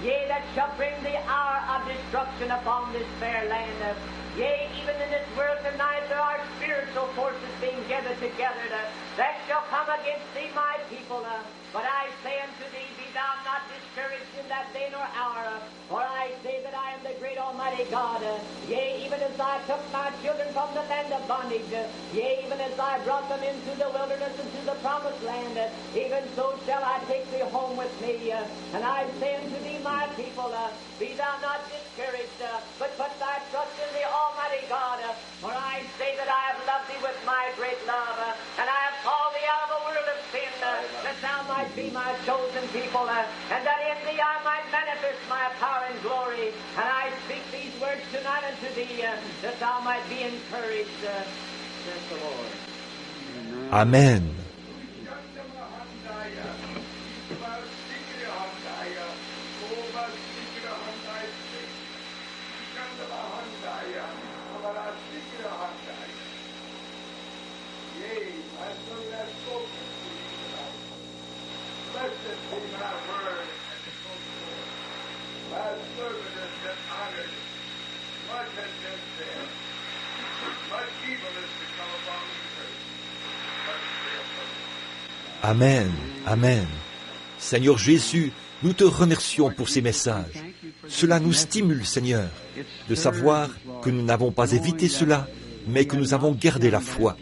yea, that shall bring the hour of destruction upon this fair land. Yea, even in this world tonight there are spiritual forces being gathered together that shall come against thee, my people. But I say unto thee, be thou not discouraged in that day nor hour, for I say that I am the great Almighty God. Yea, even as I took my children from the land of bondage, yea, even as I brought them into the wilderness, into the promised land, even so shall I take thee home with me. And I say unto thee, my people, be thou not discouraged, but put thy trust in the Almighty God. For I say that I have loved thee with my great love, and I have called thee out of the world of sin, that thou might be my chosen people, and that in thee I might manifest my power and glory. And I speak these words tonight unto thee, that thou might be encouraged, says the Lord. Amen. Amen, Amen. Seigneur Jésus, nous te remercions pour ces messages. Cela nous stimule, Seigneur, de savoir que nous n'avons pas évité cela, mais que nous avons gardé la foi.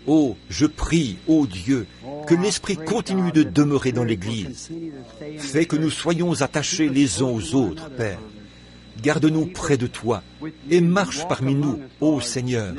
Oh, je prie, ô Dieu, que l'Esprit continue de demeurer dans l'Église. Fais que nous soyons attachés les uns aux autres, Père. Garde-nous près de toi et marche parmi nous, ô Seigneur,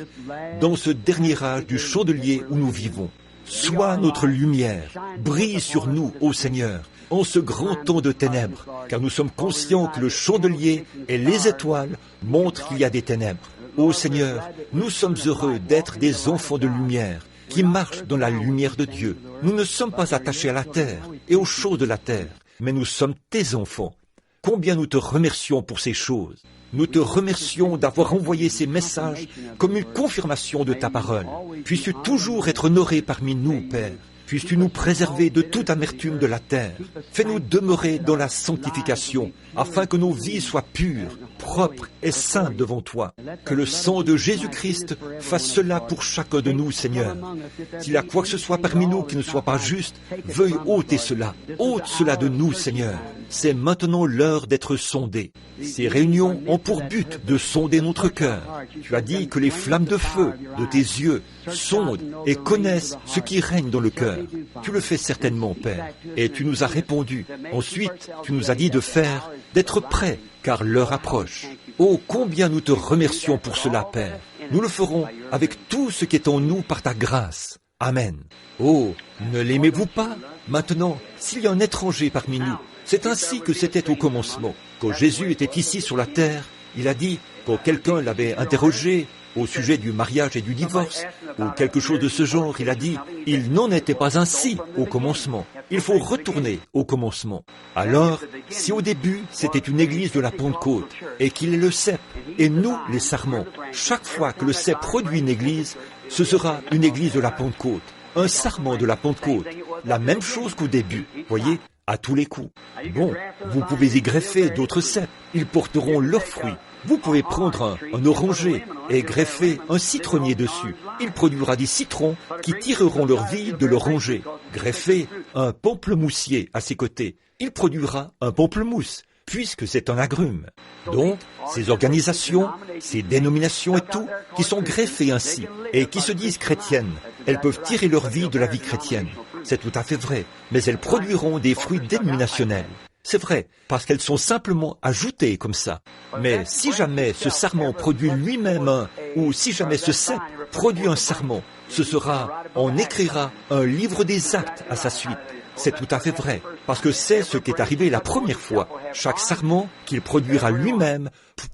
dans ce dernier âge du chandelier où nous vivons. Sois notre lumière, brille sur nous, ô Seigneur, en ce grand temps de ténèbres, car nous sommes conscients que le chandelier et les étoiles montrent qu'il y a des ténèbres. Ô Seigneur, nous sommes heureux d'être des enfants de lumière, qui marchent dans la lumière de Dieu. Nous ne sommes pas attachés à la terre et aux choses de la terre, mais nous sommes tes enfants. Combien nous te remercions pour ces choses. Nous te remercions d'avoir envoyé ces messages comme une confirmation de ta parole. Puisses-tu toujours être honoré parmi nous, Père. Puisses-tu nous préserver de toute amertume de la terre. Fais-nous demeurer dans la sanctification, afin que nos vies soient pures, propres et saintes devant toi. Que le sang de Jésus-Christ fasse cela pour chacun de nous, Seigneur. S'il y a quoi que ce soit parmi nous qui ne soit pas juste, veuille ôter cela. Ôte cela de nous, Seigneur. C'est maintenant l'heure d'être sondés. Ces réunions ont pour but de sonder notre cœur. Tu as dit que les flammes de feu de tes yeux sondent et connaissent ce qui règne dans le cœur. Tu le fais certainement, Père, et tu nous as répondu. Ensuite, tu nous as dit de faire, d'être prêts, car l'heure approche. Oh, combien nous te remercions pour cela, Père. Nous le ferons avec tout ce qui est en nous par ta grâce. Amen. Oh, ne l'aimez-vous pas? Maintenant, s'il y a un étranger parmi nous, c'est ainsi que c'était au commencement. Quand Jésus était ici sur la terre, il a dit, quand quelqu'un l'avait interrogé au sujet du mariage et du divorce, ou quelque chose de ce genre, il a dit, il n'en était pas ainsi au commencement. Il faut retourner au commencement. Alors, si au début, c'était une église de la Pentecôte, et qu'il est le cep, et nous, les sarments, chaque fois que le cep produit une église, ce sera une église de la Pentecôte, un sarment de la Pentecôte, la même chose qu'au début, voyez, à tous les coups. Bon, vous pouvez y greffer d'autres ceps, ils porteront leurs fruits. Vous pouvez prendre un oranger et greffer un citronnier dessus. Il produira des citrons qui tireront leur vie de l'oranger. Greffer un pamplemoussier à ses côtés. Il produira un pamplemousse, puisque c'est un agrume. Donc, ces organisations, ces dénominations et tout, qui sont greffées ainsi, et qui se disent chrétiennes, elles peuvent tirer leur vie de la vie chrétienne. C'est tout à fait vrai, mais elles produiront des fruits dénominationnels. C'est vrai, parce qu'elles sont simplement ajoutées comme ça. Mais si jamais ce sarment produit lui-même ou si jamais ce cep produit un sarment, on écrira un livre des actes à sa suite. C'est tout à fait vrai, parce que c'est ce qui est arrivé la première fois. Chaque sarment qu'il produira lui-même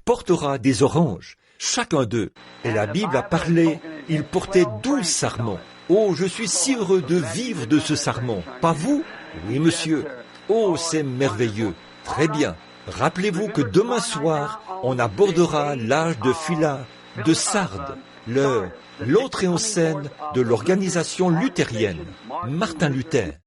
portera des oranges, chacun d'eux. Et la Bible a parlé, il portait 12 sarments. Oh, je suis si heureux de vivre de ce sarment. Pas vous? Oui, monsieur. Oh, c'est merveilleux. Très bien. Rappelez-vous que demain soir, on abordera l'âge de Phila, de Sardes, l'entrée en scène de l'organisation luthérienne, Martin Luther.